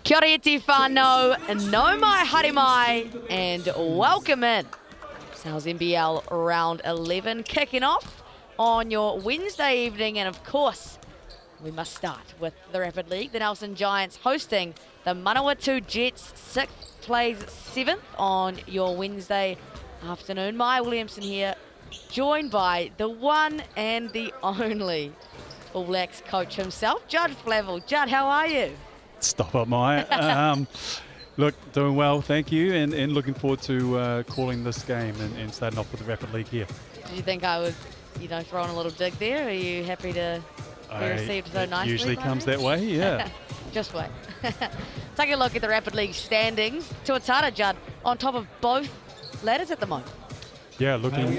Kia ora iti whānau, nau mai haere mai, and welcome in. Sales NBL round 11 kicking off on your Wednesday evening, and of course, we must start with the Rapid League. The Nelson Giants hosting the Manawatū Jets. 6th plays 7th on your Wednesday afternoon. Maya Williamson here, joined by the one and the only All Blacks coach himself, Judd Flavel. Judd, how are you? Stop up, Maya. Look, doing well, thank you, and looking forward to calling this game and starting off with the Rapid League here. Did you think I would, throw in a little dig there? Are you happy to be received so nicely? It usually comes that way, yeah. Just wait. Take a look at the Rapid League standings. Tuatara, Judd, on top of both ladders at the moment. Yeah, looking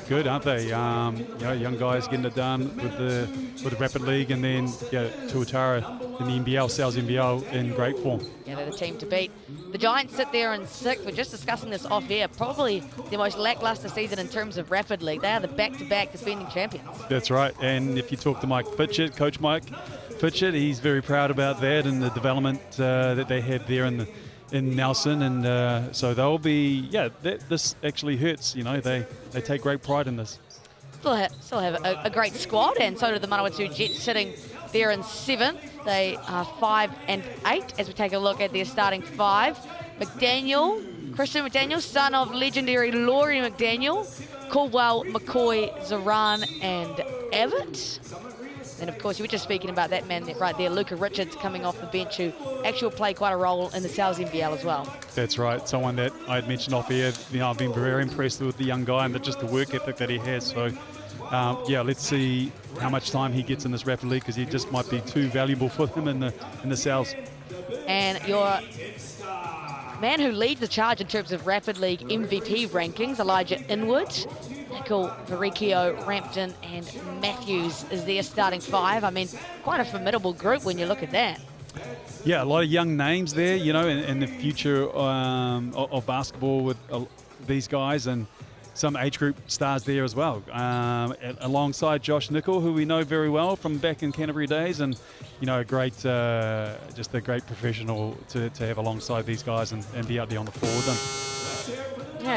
good, aren't they? Young guys getting it done with the Rapid League, and then Tuatara in the NBL, Sales NBL in great form. Yeah, they're the team to beat. The Giants sit there in 6th. We're just discussing this off air. Probably the most lackluster season in terms of Rapid League. They are the back-to-back defending champions. That's right. And if you talk to Mike Fitchett, Coach Mike Fitchett, he's very proud about that and the development that they had there in Nelson, and so they'll be, this actually hurts, they take great pride in this. Still have a great squad, and so do the Manawatū Jets sitting there in 7th. They are 5 and 8 as we take a look at their starting 5. Christian McDaniel, son of legendary Laurie McDaniel, Caldwell, McCoy, Zoran and Abbott. And of course, you were just speaking about that man right there, Luca Richards, coming off the bench, who actually played quite a role in the Sales NBL as well. That's right, someone that I had mentioned off air. I've been very impressed with the young guy and just the work ethic that he has. So, let's see how much time he gets in this Rapid League, because he just might be too valuable for them in the Sales. And your man who leads the charge in terms of Rapid League MVP rankings, Elijah Inwood, Nickel, Varicchio, Rampton and Matthews is their starting 5. I mean, quite a formidable group when you look at that. Yeah, a lot of young names there, in the future of basketball with these guys, and some age group stars there as well. Alongside Josh Nickel, who we know very well from back in Canterbury days, and just a great professional to have alongside these guys and be out there on the floor with them.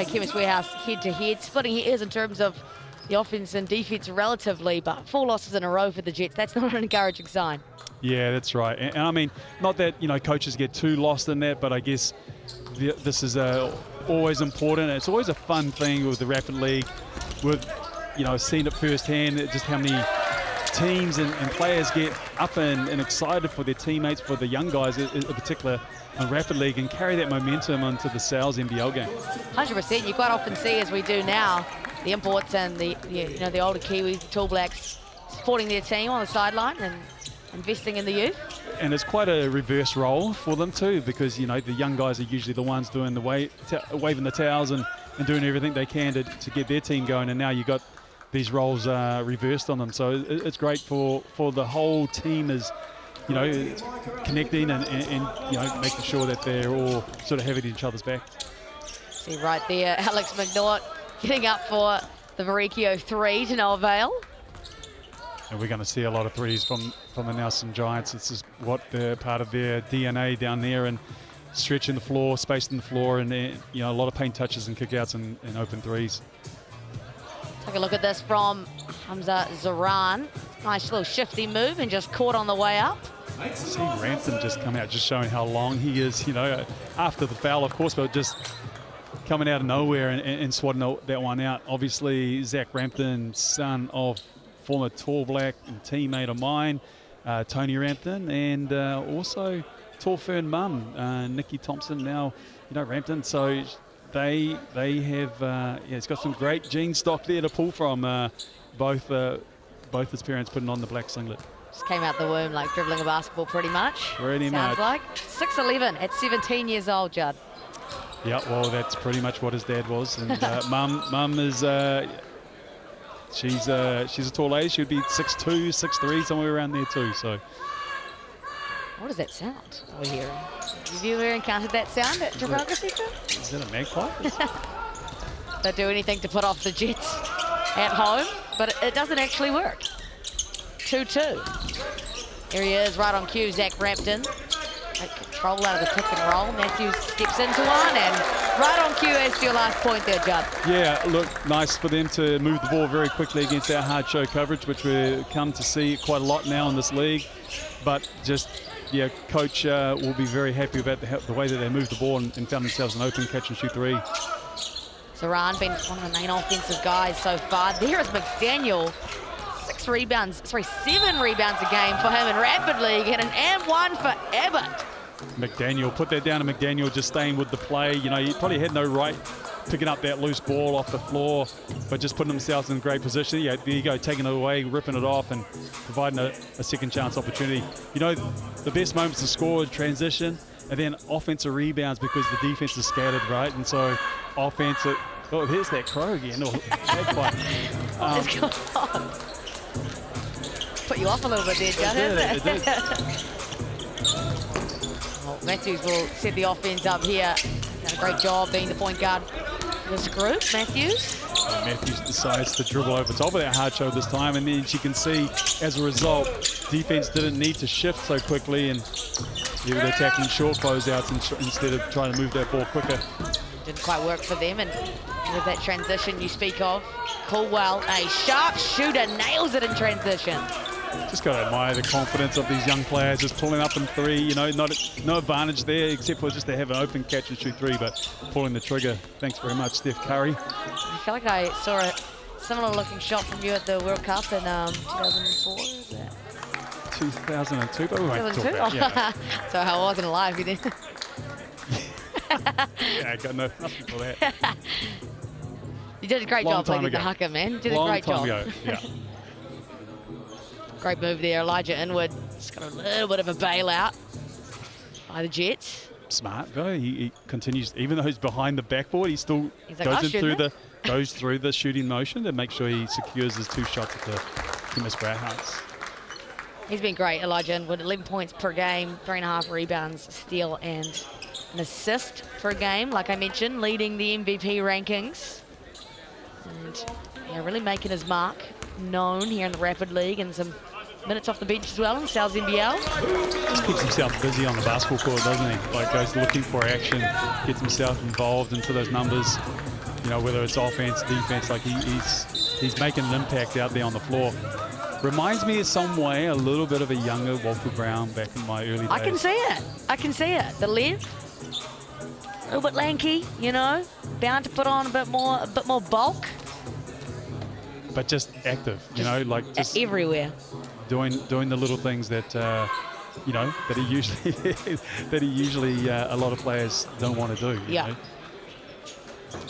Chemist Warehouse head-to-head, splitting hairs in terms of the offense and defense relatively, but 4 losses in a row for the Jets. That's not an encouraging sign. Yeah, that's right. And I mean, not that, coaches get too lost in that, but I guess this is always important. It's always a fun thing with the Rapid League. We've, seen it firsthand, just how many teams and players get up and excited for their teammates, for the young guys in particular, on Rapid League, and carry that momentum onto the Sales NBL game. 100%. You quite often see, as we do now, the imports and the older Kiwis, the Tall Blacks, supporting their team on the sideline and investing in the youth. And it's quite a reverse role for them too, because the young guys are usually the ones doing the waving the towels and doing everything they can to get their team going, and now you got these roles reversed on them. So it's great for the whole team is connecting and making sure that they're all sort of having each other's back. See right there, Alex McNaught getting up for the Varicchio 3 to no avail. And we're going to see a lot of threes from the Nelson Giants. This is what they're part of their DNA down there, and stretching the floor, spacing the floor, and a lot of paint touches and kickouts and open threes. Take a look at this from Hamza Zoran. Nice little shifty move and just caught on the way up. See Rampton just come out, just showing how long he is, after the foul, of course, but just coming out of nowhere and swatting that one out. Obviously, Zach Rampton, son of former Tall Black and teammate of mine, Tony Rampton, and also Tall Fern mum, Nikki Thompson, now, Rampton. So they have, it's got some great gene stock there to pull from. Both his parents putting on the black singlet. Just came out the womb like dribbling a basketball pretty much. Sounds like 6'11" at 17 years old, Judd. Yeah, well, that's pretty much what his dad was. And mum is, she's a tall lady. She'd be 6'2", 6'3", somewhere around there too. So. What does that sound we're hearing? Have you ever encountered that sound at Trafalgar Centre? Is that a magpie? Don't do anything to put off the Jets at home, but it doesn't actually work. 2-2. Here he is, right on cue, Zach Rampton. Take control out of the pick and roll. Matthews steps into one, and right on cue as to your last point there, Judd. Yeah, look, nice for them to move the ball very quickly against our hard show coverage, which we've come to see quite a lot now in this league. But just, yeah, coach will be very happy about the way that they moved the ball and found themselves an open catch and shoot three. Saran been one of the main offensive guys so far. There is McDaniel. 7 rebounds a game for him in Rapid League, and an and 1 for Abbott. McDaniel, put that down to McDaniel, just staying with the play. You know, he probably had no right picking up that loose ball off the floor, but just putting themselves in a great position. Yeah, there you go, taking it away, ripping it off, and providing a second chance opportunity. You know, the best moments to score is transition, and then offensive rebounds because the defense is scattered, right? And so offensive, oh, here's that crow again. Oh, What's going on? Put you off a little bit there, Judd. It did. Well, Matthews will set the offense up here. Done a great job being the point guard for this group, Matthews. Matthews decides to dribble over top of that hard show this time, and then you can see, as a result, defense didn't need to shift so quickly, and they were attacking short closeouts instead of trying to move that ball quicker. Didn't quite work for them, and with that transition you speak of, Caldwell, a sharp shooter, nails it in transition. Just got to admire the confidence of these young players, just pulling up in three. You know, no advantage there except for just to have an open catch and shoot three, but pulling the trigger. Thanks very much, Steph Curry. I feel like I saw a similar looking shot from you at the World Cup in 2004, is that? 2002, but we won't talk about it. Yeah. So I wasn't alive, you did. Yeah, I got nothing for that. You did a great job leading the hooker, man. You did a great job. Ago. Yeah. Great move there, Elijah Inwood. Just got a little bit of a bailout by the Jets. Smart though. He continues, even though he's behind the backboard, he still goes through the shooting motion to make sure he secures his 2 shots at the Chemist Warehouse. He's been great, Elijah Inwood. 11 points per game, 3.5 rebounds, steal, and an assist per game. Like I mentioned, leading the MVP rankings. And yeah, really making his mark known here in the Rapid League, and some minutes off the bench as well in Sal's NBL. Just keeps himself busy on the basketball court, doesn't he? Like, goes looking for action, gets himself involved into those numbers. You know, whether it's offense, defense, like he's making an impact out there on the floor. Reminds me in some way a little bit of a younger Walter Brown back in my early days. I can see it. The length, a little bit lanky, you know, bound to put on a bit more bulk. But just active, you know, like just everywhere, doing the little things that you know, that he usually a lot of players don't want to do. Yeah. You know?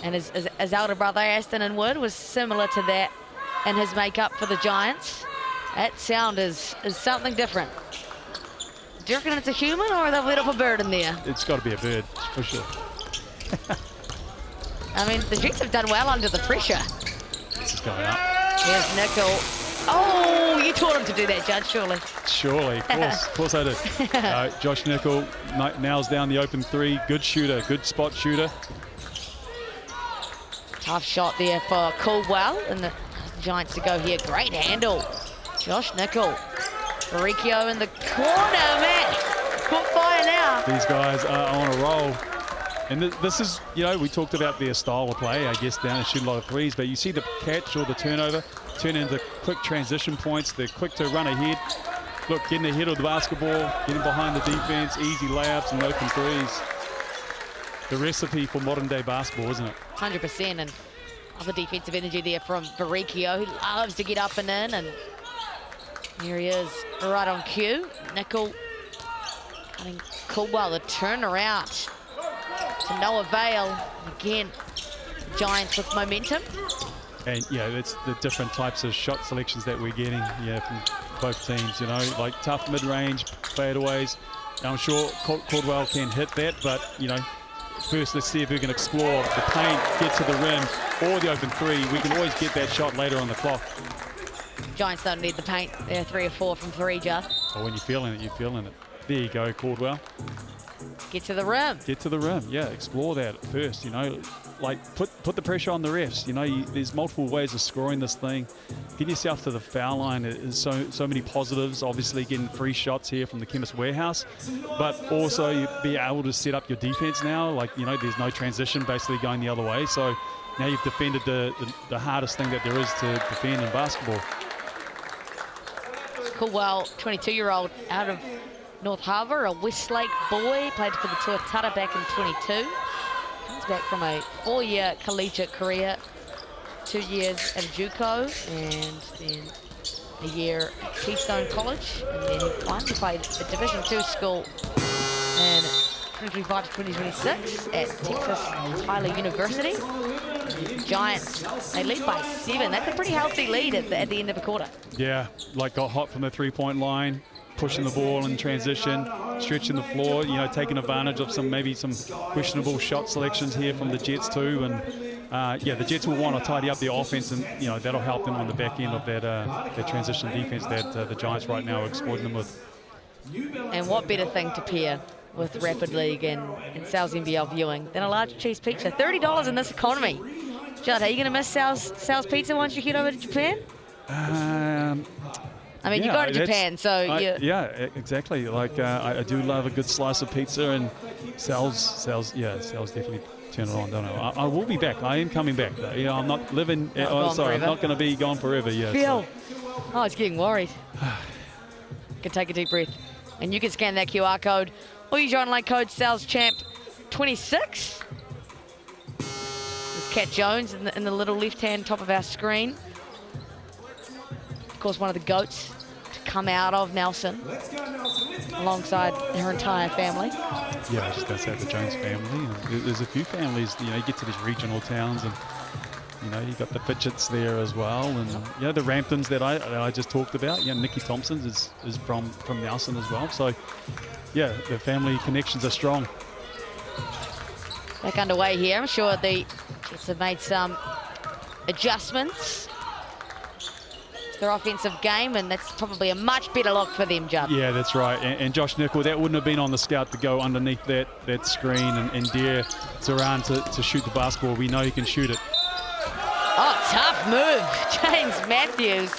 And his elder brother Aston Inwood was similar to that in his makeup for the Giants. That sound is something different. Do you reckon it's a human or a bit of a bird in there? It's got to be a bird for sure. I mean, the Jets have done well under the pressure. This is going up. Here's Nickel. Oh, you taught him to do that, Judd, surely. Surely, of course I did. Josh Nickel nails down the open 3. Good shooter, good spot shooter. Tough shot there for Caldwell, and the Giants to go here. Great handle. Josh Nickel. Baricchio in the corner, man. Caught fire now. These guys are on a roll. And this is, you know, we talked about their style of play, I guess, down and shoot a lot of threes, but you see the catch or the turnover turn into quick transition points. They're quick to run ahead. Look, getting ahead of the basketball, getting behind the defense, easy layups and open threes. The recipe for modern day basketball, isn't it? 100%, and other defensive energy there from Baricchio, who loves to get up and in, and here he is right on cue. Nickel cutting Caldwell, the turnaround to no avail. Again, Giants with momentum. And yeah, that's the different types of shot selections that we're getting, yeah, from both teams, you know, like tough mid-range fadeaways. I'm sure Caldwell can hit that, but, you know, first let's see if we can explore the paint, get to the rim, or the open 3. We can always get that shot later on the clock. Giants don't need the paint. They're 3 or 4 from 3, Judd. Well, when you're feeling it, you're feeling it. There you go, Caldwell. Get to the rim. Get to the rim, yeah. Explore that first, you know. Like, put the pressure on the refs. You know, there's multiple ways of scoring this thing. Get yourself to the foul line. There's so many positives. Obviously, getting free shots here from the Chemist Warehouse. But also, you be able to set up your defense now. Like, you know, there's no transition basically going the other way. So now you've defended the hardest thing that there is to defend in basketball. Coolwell, 22-year-old out of North Harbour, a Westlake boy, played for the Tuatara back in 22. Comes back from a 4-year collegiate career, 2 years at JUCO, and then a year at Keystone College, and then he finally played at Division II school in 2025 to 2026 at Texas Tyler University. The Giants, they lead by 7. That's a pretty healthy lead at the end of the quarter. Yeah, like got hot from the three-point line, pushing the ball in transition, stretching the floor, you know, taking advantage of maybe some questionable shot selections here from the Jets too. And yeah, the Jets will want to tidy up their offense, and you know that'll help them on the back end of that transition defense that the Giants right now are exploiting them with. And what better thing to pair with Rapid League and Sal's NBL viewing than a large cheese pizza? $30 in this economy. Judd, are you going to miss Sal's Pizza once you head over to Japan? I mean, yeah, you go to Japan, so yeah, exactly. Like I do love a good slice of pizza, and Sal's definitely turn it on. Don't know. I will be back. I am coming back. You know, I'm not living. I'm not going to be gone forever. Yeah. Phil, I was getting worried. Can take a deep breath, and you can scan that QR code, or use your online code SalesChamp26. There's Cat Jones in the little left-hand top of our screen. Of course, one of the GOATs to come out of Nelson, alongside her entire family. Yeah, I was just going to say the Jones family. And there's a few families, you know, you get to these regional towns and, you know, you got the Fitchets there as well. And, you know, the Ramptons that I just talked about. Yeah, Nikki Thompson is from Nelson as well. So, yeah, the family connections are strong. Back underway here. I'm sure the Jets have made some adjustments. Their offensive game, and that's probably a much better look for them, Judd. Yeah, that's right. And Josh Nickel, that wouldn't have been on the scout to go underneath that screen and dare Zoran to shoot the basketball. We know he can shoot it. Oh, tough move. James Matthews.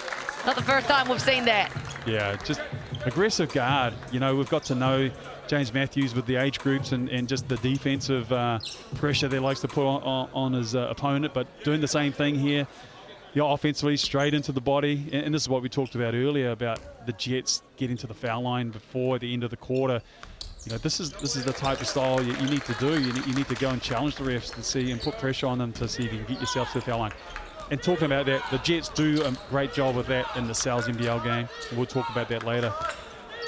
Not the first time we've seen that. Yeah, just aggressive guard. You know, we've got to know James Matthews with the age groups and just the defensive pressure that he likes to put on his opponent, but doing the same thing here. Offensively, straight into the body, and this is what we talked about earlier about the Jets getting to the foul line before the end of the quarter. You know, this is the type of style you need to do. You need to go and challenge the refs to see and put pressure on them to see if you can get yourself to the foul line. And talking about that, the Jets do a great job with that in the Sal's NBL game. We'll talk about that later.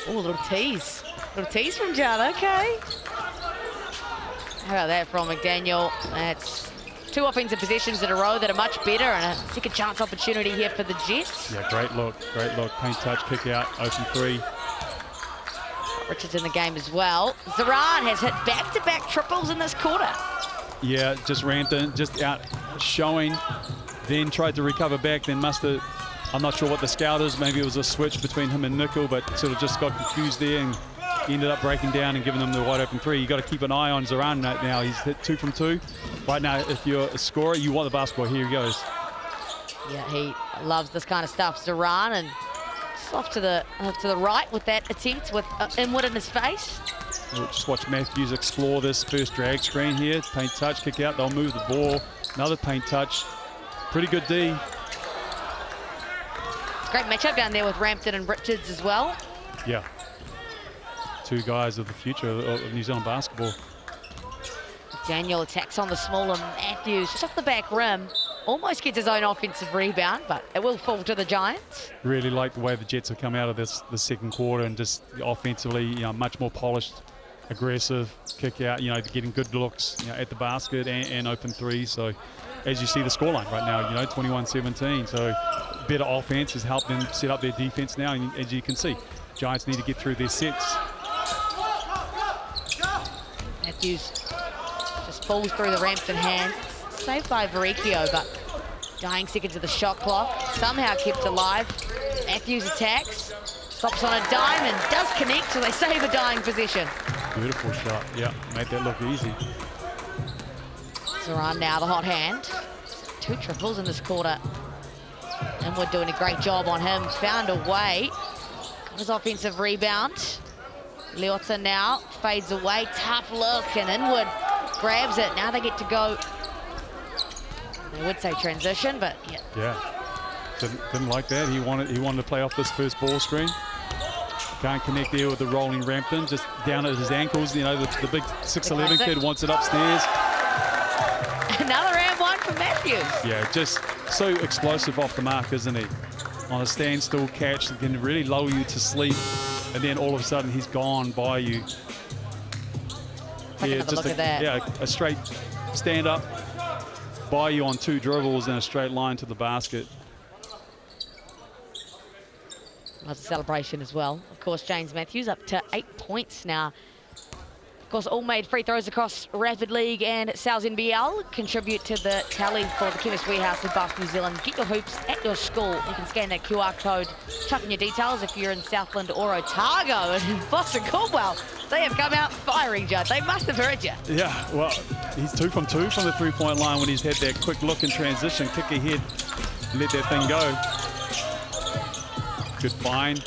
Oh, a little tease from Judd. Okay. How about that from McDaniel? That's 2 offensive possessions in a row that are much better, and a second chance opportunity here for the Jets. Yeah, great look. Paint touch, kick out, open 3. Richards in the game as well. Zoran has hit back-to-back triples in this quarter. Yeah, just Rampton, just out showing, then tried to recover back, then must have, I'm not sure what the scout is, maybe it was a switch between him and Nickel, but sort of just got confused there and ended up breaking down and giving them the wide open 3. You got to keep an eye on Zoran right now. He's hit 2 from 2. Right now, if you're a scorer, you want the basketball. Here he goes. Yeah, he loves this kind of stuff. Zoran, and just off to the right with that attempt with inward in his face. We'll just watch Matthews explore this first drag screen here. Paint touch, kick out. They'll move the ball. Another paint touch. Pretty good D. Great matchup down there with Rampton and Richards as well. Yeah. 2 guys of the future of New Zealand basketball. Daniel attacks on the smaller Matthews, just off the back rim. Almost gets his own offensive rebound, but it will fall to the Giants. Really like the way the Jets have come out of the second quarter, and just offensively, you know, much more polished, aggressive, kick out, you know, getting good looks, you know, at the basket and open 3. So as you see the scoreline right now, you know, 21-17. So better offense has helped them set up their defense now, and as you can see, Giants need to get through their sets. Matthews just falls through the Rampton hand. Saved by Verrecchio, but dying seconds of the shot clock. Somehow kept alive. Matthews attacks. Stops on a dime and does connect, so they save a dying possession. Beautiful shot. Yeah, made that look easy. Zoran now the hot hand. 2 triples in this quarter. And we're doing a great job on him. Found a way. Got his offensive rebound. Leota now fades away. Tough look and inward. Grabs it. Now they get to go. They would say transition, but yeah. Yeah. Didn't like that. He wanted to play off this first ball screen. Can't connect there with the rolling Rampton. Just down at his ankles. You know, the big 6'11" kid wants it upstairs. Another and one for Matthews. Yeah, just so explosive off the mark, isn't he? On a standstill catch, he can really lull you to sleep, and then all of a sudden he's gone by you. Yeah, just look at that. Yeah, a straight stand up, by you on 2 dribbles and a straight line to the basket. That's a celebration as well. Of course, James Matthews up to 8 points now. Of course, all made free throws across Rapid League and South NBL contribute to the tally for the Chemist Warehouse with Bath New Zealand. Get your hoops at your school. You can scan that QR code, chuck in your details if you're in Southland or Otago. And Boston Caldwell, they have come out firing, Judd. They must have heard you. Yeah, well, he's 2 from 2 from the 3-point line when he's had that quick look in transition, kick ahead, let that thing go. Good find.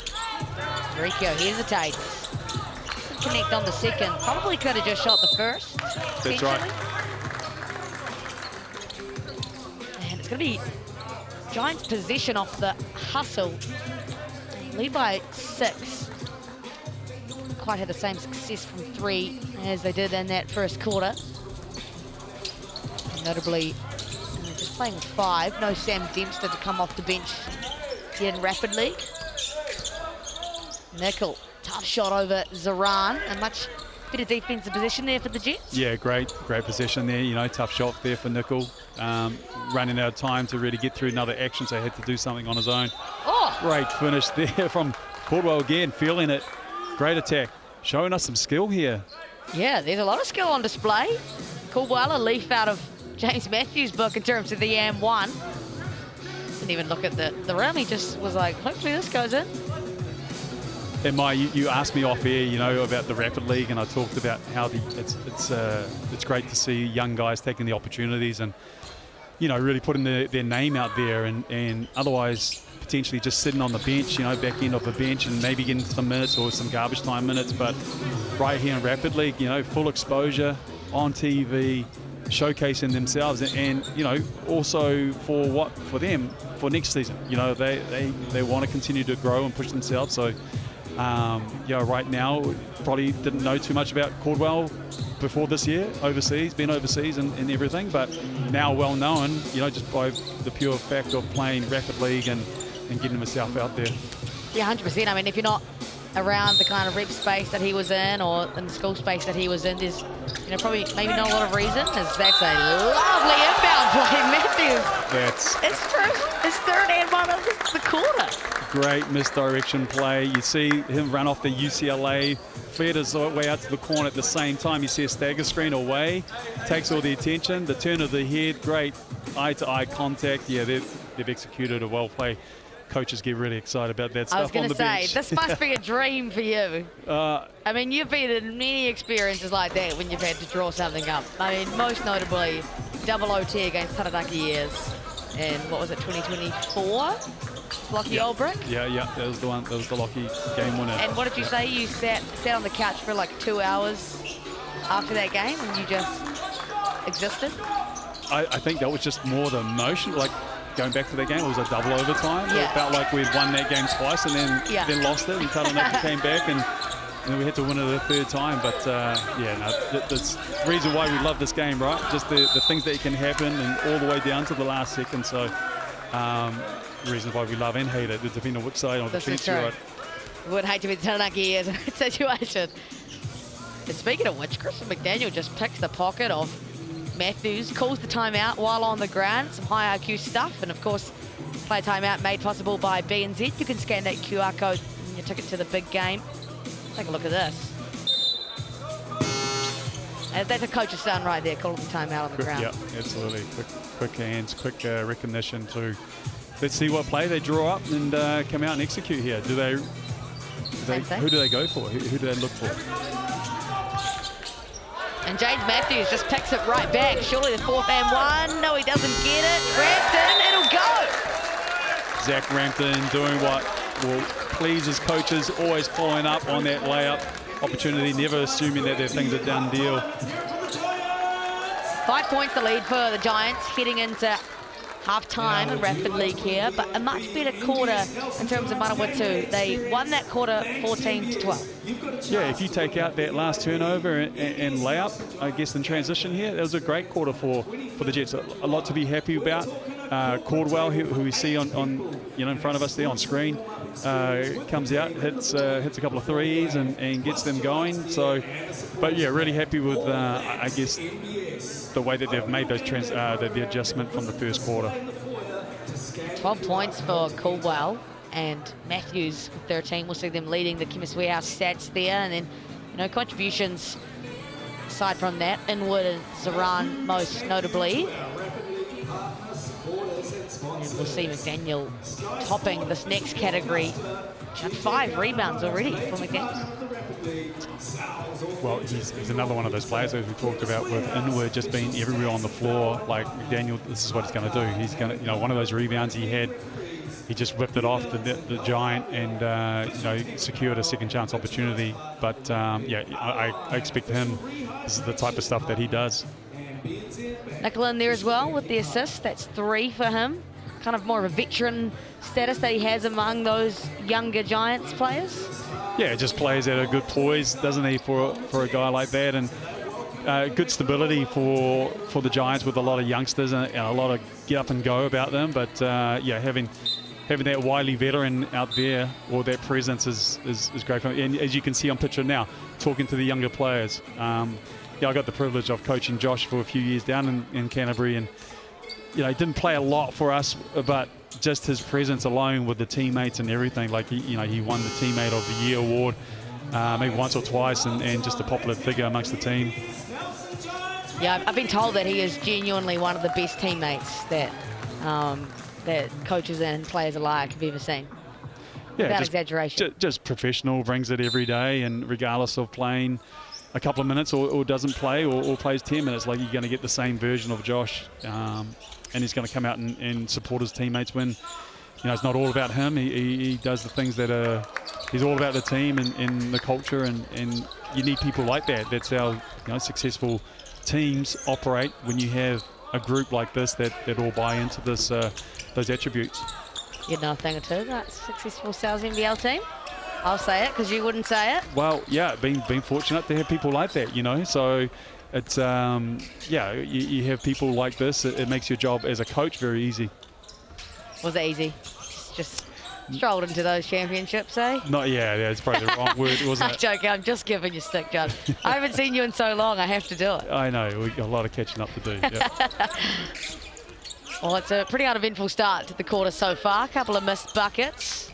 Riccio hesitates. Connect on the second. Probably could have just shot the first. That's right. And it's going to be Giants' possession off the hustle. Lead by 6. Quite had the same success from 3 as they did in that first quarter. And notably, just playing with 5. No Sam Dempster to come off the bench here in Rapid League. Nickel. Tough shot over Zoran. A much better defensive position there for the Jets. Yeah, great position there. You know, tough shot there for Nickel. Running out of time to really get through another action, so he had to do something on his own. Oh! Great finish there from Caldwell again, feeling it. Great attack. Showing us some skill here. Yeah, there's a lot of skill on display. Caldwell, a leaf out of James Matthews' book in terms of the AM1. Didn't even look at the rim. He just was like, hopefully this goes in. And you asked me off air, you know, about the Rapid League, and I talked about how it's great to see young guys taking the opportunities and, you know, really putting their name out there, and otherwise potentially just sitting on the bench, you know, back end of a bench and maybe getting some minutes or some garbage time minutes. But right here in Rapid League, you know, full exposure on TV, showcasing themselves, and you know, also for them for next season. You know, they want to continue to grow and push themselves. So. Yeah, right now, probably didn't know too much about Caldwell before this year, been overseas and everything, but now well known, you know, just by the pure fact of playing Rapid League and getting himself out there. Yeah, 100%. I mean, if you're not around the kind of rep space that he was in or in the school space that he was in, there's, you know, probably maybe not a lot of reason, as that's a lovely inbound play. Matthews. It's true. His third and one of the quarter. Great misdirection play. You see him run off the UCLA, flared his way out to the corner at the same time. You see a stagger screen away, takes all the attention, the turn of the head, great eye-to-eye contact. Yeah, they've executed a well play. Coaches get really excited about that stuff on the bench. I was going to say, this must be a dream for you. I mean, you've been in many experiences like that when you've had to draw something up. I mean, most notably, double OT against Taranaki Years in, what was it, 2024? Lockie Olbrich? Yeah, that was the one. That was the Lockie game winner. And what did you say? You sat on the couch for like 2 hours after that game and you just existed? I think that was just more the emotion, like going back to that game. It was a double overtime. Yeah. It felt like we'd won that game twice and then lost it, and Taranaki came back and then we had to win it a third time. But that's the reason why we love this game, right? Just the things that can happen and all the way down to the last second. So reasons why we love and hate it, depending on which side on the fence you're at. Would hate to be the Taranaki in that situation. And speaking of which, Christian McDaniel just picks the pocket of Matthews, calls the timeout while on the ground. Some high IQ stuff, and of course, play timeout made possible by BNZ. You can scan that QR code and your ticket to the big game. Take a look at this. That's a coach's son right there, calling the timeout on the ground. Yeah, absolutely. Quick hands, quick recognition to. Let's see what play they draw up and come out and execute here. Who do they go for? Who do they look for? And James Matthews just picks it right back. Surely the 4th and 1. No, he doesn't get it. Rampton, it'll go. Zach Rampton doing what will please his coaches, always following up on that layup opportunity, never assuming that their thing's a done deal. 5 points the lead for the Giants heading into half-time in Rapid League here, but a much better quarter in terms of Manawatū. They won that quarter 14-12. Yeah, if you take out that last turnover and layup, I guess in transition here, that was a great quarter for the Jets. A lot to be happy about. Cordwell, who we see on in front of us there on screen, comes out, hits a couple of threes and gets them going. So, but yeah, really happy with I guess the way that they've made those the adjustment from the first quarter. 12 points for Caldwell, and Matthews with 13. We'll see them leading the Chemist Warehouse stats there, and then contributions aside from that, Inwood and Zoran most notably. And we'll see McDaniel topping this next category. 5 rebounds already for McDaniel. Well, he's another one of those players, as we talked about, with Inwood just being everywhere on the floor. Like McDaniel, this is what he's going to do. He's going to, one of those rebounds he had, he just whipped it off the Giant and secured a second chance opportunity. But yeah, I expect him. This is the type of stuff that he does. Nicola in there as well with the assist. That's 3 for him. Kind of more of a veteran status that he has among those younger Giants players. Yeah, just plays at a good poise, doesn't he, for a guy like that, and good stability for the Giants with a lot of youngsters and a lot of get up and go about them. But yeah, having that wily veteran out there, or that presence is great for him. And as you can see on picture now, talking to the younger players. Yeah, I got the privilege of coaching Josh for a few years down in Canterbury, and he didn't play a lot for us, but just his presence alone with the teammates and everything, like he won the Teammate of the Year award maybe once or twice, and just a popular figure amongst the team. Yeah, I've been told that he is genuinely one of the best teammates that that coaches and players alike have ever seen. Yeah, without exaggeration. Just professional, brings it every day, and regardless of playing a couple of minutes or doesn't play or plays 10 minutes, like, you're going to get the same version of Josh. And he's going to come out and support his teammates when, it's not all about him. He does the things that he's all about the team and the culture, and you need people like that. That's how successful teams operate, when you have a group like this that all buy into this those attributes. You know a thing or two about successful South NBL team? I'll say it because you wouldn't say it. Well, yeah, being fortunate to have people like that, So it's yeah, you have people like this. It makes your job as a coach very easy. Was it easy? Just strolled into those championships, eh? Yeah, it's probably the wrong word, wasn't it? I'm joking. I'm just giving you stick, John. I haven't seen you in so long. I have to do it. I know. We've got a lot of catching up to do. Yeah. Well, it's a pretty uneventful start to the quarter so far. A couple of missed buckets.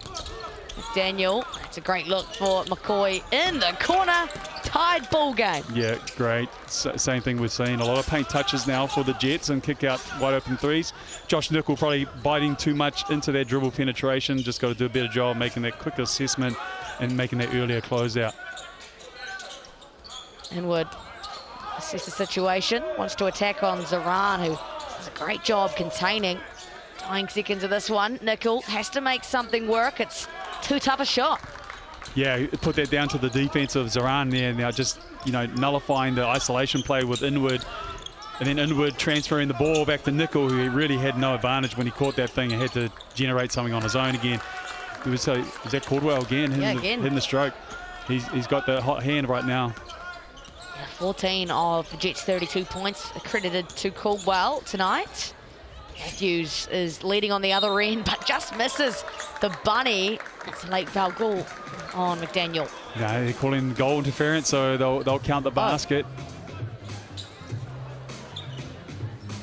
Daniel, it's a great look for McCoy in the corner. Tied ball game. Yeah, great. Same thing we're seeing. A lot of paint touches now for the Jets and kick out wide open threes. Josh Nickel probably biting too much into that dribble penetration. Just got to do a better job making that quick assessment and making that earlier closeout. Inwood assess the situation. Wants to attack on Zoran, who does a great job containing. Dying seconds of this one. Nickel has to make something work. It's too tough a shot. Yeah, put that down to the defense of Zoran there. Now just, nullifying the isolation play with Inwood. And then Inwood transferring the ball back to Nickel, who really had no advantage when he caught that thing and had to generate something on his own again. Is that Cordwell again? Hitting the stroke. He's got the hot hand right now. 14 of the Jets' 32 points accredited to Caldwell tonight. Matthews is leading on the other end, but just misses the bunny. It's a late foul goal on McDaniel. No, they're calling goal interference, so they'll count the basket.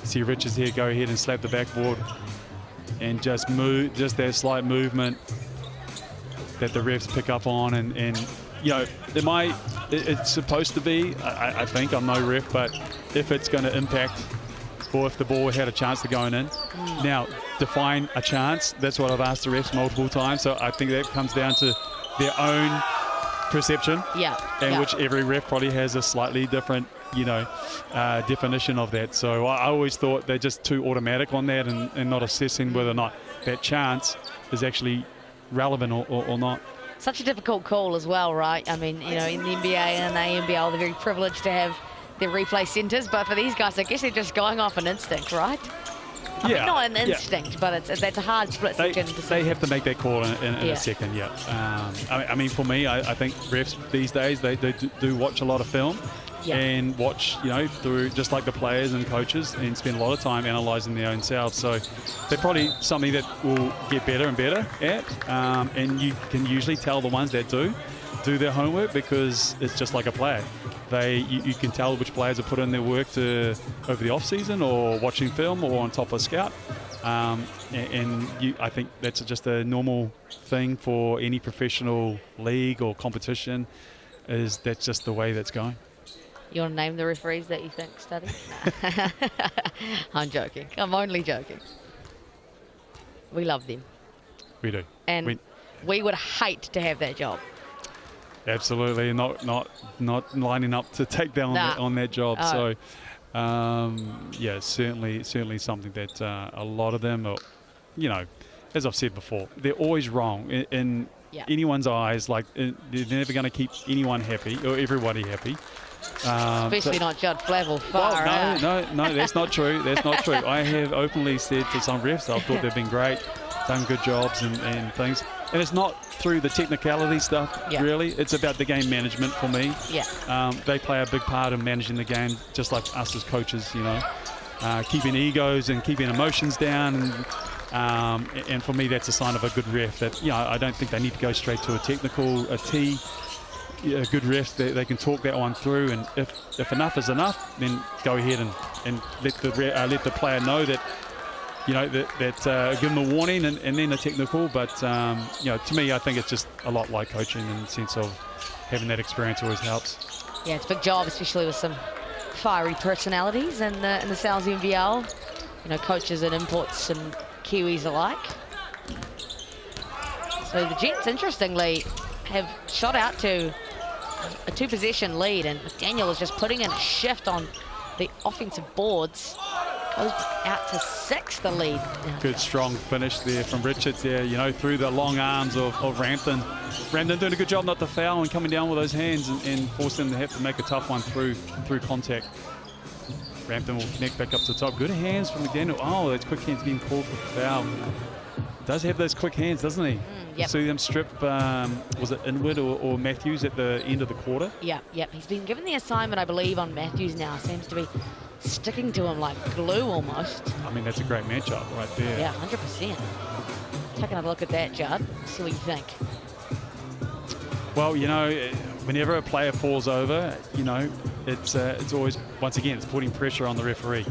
See Richards here go ahead and slap the backboard and just move, just that slight movement that the refs pick up on, and it's supposed to be, I think, I'm no ref, but if it's going to impact, or if the ball had a chance to going in. Now, define a chance. That's what I've asked the refs multiple times. So I think that comes down to their own perception. Yeah. And which every ref probably has a slightly different definition of that. So I always thought they're just too automatic on that and not assessing whether or not that chance is actually relevant or not. Such a difficult call as well, right? I mean, in the NBA and the ANBL, they're very privileged to have their replay centres, but for these guys, I guess they're just going off an instinct, right? I mean, not an instinct, but that's a hard split-second decision. They have to make that call in a second, yeah. I mean, for me, I think refs these days, they do watch a lot of film and watch, through just like the players and coaches, and spend a lot of time analysing their own selves. So they're probably something that will get better and better at, and you can usually tell the ones that do their homework, because it's just like a player. You can tell which players have put in their work over the off-season or watching film or on top of scout. I think that's just a normal thing for any professional league or competition, that's just the way that's going. You want to name the referees that you think study? I'm joking. I'm only joking. We love them. We do. And we would hate to have that job. Absolutely, not lining up to take down on that job. Oh. So, certainly something that a lot of them are, as I've said before, they're always wrong in anyone's eyes. Like, they're never going to keep anyone happy or everybody happy. Especially not Judd Flavel. No, that's not true. That's not true. I have openly said to some refs, I thought they've been great, done good jobs and things. And it's not through the technicality stuff, really. It's about the game management for me. Yeah. They play a big part in managing the game, just like us as coaches, keeping egos and keeping emotions down. And for me, that's a sign of a good ref. That I don't think they need to go straight to a T. A good ref, they can talk that one through, and if enough is enough, then go ahead and let the player know that. Give them a warning and then a technical. But, to me, I think it's just a lot like coaching in the sense of having that experience always helps. Yeah, it's a big job, especially with some fiery personalities in the South NBL. Coaches and imports and Kiwis alike. So the Jets, interestingly, have shot out to a 2-possession lead, and McDaniel is just putting in a shift on the offensive boards. Goes out to 6, the lead. Good strong finish there from Richards there, through the long arms of Rampton. Rampton doing a good job not to foul and coming down with those hands and force them to have to make a tough one through contact. Rampton will connect back up to the top. Good hands from McDaniel. Oh, those quick hands being called for the foul. Does have those quick hands, doesn't he? Yep. See them strip, was it Inwood or Matthews at the end of the quarter? Yep. He's been given the assignment, I believe, on Matthews now. Seems to be sticking to him like glue almost. I mean, that's a great matchup right there. Yeah, 100%. Take another look at that, Judd. See what you think. Well, whenever a player falls over, it's always, once again, it's putting pressure on the referee.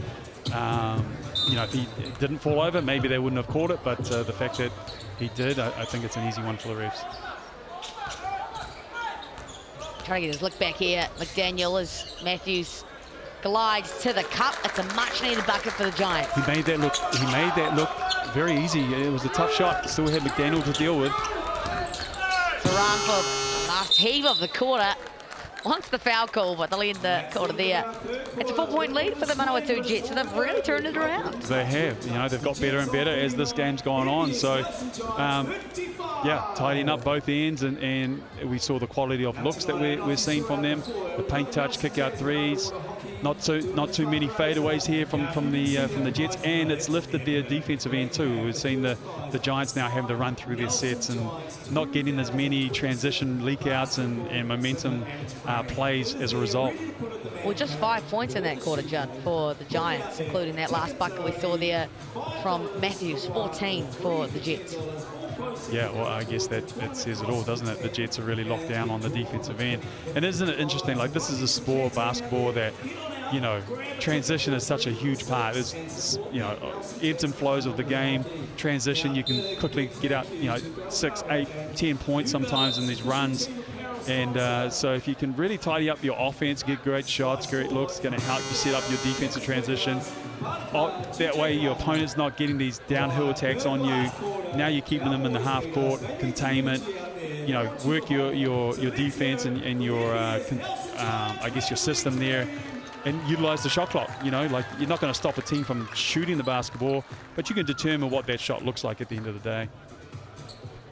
If he didn't fall over, maybe they wouldn't have caught it, but the fact that he did, I think it's an easy one for the refs. Trying to get his look back here. McDaniel as Matthews glides to the cup. It's a much-needed bucket for the Giants. He made that look very easy. It was a tough shot. Still had McDaniel to deal with. It's a run for the last heave of the quarter. Once the foul call, but they'll end the quarter there. It's a 4-point lead for the Manawatū Jets, so they've really turned it around. They have. They've got better and better as this game's gone on. So, tidying up both ends, and we saw the quality of looks that we're seeing from them. The paint touch, kick out threes. Not too many fadeaways here from the Jets, and it's lifted their defensive end too. We've seen the Giants now having to run through their sets and not getting as many transition leakouts and momentum plays as a result. Well, just 5 points in that quarter, Judd, for the Giants, including that last bucket we saw there from Matthews. 14 for the Jets. Yeah, well, I guess that says it all, doesn't it? The Jets are really locked down on the defensive end. And isn't it interesting, like, this is a sport, basketball, that, transition is such a huge part. It's ebbs and flows of the game. Transition, you can quickly get out, 6, 8, 10 points sometimes in these runs. And so if you can really tidy up your offense, get great shots, great looks, it's going to help you set up your defensive transition. That way your opponent's not getting these downhill attacks on you. Now you're keeping them in the half court, containment, work your defense and your, I guess, your system there. and utilize the shot clock. You know, like you're not going to stop a team from shooting the basketball, but you can determine what that shot looks like at the end of the day.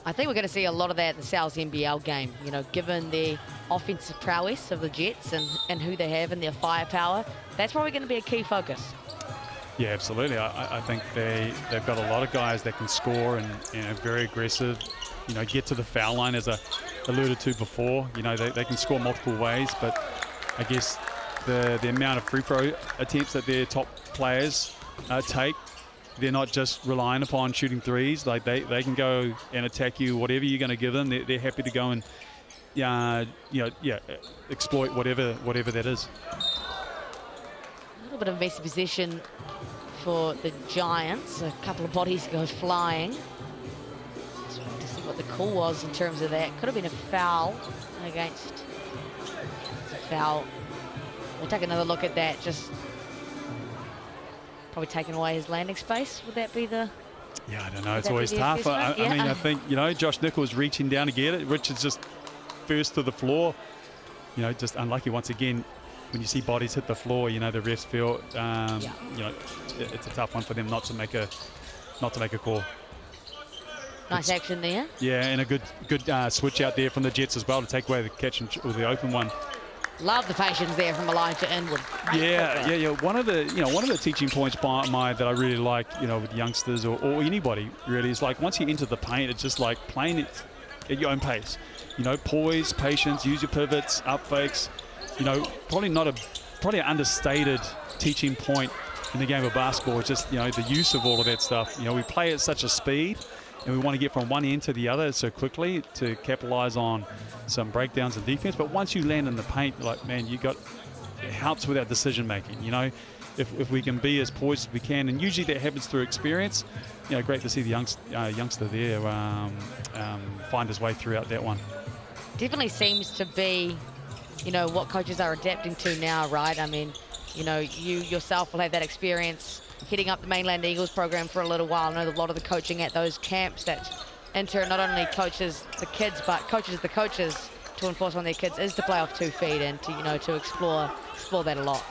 I think we're going to see a lot of that in the Sal's NBL game, you know, given the offensive prowess of the Jets and who they have and their firepower. That's probably going to be a key focus. Yeah, absolutely. I think they've got a lot of guys that can score and, you know, very aggressive, you know, get to the foul line, as I alluded to before. You know, they can score multiple ways, but I guess the amount of free throw attempts that their top players take, they're not just relying upon shooting threes. Like they can go and attack you, whatever you're going to give them. They're happy to go and exploit whatever that is. A little bit of messy possession for the Giants. A couple of bodies go flying. Just wanted to see what the call was in terms of that. Could have been a foul against. It's a foul. We'll take another look at that. Just probably taking away his landing space. Would that be the? Yeah, I don't know. It's always tough. I mean, I think, you know, Josh Nichols reaching down to get it. Richard's just first to the floor. You know, just unlucky once again. When you see bodies hit the floor, you know, the refs feel, you know, it's a tough one for them not to make a call. Nice action there. Yeah, and a good switch out there from the Jets as well to take away the catch and or the open one. Love the patience there from Elijah Inwood. Yeah. One of the teaching points that I really like, you know, with youngsters or anybody really is like once you enter the paint, it's just like playing it at your own pace. You know, poise, patience, use your pivots, up fakes. You know, probably an understated teaching point in the game of basketball. It's just, you know, the use of all of that stuff. You know, we play at such a speed and we want to get from one end to the other so quickly to capitalize on some breakdowns in defense. But once you land in the paint, like, man, it helps with our decision making. You know, if we can be as poised as we can, and usually that happens through experience. You know, great to see the youngster there find his way throughout that one. Definitely seems to be, you know, what coaches are adapting to now, right? I mean, you know, you yourself will have that experience heading up the Mainland Eagles program for a little while. I know a lot of the coaching at those camps that enter not only coaches the kids, but coaches the coaches to enforce on their kids is to play off 2 feet and to, you know, to explore that a lot.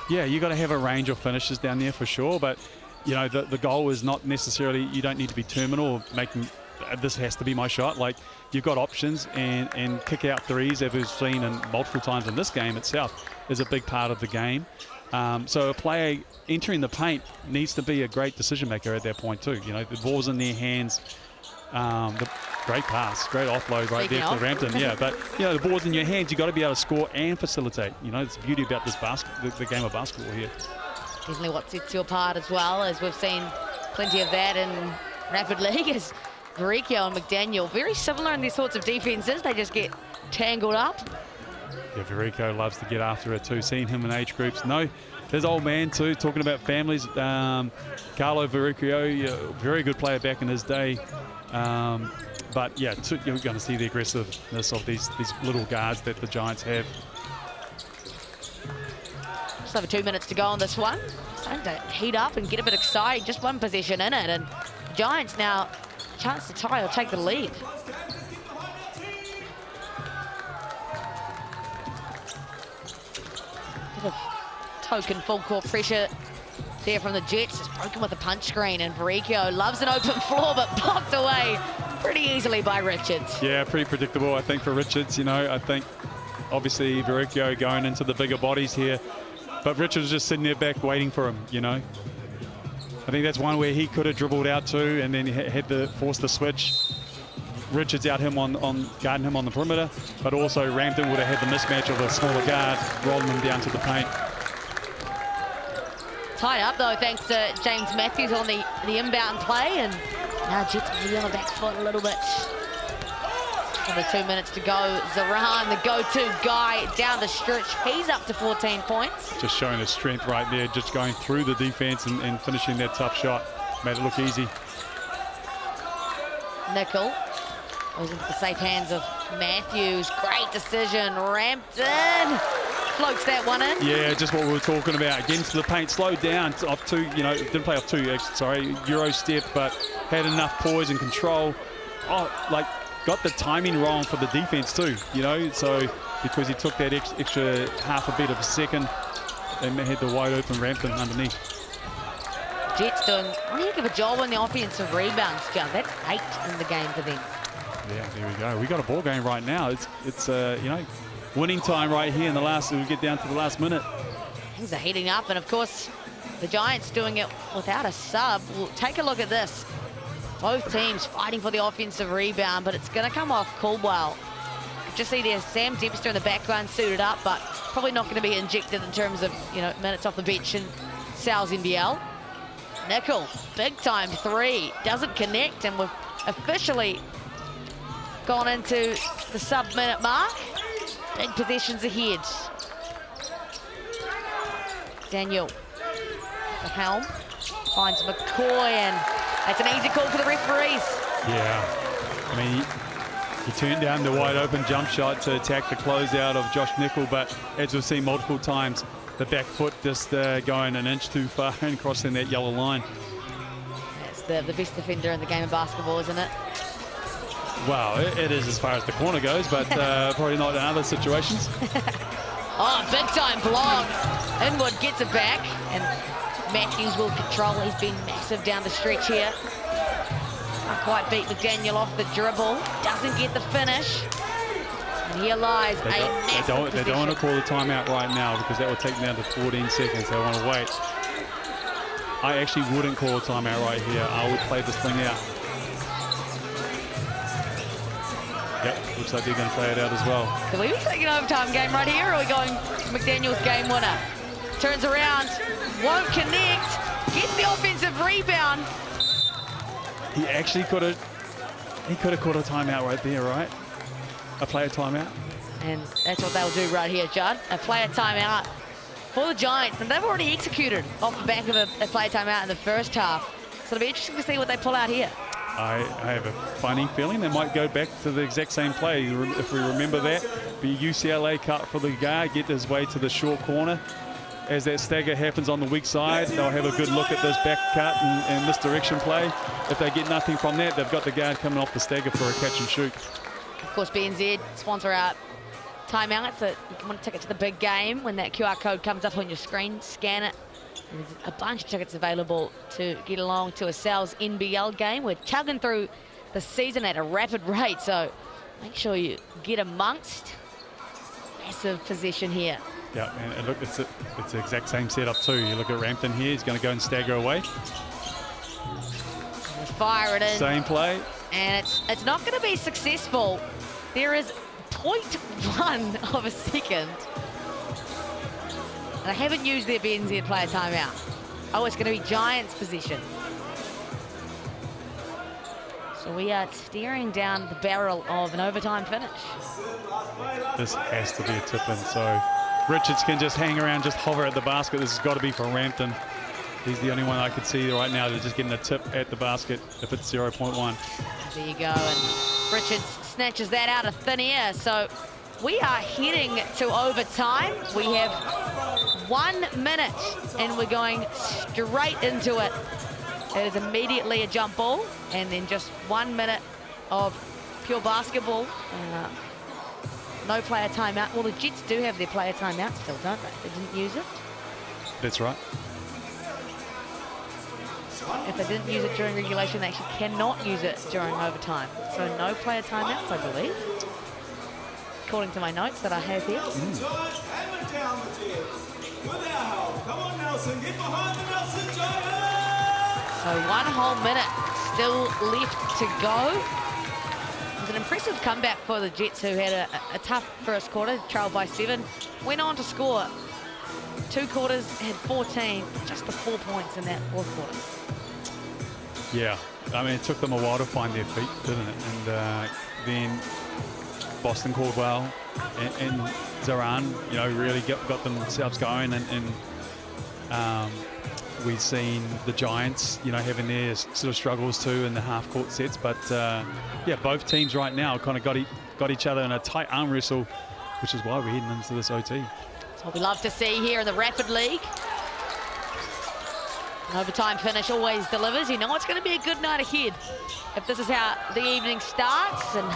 Yeah, you got to have a range of finishes down there for sure, but you know, the goal is not necessarily, you don't need to be terminal or making this has to be my shot. Like, you've got options, and kick out threes, as we've seen multiple times in this game itself, is a big part of the game. So a player entering the paint needs to be a great decision maker at that point too. You know, the ball's in their hands. The great pass, great offload right there to Rampton. Yeah, but you know, the ball's in your hands. You got to be able to score and facilitate. You know, it's the beauty about this the game of basketball here. Definitely what sets you apart as well, as we've seen plenty of that in Rapid League. Is Vericchio and McDaniel very similar in these sorts of defenses? They just get tangled up. Yeah, Vericchio loves to get after it too. Seeing him in age groups. No, his old man too, talking about families. Carlo Vericchio, very good player back in his day. But yeah, you're going to see the aggressiveness of these little guards that the Giants have. Just over 2 minutes to go on this one. Starting to heat up and get a bit exciting. Just one possession in it, and Giants now chance to tie or take the lead. Bit of token full court pressure there from the Jets. It's broken with a punch screen, and Vericchio loves an open floor, but blocked away pretty easily by Richards. Yeah, pretty predictable, I think, for Richards. You know, I think obviously Vericchio going into the bigger bodies here, but Richards just sitting there back waiting for him, you know. I think that's one where he could have dribbled out too, and then he had to force the switch. Richards out him on guarding him on the perimeter, but also Rampton would have had the mismatch of a smaller guard rolling him down to the paint. Tied up though, thanks to James Matthews on the inbound play, and now Jets will be on the back foot a little bit. Under 2 minutes to go. Zaran, the go-to guy down the stretch. He's up to 14 points. Just showing his strength right there, just going through the defense and finishing that tough shot. Made it look easy. Nickel goes into the safe hands of Matthews. Great decision. Rampton floats that one in. Yeah, just what we were talking about. Getting to the paint, slowed down off 2, you know, didn't play off 2, sorry, Euro step, but had enough poise and control. Oh, like, got the timing wrong for the defense too, you know, so because he took that extra half a bit of a second they had the wide open Rampton underneath. Jets doing a heck of a job on the offensive rebounds, John. That's 8 in the game for them. Yeah, there we go. We got a ball game right now. It's you know, winning time right here in the last. We get down to the last minute. Things are heating up, and of course, the Giants doing it without a sub. Well, take a look at this. Both teams fighting for the offensive rebound, but it's going to come off Caldwell. Just see there's Sam Dempster in the background suited up, but probably not going to be injected in terms of, you know, minutes off the bench in Sal's NBL. Nickel, big time 3, doesn't connect, and we've officially gone into the sub-minute mark. Big possessions ahead. Daniel, the helm, finds McCoy, and that's an easy call for the referees. Yeah, I mean, he turned down the wide open jump shot to attack the closeout of Josh Nickel, but as we've seen multiple times, the back foot just going an inch too far and crossing that yellow line. That's the best defender in the game of basketball, isn't it? Well, it is as far as the corner goes, but probably not in other situations. Oh, big time block. Inwood gets it back, and Matthews will control. He's been massive down the stretch here. Can't quite beat McDaniel off the dribble. Doesn't get the finish. And here lies a massive position. They don't want to call the timeout right now because that will take them down to 14 seconds. They want to wait. I actually wouldn't call a timeout right here. I would play this thing out. Yep, looks like they're going to play it out as well. Can we be taking an overtime game right here, or are we going McDaniel's game winner? Turns around, won't connect, gets the offensive rebound. He actually could have caught a timeout right there, right? A player timeout. And that's what they'll do right here, Judd. A player timeout for the Giants, and they've already executed off the back of a player timeout in the first half. So it'll be interesting to see what they pull out here. I have a funny feeling they might go back to the exact same play. If we remember that, be UCLA cut for the guard, get his way to the short corner. As that stagger happens on the weak side, they'll have a good look at this back cut and misdirection play. If they get nothing from that, they've got the guard coming off the stagger for a catch and shoot. Of course, BNZ sponsor our timeout, so you want to take it to the big game. When that QR code comes up on your screen, scan it. There's a bunch of tickets available to get along to a Sal's NBL game. We're chugging through the season at a rapid rate, so make sure you get amongst. Massive position here. Yeah, and look, it's the exact same setup too. You look at Rampton here, he's going to go and stagger away. And fire it in. Same play. And it's not going to be successful. There is 0.1 of a second. And they haven't used their BNZ player timeout. Oh, it's going to be Giants' position. So we are staring down the barrel of an overtime finish. This has to be a tip-in, so Richards can just hang around, just hover at the basket. This has got to be for Rampton. He's the only one I could see right now that's just getting a tip at the basket if it's 0.1. There you go, and Richards snatches that out of thin air. So we are heading to overtime. We have 1 minute, and we're going straight into it. It is immediately a jump ball, and then just 1 minute of pure basketball. No player timeout. Well, the Jets do have their player timeout still, don't they? They didn't use it. That's right. If they didn't use it during regulation, they actually cannot use it during overtime. So no player timeouts, I believe, according to my notes that I have here. So 1 whole minute still left to go. It was an impressive comeback for the Jets, who had a tough first quarter, trailed by 7. Went on to score 2 quarters, had 14, just the 4 points in that fourth quarter. Yeah, I mean, it took them a while to find their feet, didn't it? And then Boston Caldwell and Zoran, you know, really got themselves going, and we've seen the Giants, you know, having their sort of struggles too in the half-court sets. But yeah, both teams right now kind of got each other in a tight arm wrestle, which is why we're heading into this OT. That's what we love to see here in the Rapid League. An overtime finish always delivers. You know it's going to be a good night ahead if this is how the evening starts. And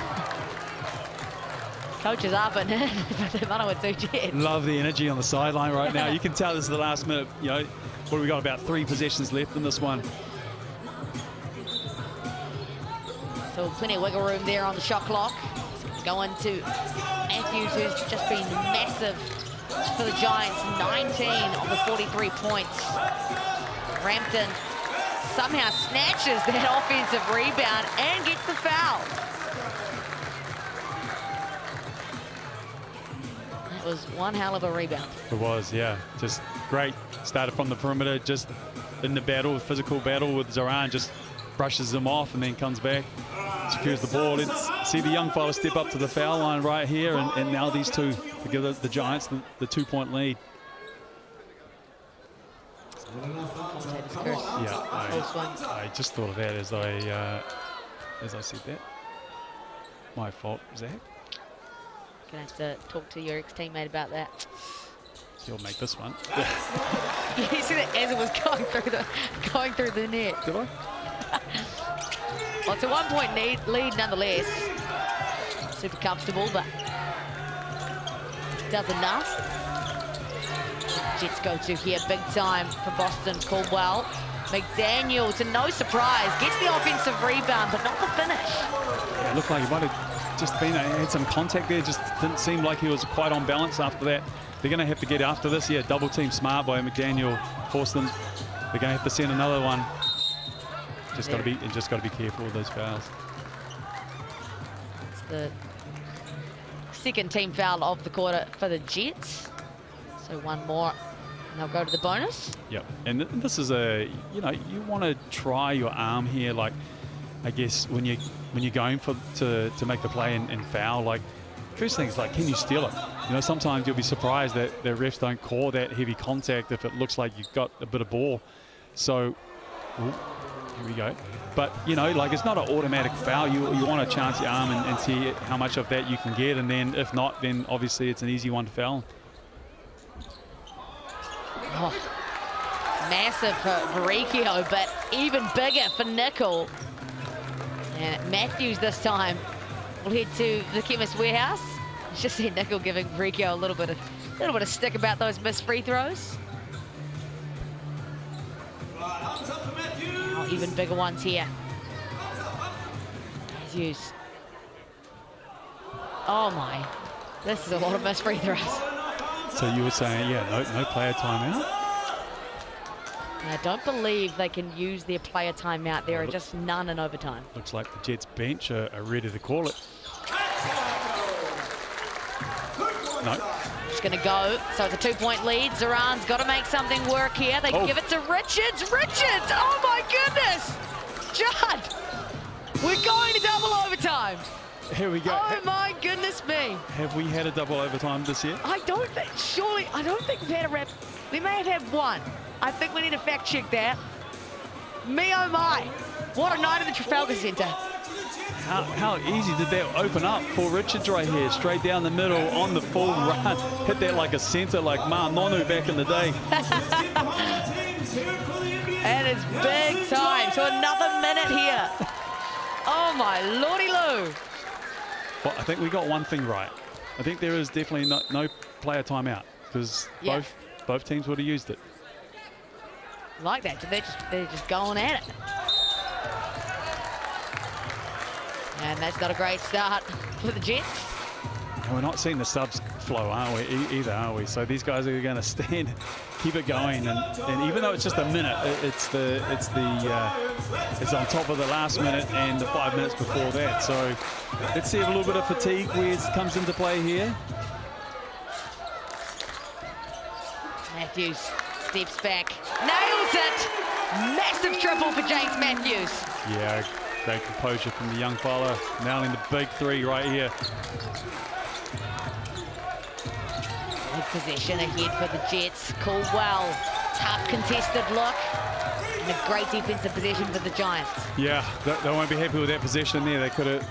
Coach is up and in for the Manawatū Jets. Love the energy on the sideline right now. You can tell this is the last minute. You know, what have we got? About 3 possessions left in this one. So plenty of wiggle room there on the shot clock. Going to Matthews, who's just been massive for the Giants. 19 of the 43 points. Rampton somehow snatches that offensive rebound and gets the foul. That was one hell of a rebound. It was, yeah. Just great. Started from the perimeter, just in the battle, physical battle with Zoran, just brushes him off and then comes back, secures the ball. Let's see the young fella step up to the foul line right here, and now these two to give the Giants the 2-point lead. Yeah, I just thought of that as I said that. My fault, Zach. Gonna have to talk to your ex-teammate about that. He'll make this one. You see that as it was going through the net. Did I? Well, it's a 1-point lead nonetheless. Super comfortable, but does enough. Jets go to here big time for Boston. Caldwell. McDaniel, to no surprise, gets the offensive rebound, but not the finish. Yeah, it looked like he might have just had some contact there. Just didn't seem like he was quite on balance after that. They're going to have to get after this. Yeah, double team smart by McDaniel. Force them. They're going to have to send another one. Just got to be careful with those fouls. It's the second team foul of the quarter for the Jets. So one more, and they'll go to the bonus. Yep, and this is you want to try your arm here. Like, I guess when you're going to make the play and foul, like, first thing is, like, can you steal it? You know, sometimes you'll be surprised that the refs don't call that heavy contact if it looks like you've got a bit of ball. So, here we go. But, you know, like, it's not an automatic foul. You want to chance your arm and see how much of that you can get, and then if not, then obviously it's an easy one to foul. Oh, massive for Varicchio, but even bigger for Nickel. And Matthews this time will head to the Chemist Warehouse. It's just see Nickel giving Varicchio a little bit of stick about those missed free throws. Oh, even bigger ones here. Matthews. Oh my, this is a lot of missed free throws. So you were saying, yeah, no player timeout? I don't believe they can use their player timeout. There are just none in overtime. Looks like the Jets bench are ready to call it. No. Just going to go. So it's a 2-point lead. Zoran's got to make something work here. They give it to Richards. Richards! Oh my goodness! Judd! We're going to double overtime. Here we go. Oh my goodness me. Have we had a double overtime this year? I don't think we've had a rep. We may have had one. I think we need to fact check that. Me oh my. What a night at the Trafalgar Centre. How easy did that open up for Richards right here? Straight down the middle on the full run. Hit that like a centre, like Manawatū back in the day. And it's big time. So another minute here. Oh my lordy loo. Well, I think we got one thing right. I think there is definitely no player timeout, because both teams would have used it. Like that, they're just going at it. And that's not a great start for the Jets. And we're not seeing the subs flow, aren't we? Either, are we? So these guys are going to stand, keep it going, and even though it's just a minute, it's on top of the last minute and the 5 minutes before that. So let's see if a little bit of fatigue comes into play here. Matthews steps back, nails it. Massive triple for James Matthews. Yeah, great composure from the young fella, nailing the big three right here. Good possession ahead for the Jets. Caldwell, tough contested look. And a great defensive possession for the Giants. Yeah, they won't be happy with that possession there. They could have,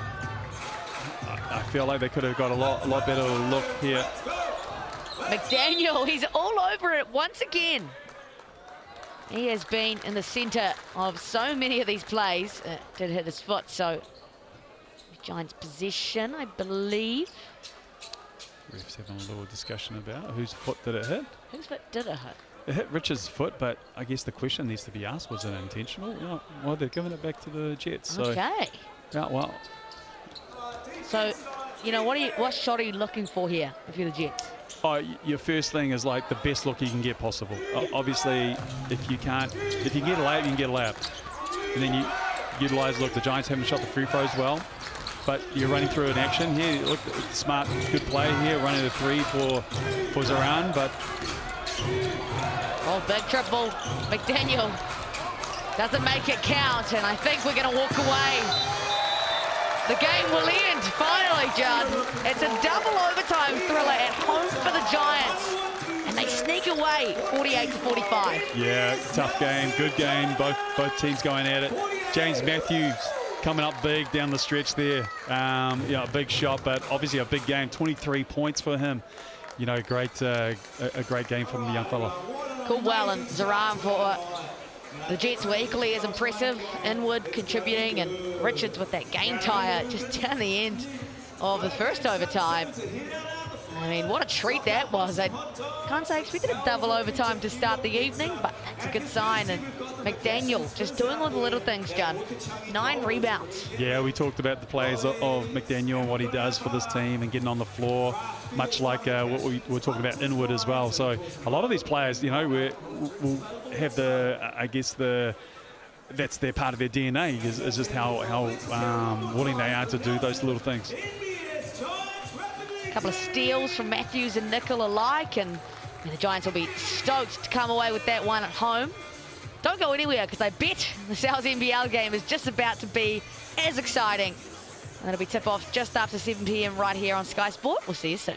I feel like they could have got a lot better look here. McDaniel, he's all over it once again. He has been in the centre of so many of these plays. Did hit his foot, so Giants possession, I believe. Ref's having a little discussion about whose foot did it hit. Whose foot did it hit? It hit Richard's foot, but I guess the question needs to be asked, was it intentional? Well, they're giving it back to the Jets. So, okay. Yeah, well. So, you know, what shot are you looking for here if you're the Jets? Oh, your first thing is like the best look you can get possible. Obviously, if you can get a layup, you can get a layup. And then you utilize, look, the Giants haven't shot the free throws well, but you're running through an action here. Look, smart, good play here, running a three for Zoran, but. Oh, big triple. McDaniel doesn't make it count, and I think we're going to walk away. The game will end, finally, Judd. It's a double overtime thriller at home for the Giants, and they sneak away 48-45. Yeah, tough game, good game. Both teams going at it. James Matthews coming up big down the stretch there. Yeah, a big shot, but obviously a big game. 23 points for him. You know, a great game from the young fella. Caldwell and Zoran for the Jets were equally as impressive. Inwood contributing, and Richards with that game tire just down the end of the first overtime. I mean, what a treat that was. I can't say I expected a double overtime to start the evening, but that's a good sign. And McDaniel just doing all the little things, John. 9 rebounds. Yeah, we talked about the plays of McDaniel and what he does for this team and getting on the floor, much like what we were talking about Inwood as well. So a lot of these players, you know, will have that's their part of their DNA is just how willing they are to do those little things. Couple of steals from Matthews and Nickel alike, and the Giants will be stoked to come away with that one at home. Don't go anywhere, because I bet the South NBL game is just about to be as exciting. And it'll be tip-off just after 7 p.m. right here on Sky Sport. We'll see you soon.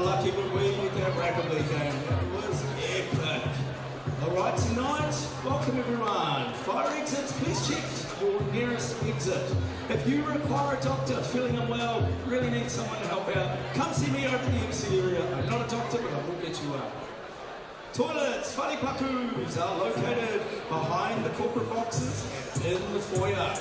lucky were we with that rugby game. That was epic. All right, tonight, welcome everyone. Fire exits, please check your nearest exit. If you require a doctor, feeling unwell, really need someone to help out, come see me over the MC area. I'm not a doctor, but I will get you up. Toilets, wharipakus are located behind the corporate boxes and in the foyer.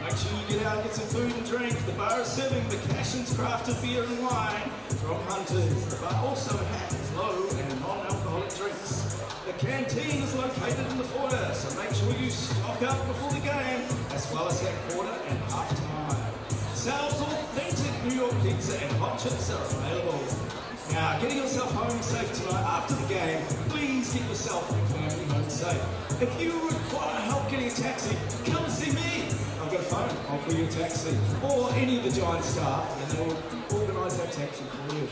Make sure you get out and get some food and drink. The bar is serving the Cashin's crafted beer and wine from Hunters. The bar also has low and non-alcoholic drinks. The canteen is located in the foyer, so make sure you stock up before the game, as well as at quarter and half time. Sal's authentic New York pizza and hot chips are available. Now, getting yourself home safe tonight after the game, please get yourself and family home safe. If you require help getting a taxi, come and see me. I've got a phone, I'll call you a taxi. Or any of the Giant staff, and they'll organise that taxi for you.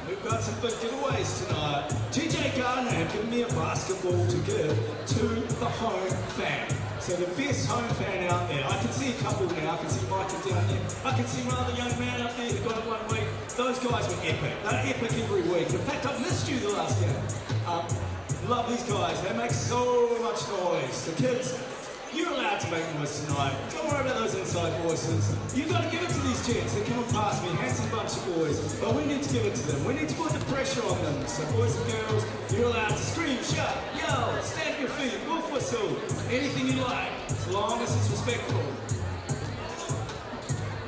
We've got some big giveaways tonight. GJ Gardner have given me a basketball to give to the home fan. So the best home fan out there, I can see a couple now, I can see Michael down there, I can see one other young man up there who got it 1 week. Those guys were epic. They're epic every week. In fact, I missed you the last game. Love these guys. They make so much noise. The kids, you're allowed to make noise tonight. Don't worry about those inside voices. You've got to give it to these gents. They're coming past me, handsome bunch of boys. But we need to give it to them. We need to put the pressure on them. So boys and girls, you're allowed to scream, shout, yell, stamp your feet, wolf whistle, anything you like, as long as it's respectful.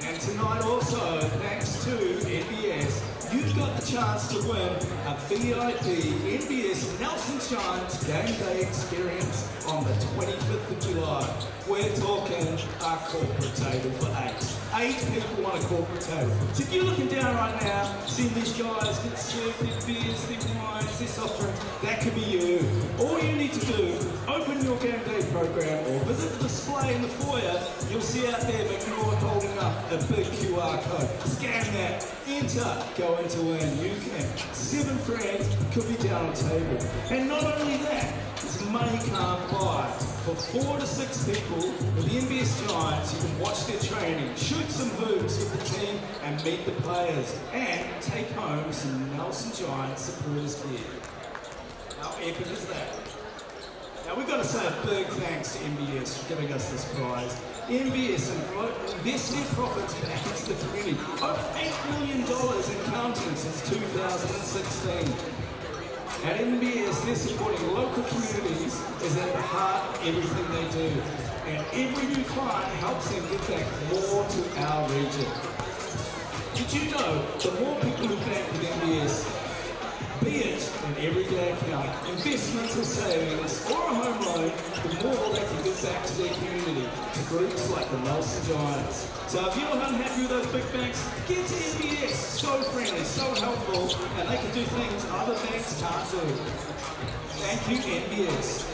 And tonight also, thanks to NBS, you've got the chance to win a VIP NBS Nelson Giants game day experience on the 25th of July. We're talking a corporate table for 8. 8 people want a corporate table. So if you're looking down right now, seeing these guys get served their beers, their wines, their soft drinks, that could be you. All you need to do, open your game day program or visit the display in the foyer. You'll see out there McNaught holding up a big QR code. Scan that, enter, go in to win. You can. 7 friends could be down on the table. And not only that, it's money can't buy. For 4 to 6 people with the NBS Giants, you can watch their training, shoot some hoops with the team and meet the players, and take home some Nelson Giants supporters gear. How epic is that? Now we've got to say a big thanks to NBS for giving us this prize. NBS invested their profits back into the community. Over $8 million in counting since 2016. At NBS, they're supporting local communities is at the heart of everything they do. And every new client helps them get back more to our region. Did you know the more people who bank with NBS, be it an everyday account, investments or savings, or a home loan, the more they can give back to their community, to groups like the Nelson Giants. So if you're unhappy with those big banks, get to NBS. So friendly, so helpful, and they can do things other banks can't do. Thank you, NBS.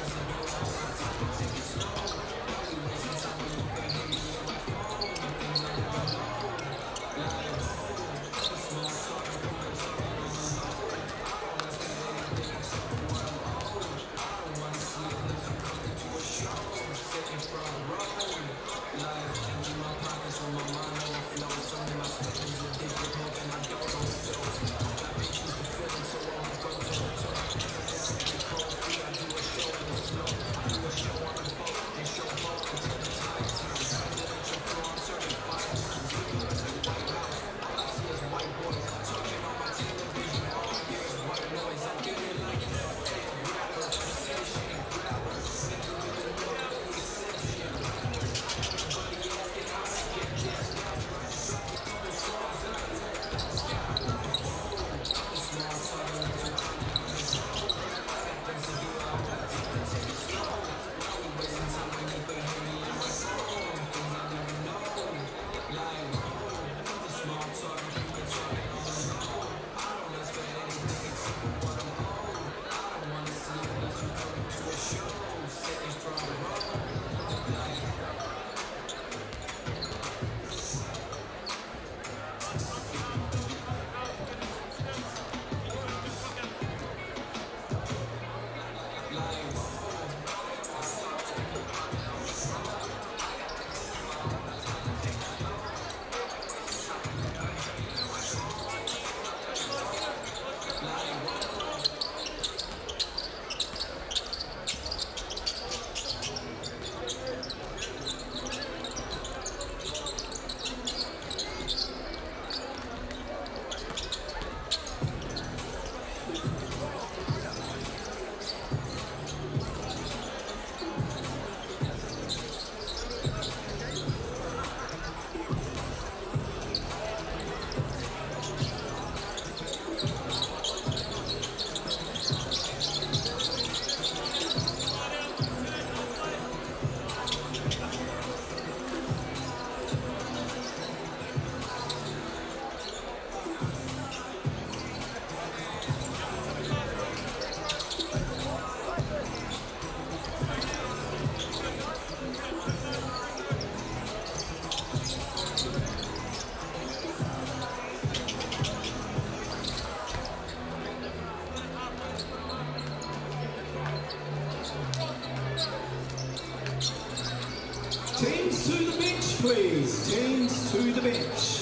to the bench.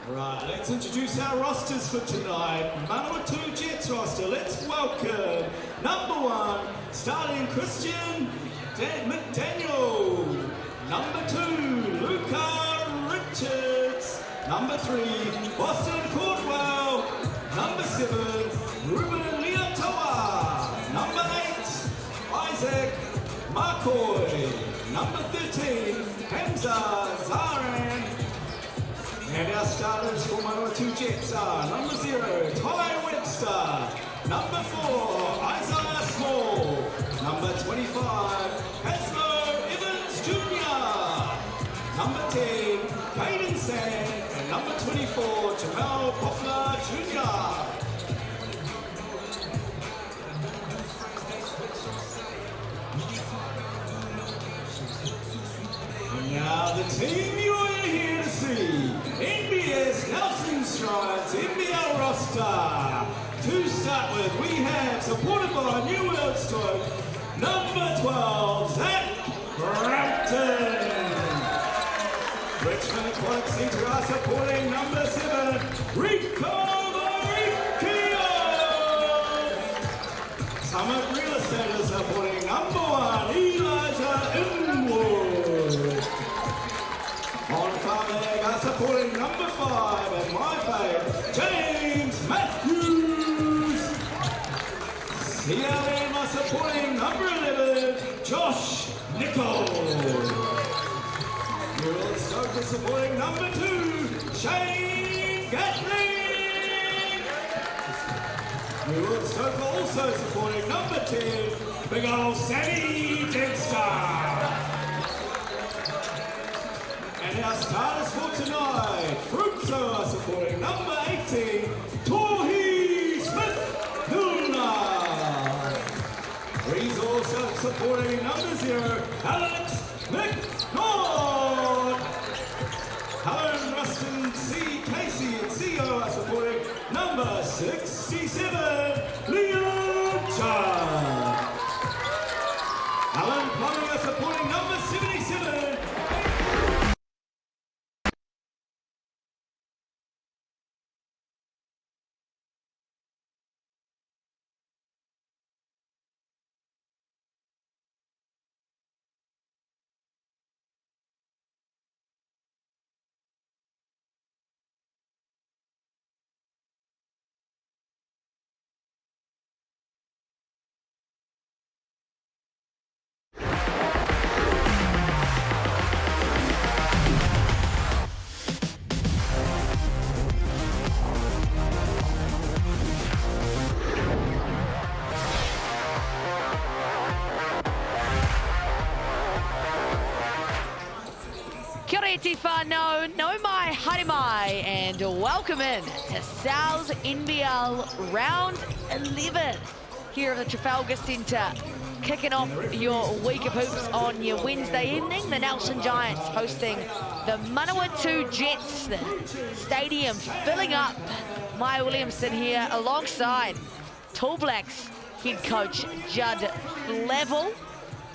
Right, let's introduce our rosters for tonight. Manawatū Jets roster, let's welcome number 1, starting Christian McDaniel. Number 2, Luca Richards. Number 3, Boston Cordwell. Number 7, Ruben Leotoa. Number 8, Isaac McCoy. Number 13, Hamza Zaran. And our starters for Manawatū Jets are number 0, Ty Webster. Number 4, Isaiah Small. Number 25, Haslo Evans Jr. Number 10, Caden Sand. And number 24, Jamal Poplar Jr. Now the team you are here to see, NBS Nelson Strides NBL roster. To start with, we have, supported by New World Stoke, number 12, Zach Brampton. Richmond Aquatic Centre are supporting number 7, Rico Maricchio. Summit Real Estate is supporting number 1, Elijah Inwood. On Farm Egg are supporting number 5 and my favourite, James Matthews. CLM are supporting number 11, Josh Nichols. World Stoke is supporting number 2, Shane Gatling. World Stoke are also supporting number 10, big old Sammy Dexter. And our starters for tonight, Fruitso are supporting number 18, Torhi Smith-Hilner. He's also supporting number 0, Alex McNaught. Helen Ruston C. Casey and CO are supporting number 67, Leon Char. Alan Plumbing are supporting number 77, Kia ora te whanau, no mai haere mai, and welcome in to Sal's NBL Round 11 here at the Trafalgar Centre. Kicking off your week of hoops on your Wednesday evening, the Nelson Giants hosting the Manawatū Jets. The stadium filling up. Maya Williamson here alongside Tall Blacks head coach Judd Flavel,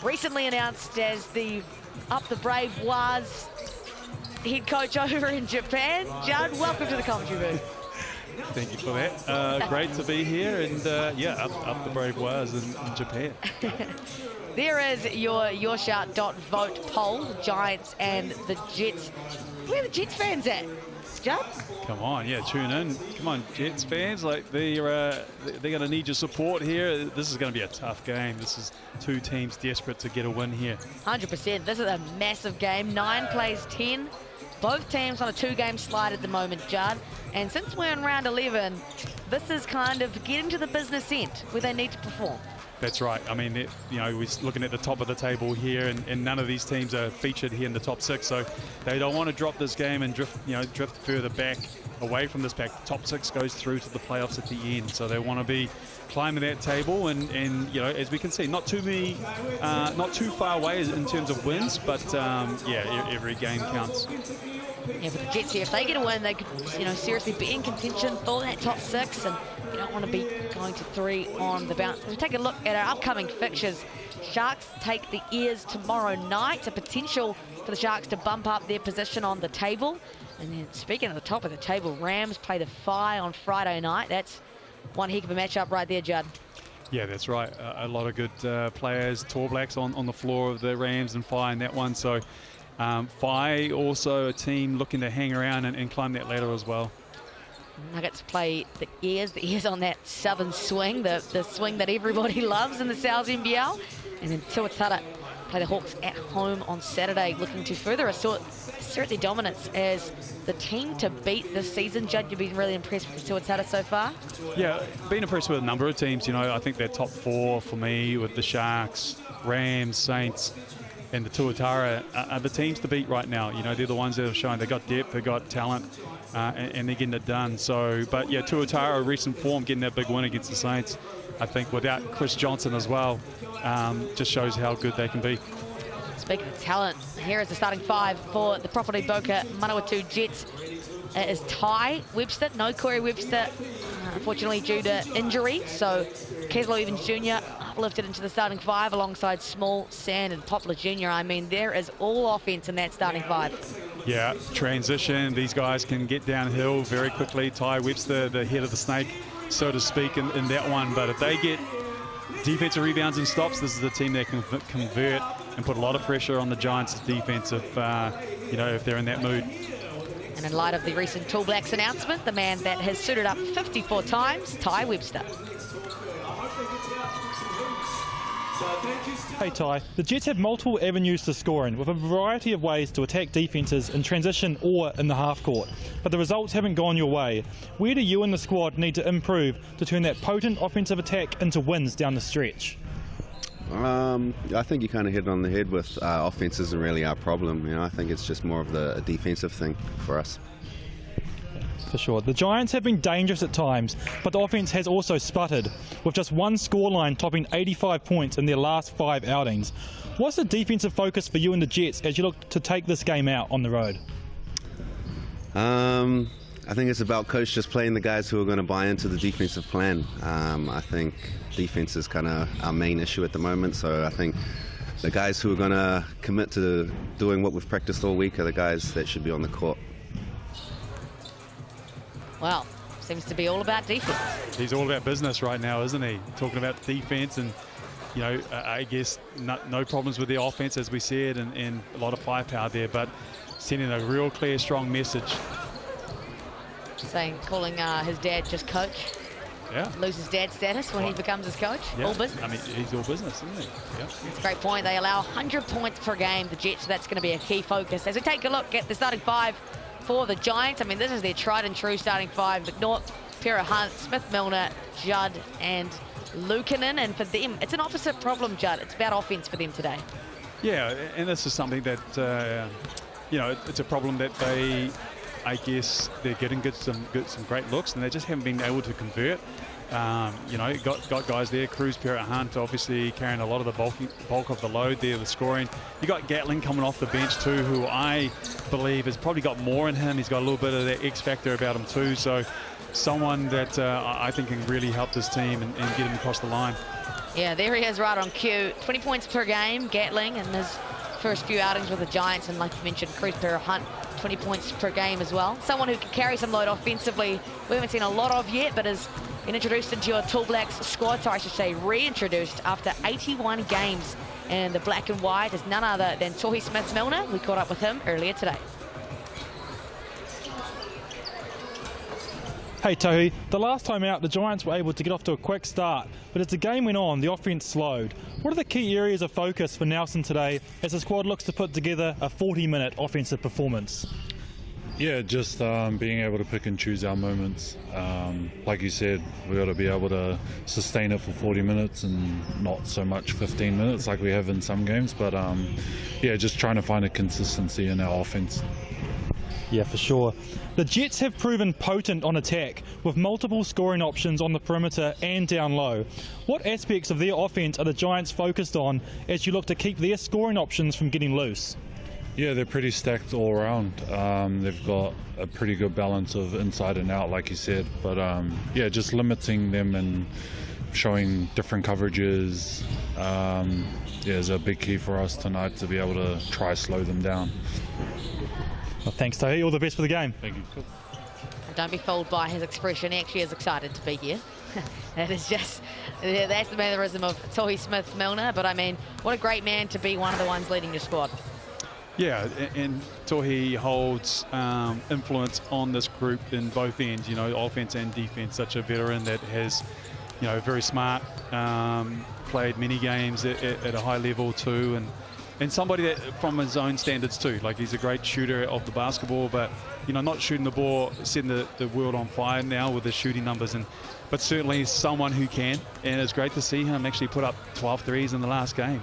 recently announced as the Up the Brave was head coach over in Japan. Judd, welcome to the commentary booth. Thank you for that. Great to be here, and yeah, up the brave wires in Japan. There is your shout.vote poll, the Giants and the Jets. Where are the Jets fans at, Judd? Come on, yeah, tune in. Come on, Jets fans, like they're going to need your support here. This is going to be a tough game. This is two teams desperate to get a win here. 100%. This is a massive game. 9 plays 10. Both teams on a 2-game slide at the moment, Judd. And since we're in round 11, this is kind of getting to the business end where they need to perform. That's right. I mean, we're looking at the top of the table here, and none of these teams are featured here in the top 6, so they don't want to drop this game and drift further back away from this pack. Top 6 goes through to the playoffs at the end, so they want to be climbing that table, and as we can see, not too far away in terms of wins, but every game counts. Yeah, but the Jets here, if they get a win, they could, seriously be in contention for that top 6, and you don't want to be going to 3 on the bounce. We'll take a look at our upcoming fixtures. Sharks take the Ears tomorrow night, a potential for the Sharks to bump up their position on the table. And then speaking of the top of the table, Rams play the Fi on Friday night. That's one heck of a matchup right there, Judd. Yeah, that's right. A lot of good players, Tall Blacks on the floor of the Rams and Fi in that one. So Fi also a team looking to hang around and climb that ladder as well. Nuggets play the Ears on that southern swing, the swing that everybody loves in the South NBL. And then Tuatara play the Hawks at home on Saturday, looking to further assert their dominance as the team to beat this season. Judd, you've been really impressed with the Tuatara so far? Yeah, been impressed with a number of teams. I think they're top 4 for me with the Sharks, Rams, Saints, and the Tuatara are the teams to beat right now. They're the ones that have shown they've got depth, they've got talent, and they're getting it done. So, but yeah, Tuatara, recent form, getting that big win against the Saints. I think without Chris Johnson as well, just shows how good they can be. Speaking of talent, here is the starting 5 for the Property Boca Manawatū Jets. It is Ty Webster, no Corey Webster, unfortunately due to injury. So Keslow Evans Jr. uplifted into the starting 5 alongside Small, Sand and Poplar Jr. I mean, there is all offense in that starting 5. Yeah, transition. These guys can get downhill very quickly. Ty Webster, the head of the snake, so to speak, in that one. But if they get defensive rebounds and stops, this is a team that can convert and put a lot of pressure on the Giants' defense if they're in that mood. And in light of the recent Tall Blacks announcement, the man that has suited up 54 times, Ty Webster. Hey Ty, the Jets have multiple avenues to score in, with a variety of ways to attack defences in transition or in the half court. But the results haven't gone your way. Where do you and the squad need to improve to turn that potent offensive attack into wins down the stretch? I think you kind of hit it on the head with offense isn't really our problem. I think it's just more of a defensive thing for us. For sure. The Giants have been dangerous at times, but the offense has also sputtered, with just one scoreline topping 85 points in their last 5 outings. What's the defensive focus for you and the Jets as you look to take this game out on the road? I think it's about coach just playing the guys who are going to buy into the defensive plan. I think defense is kind of our main issue at the moment, so I think the guys who are going to commit to doing what we've practiced all week are the guys that should be on the court. Well, seems to be all about defense. He's all about business right now, isn't he? Talking about defense and, I guess no problems with the offense as we said, and a lot of firepower there, but sending a real clear, strong message. Calling his dad just coach. Yeah. Lose his dad status when he becomes his coach. Yeah. All business. I mean, he's all business, isn't he? Yeah. That's a great point. They allow 100 points per game, the Jets, so that's going to be a key focus. As we take a look at the starting 5 for the Giants, I mean, this is their tried and true starting 5. McNaught, Pera Hunt, Smith-Milner, Judd and Luukkonen. And for them, it's an opposite problem, Judd. It's about offense for them today. Yeah, and this is something that, it's a problem that I guess they're getting some great looks, and they just haven't been able to convert. Got guys there. Cruz, Pera Hunt, obviously carrying a lot of the bulk of the load there, the scoring. You got Gatling coming off the bench too, who I believe has probably got more in him. He's got a little bit of that X factor about him too. So someone that I think can really help this team and get him across the line. Yeah, there he is right on cue. 20 points per game, Gatling, in his first few outings with the Giants, and like you mentioned, Cruz, Pera Hunt, 20 points per game as well. Someone who can carry some load offensively we haven't seen a lot of yet, but has been introduced into your Tall Blacks squad, so I should say reintroduced after 81 games. And the black and white is none other than Tohi Smith-Milner. We caught up with him earlier today. Hey Tohi, the last time out the Giants were able to get off to a quick start, but as the game went on, the offense slowed. What are the key areas of focus for Nelson today as the squad looks to put together a 40-minute offensive performance? Yeah, just being able to pick and choose our moments. Like you said, we got to be able to sustain it for 40 minutes and not so much 15 minutes like we have in some games. But yeah, just trying to find a consistency in our offense. Yeah, for sure. The Jets have proven potent on attack with multiple scoring options on the perimeter and down low. What aspects of their offense are the Giants focused on as you look to keep their scoring options from getting loose? Yeah, they're pretty stacked all around. They've got a pretty good balance of inside and out, like you said. But yeah, just limiting them and showing different coverages yeah, is a big key for us tonight to be able to try slow them down. Well, thanks, Tohi. All the best for the game. Thank you. Don't be fooled by his expression. He actually is excited to be here. That is just, that's the mannerism of Tohi Smith-Milner. But I mean, what a great man to be one of the ones leading your squad. Yeah, and Tohi holds influence on this group in both ends, you know, offense and defense. Such a veteran that has, you know, very smart, played many games at a high level too, and somebody that from his own standards too. Like, he's a great shooter of the basketball, but, you know, not shooting the ball, setting the world on fire now with his shooting numbers, but certainly someone who can, and it's great to see him actually put up 12 threes in the last game.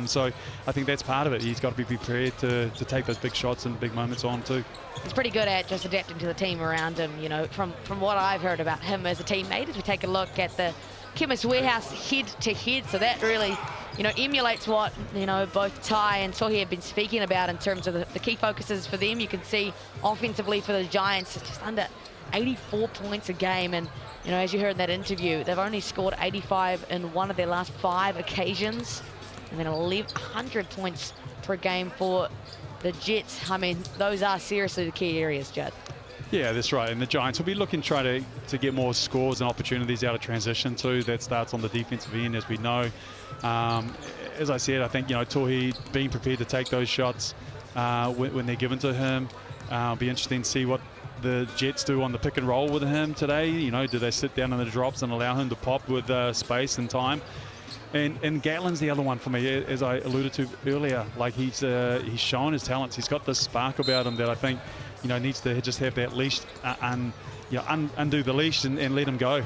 So I think that's part of it. He's got to be prepared to take those big shots and big moments on too. He's pretty good at just adapting to the team around him, you know, from what I've heard about him as a teammate. As we take a look at the Chemist Warehouse head-to-head, so that really, you know, emulates what, you know, both Ty and Tohi have been speaking about in terms of the key focuses for them. You can see offensively for the Giants, just under 84 points a game, and, you know, as you heard in that interview, they've only scored 85 in one of their last 5 occasions, and then 100 points per game for the Jets. I mean, those are seriously the key areas, Judd. Yeah, that's right. And the Giants will be looking to try to get more scores and opportunities out of transition too. That starts on the defensive end, as we know. As I said, I think, you know, Tohi being prepared to take those shots when they're given to him. Be interesting to see what the Jets do on the pick and roll with him today. You know, do they sit down in the drops and allow him to pop with space and time? And Gatlin's the other one for me, as I alluded to earlier. Like, he's shown his talents. He's got this spark about him that I think, you know, needs to just have that leash and, you know, undo the leash and let him go.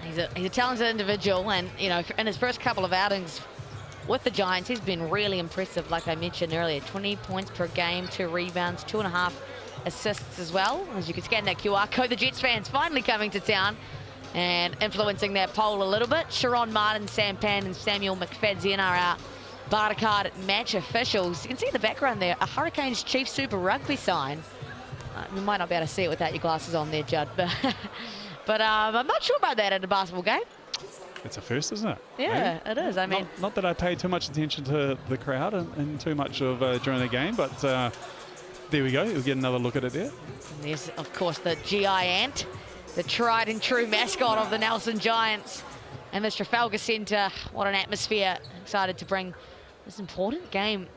He's a talented individual, and, you know, in his first couple of outings with the Giants, he's been really impressive. Like I mentioned earlier, 20 points per game, 2 rebounds, 2.5 assists as well. As you can scan that QR code, the Jets fans finally coming to town and influencing that poll a little bit. Sharon Martin, Sam Pan, and Samuel McFadzean are our Barcard match officials. You can see in the background there a Hurricanes Chief Super Rugby sign. You might not be able to see it without your glasses on there, Judd, but I'm not sure about that at a basketball game. It's a first, isn't it? Yeah, maybe. It is. I mean, not that I paid too much attention to the crowd and too much of during the game, but there we go. We'll get another look at it there. And there's, of course, the GI Ant, the tried and true mascot of the Nelson Giants, and this Trafalgar Centre. What an atmosphere! Excited to bring this important game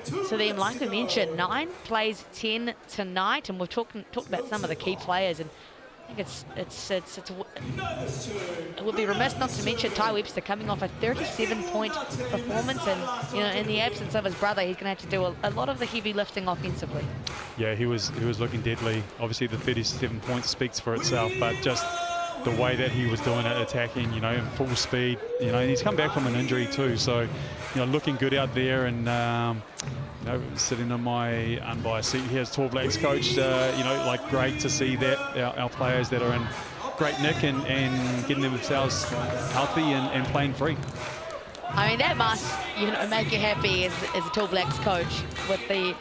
to them. Like I mentioned, 9 plays 10 tonight, and we've talked about some of the key players, and I think it would be remiss not to mention Ty Webster coming off a 37-point performance, and, you know, in the absence of his brother, he's going to have to do a lot of the heavy lifting offensively. Yeah, he was looking deadly. Obviously, the 37 points speaks for itself, but just the way that he was doing it, attacking, you know, in full speed, you know, and he's come back from an injury too, so, you know, looking good out there. And you know, sitting on my unbiased seat here as Tall Blacks coach, you know, like, great to see that our players that are in great nick and getting themselves healthy and playing free. I mean, that must, you know, make you happy as a Tall Blacks coach with the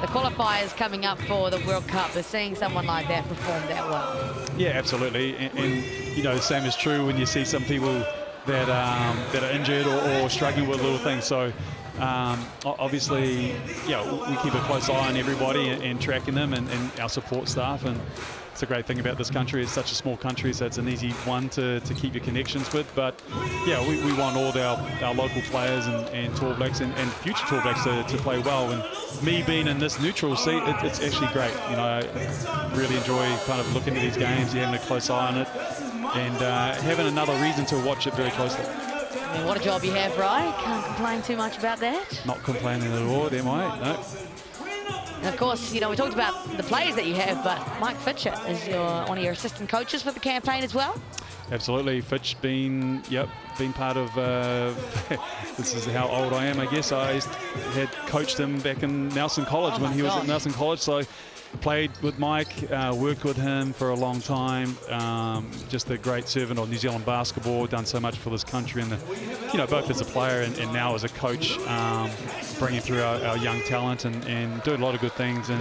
qualifiers coming up for the World Cup. But seeing someone like that perform that well. Yeah, absolutely. And you know, the same is true when you see some people that are injured or struggling with little things. So obviously, yeah, we keep a close eye on everybody and tracking them and our support staff. And it's a great thing about this country. It's such a small country, so it's an easy one to keep your connections with. But yeah, we want all our local players and Tall Blacks and future Tall Blacks to play well. And me being in this neutral seat, it's actually great. You know, I really enjoy kind of looking at these games, having a close eye on it, and having another reason to watch it very closely. I mean, what a job you have, Rye. Can't complain too much about that. Not complaining at all, am I? No. And of course, you know, we talked about the players that you have, but Mike Fitchett is one of your assistant coaches for the campaign as well. Absolutely, Fitch been part of. This is how old I am, I guess. I had coached him back in Nelson College when he was at Nelson College, so played with Mike, worked with him for a long time. Just a great servant of New Zealand basketball, done so much for this country, and both as a player and now as a coach, bringing through our young talent and doing a lot of good things in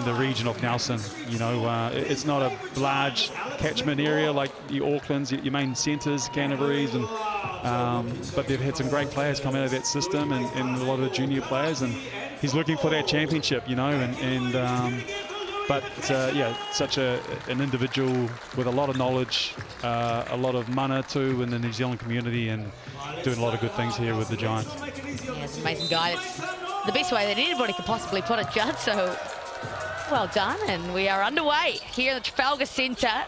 the region of Nelson. It's not a large catchment area like the Aucklands, your main centres, Canterbury's, and but they've had some great players come out of that system and a lot of the junior players, and he's looking for that championship, but such an individual with a lot of knowledge, a lot of mana too in the New Zealand community, and doing a lot of good things here with the Giants. Yeah, it's an amazing guy. It's the best way that anybody could possibly put it, Judd, so well done. And we are underway here at the Trafalgar Centre.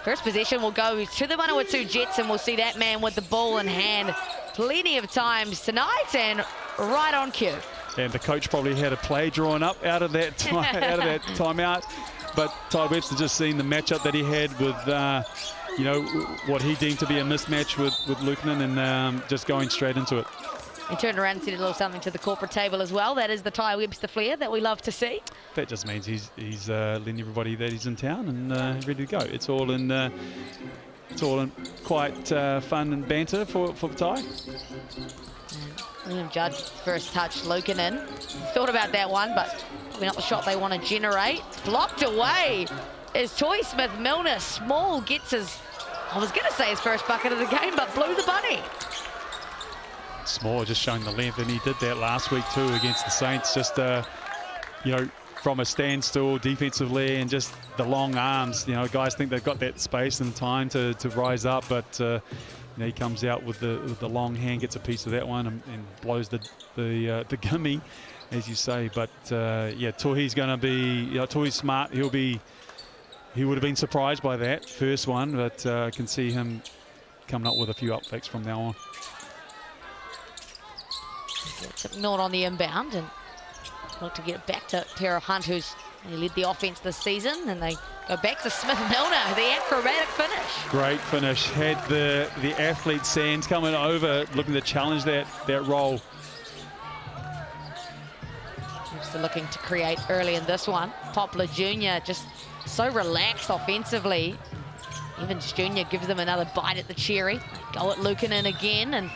First possession will go to the Manawatū Jets, and we'll see that man with the ball in hand plenty of times tonight, and right on cue. And the coach probably had a play drawn up out of that timeout, but Ty Webster just seen the matchup that he had with, what he deemed to be a mismatch with Lukanen, and just going straight into it. He turned around and said a little something to the corporate table as well. That is the Ty Webster flair that we love to see. That just means he's letting everybody that he's in town and ready to go. It's all in quite fun and banter for Ty. William Judd, first touch, Lukanen. Thought about that one, but probably not the shot they want to generate. Blocked away is Toy Smith-Milner. Small gets his, I was going to say his first bucket of the game, but blew the bunny. Small just showing the length, and he did that last week too against the Saints, just from a standstill defensively, and just the long arms. Guys think they've got that space and time to rise up, but he comes out with the long hand, gets a piece of that one, and blows the gimme, as you say. But Tohi's going to be, Tohi's smart. He would have been surprised by that first one, but I can see him coming up with a few upfakes from now on. It's ignored on the inbound, and look to get it back to Pero Hunt, who's led the offense this season, and they go back to Smith-Milner, the acrobatic finish. Great finish. Had the athlete Sands coming over, looking to challenge that role. Just looking to create early in this one. Poplar Jr. just so relaxed offensively. Evans Jr. gives them another bite at the cherry. They go at Lukanen again, and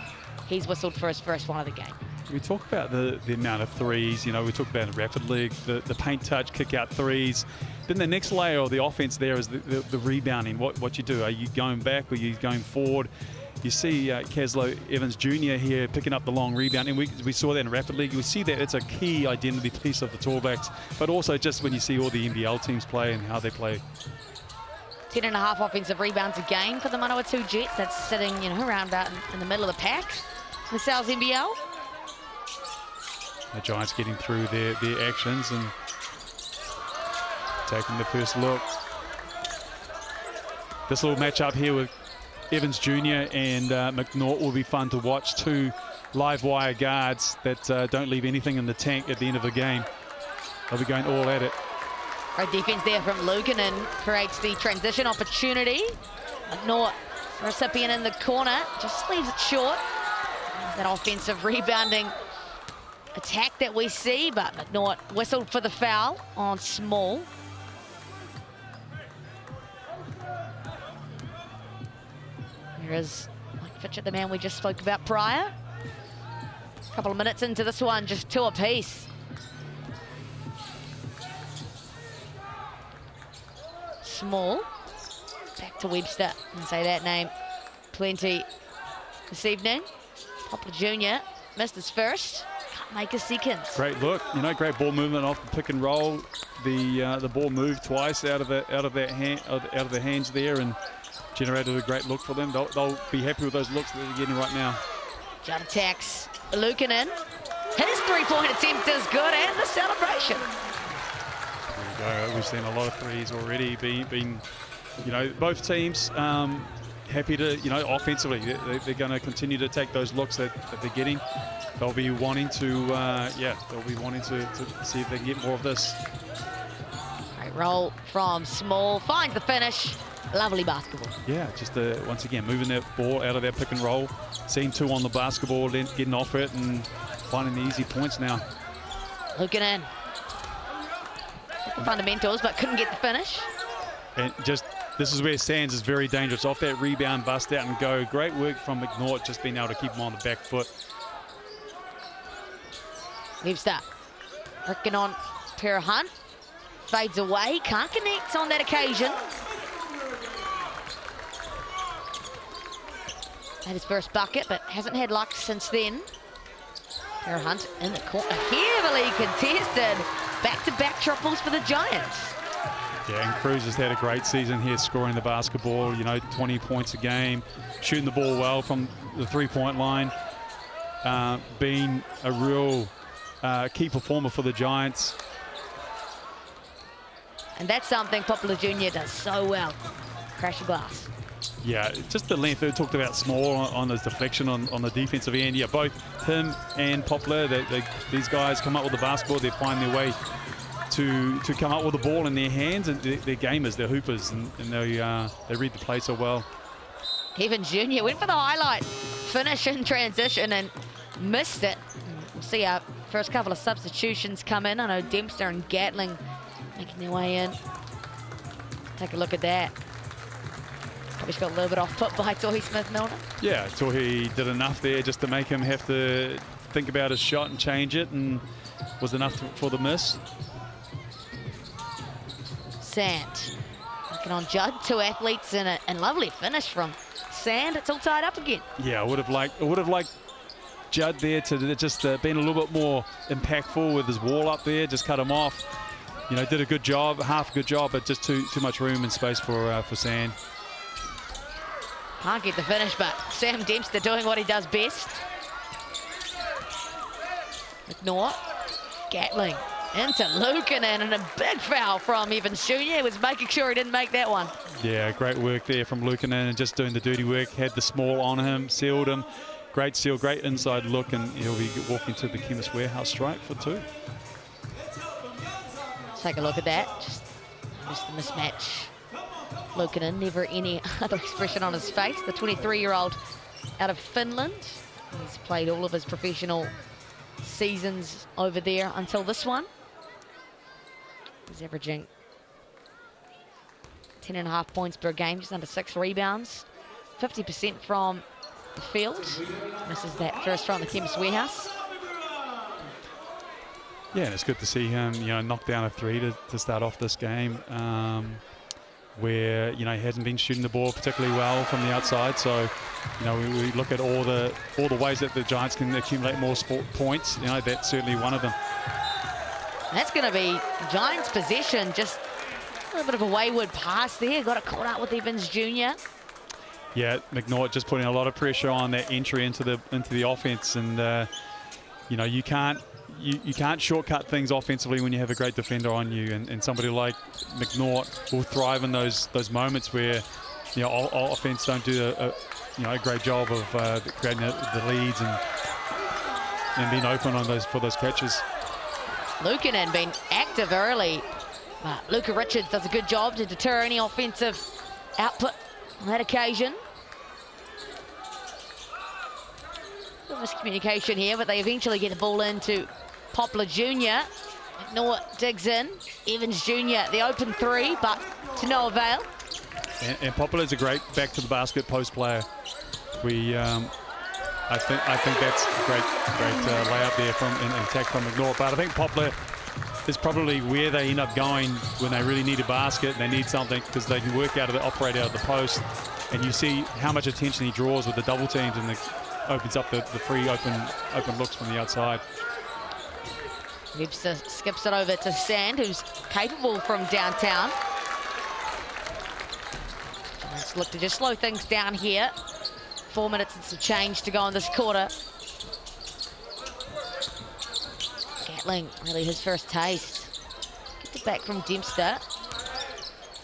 he's whistled for his first one of the game. We talk about the amount of threes, we talk about the rapid league, the paint touch, kick out threes. Then the next layer of the offense there is the rebounding, what you do. Are you going back or are you going forward? You see Caslow Evans Jr. here picking up the long rebound, and we saw that in rapid league. We see that it's a key identity piece of the Tall Blacks, but also just when you see all the NBL teams play and how they play. 10.5 offensive rebounds a game for the Manawatū Jets. That's sitting, around about in the middle of the pack. The South NBL. The Giants getting through their actions and taking the first look. This little matchup here with Evans Jr. and McNaught will be fun to watch. Two live wire guards that don't leave anything in the tank at the end of the game. They'll be going all at it. Great defense there from Lukanen, creates the transition opportunity. McNaught, recipient in the corner, just leaves it short. That offensive rebounding attack that we see, but McNaught whistled for the foul on Small. Here is Mike Fitchett, the man we just spoke about prior. A couple of minutes into this one, just two apiece. Small, back to Webster, and say that name plenty this evening. Poplar Jr. missed his first, can't make a second. Great look, great ball movement off the pick and roll. The ball moved twice out of the hands there, and generated a great look for them. They'll be happy with those looks that they're getting right now. Judd attacks Lukanen. His three-point attempt is good, and the celebration. There you go. We've seen a lot of threes already being both teams happy to, you know, offensively, they're going to continue to take those looks that they're getting. They'll be wanting to, they'll be wanting to see if they can get more of this. Great roll from Small, finds the finish. Lovely basketball. Yeah, just once again, moving that ball out of that pick and roll, seeing 2 on the basketball, then getting off it and finding the easy points now. Luukkonen. Fundamentals, but couldn't get the finish. And just, this is where Sands is very dangerous. Off that rebound, bust out and go. Great work from McNaught, just being able to keep him on the back foot. Webster working on Tara Hunt. Fades away, can't connect on that occasion. Had his first bucket, but hasn't had luck since then. Tara Hunt in the corner, heavily contested. Back-to-back triples for the Giants. Yeah, and Cruz has had a great season here, scoring the basketball, you know, 20 points a game, shooting the ball well from the three-point line, being a real key performer for the Giants. And that's something Poplar Jr. does so well. Crash the glass. Yeah, just the length. We talked about Small on his deflection on the defensive end. Yeah, both him and Poplar, these guys come up with the basketball. They find their way to come up with the ball in their hands, and they're gamers, they're hoopers, and they read the play so well. Evans Jr. went for the highlight finish in transition and missed it. We'll see our first couple of substitutions come in. I know Dempster and Gatling making their way in. Take a look at that. Probably got a little bit off put by Tohi Smith-Milner. Yeah, Tohi did enough there just to make him have to think about his shot and change it, and was enough for the miss. Sand working on Judd, 2 athletes in it, and lovely finish from Sand. It's all tied up again. Yeah, I would have liked Judd there to just been a little bit more impactful with his wall up there, just cut him off. You know, did a good job, half a good job, but just too much room and space for Sand. Can't get the finish, but Sam Dempster doing what he does best. McNaught, Gatling into Luukkonen, and a big foul from Evans Jr. He was making sure he didn't make that one. Yeah, great work there from Luukkonen, and just doing the dirty work. Had the Small on him, sealed him. Great seal, great inside look, and he'll be walking to the Chemist Warehouse strike for 2. Take a look at that. Just the mismatch. Luukkonen, never any other expression on his face. The 23-year-old out of Finland. He's played all of his professional seasons over there until this one. He's averaging 10.5 points per game, just under 6 rebounds. 50% from the field. Misses that first try on the Chemist Warehouse. Yeah, and it's good to see him, you know, knock down a 3 to start off this game. Where, you know, he hasn't been shooting the ball particularly well from the outside. So, you know, we look at all the ways that the Giants can accumulate more points. You know, that's certainly one of them. That's going to be Giants' possession. Just a little bit of a wayward pass there. Got it caught out with Evans Jr. Yeah, McNaught just putting a lot of pressure on that entry into the offense, and you know, you can't shortcut things offensively when you have a great defender on you, and somebody like McNaught will thrive in those moments where, you know, all offense don't do a great job of creating the leads and being open on for those catches. Luukkonen been active early, but Luka Richards does a good job to deter any offensive output on that occasion. A little miscommunication here, but they eventually get the ball into Poplar Jr. McNaught digs in. Evans Jr. the open 3, but to no avail. And Poplar's a great back to the basket post player. I think that's a great layup there from an attack from McNaught. But I think Poplar is probably where they end up going when they really need a basket. They need something because they can operate out of the post. And you see how much attention he draws with the double teams, and opens up the free open looks from the outside. Webster skips it over to Sand, who's capable from downtown. Let's look to just slow things down here. 4 minutes and some change to go in this quarter. Gatling, really his first taste. Gets it back from Dempster.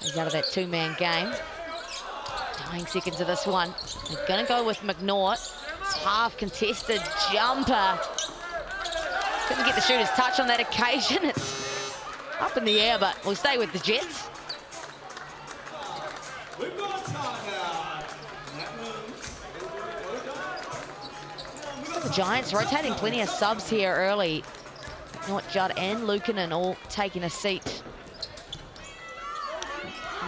He's out of that 2-man game. Dying seconds of this one. They're going to go with McNaught. It's half contested jumper. Couldn't get the shooter's touch on that occasion. It's up in the air, but we'll stay with the Jets. We've got a timeout. The Giants rotating plenty of subs here early. Not Judd and Luukkonen all taking a seat.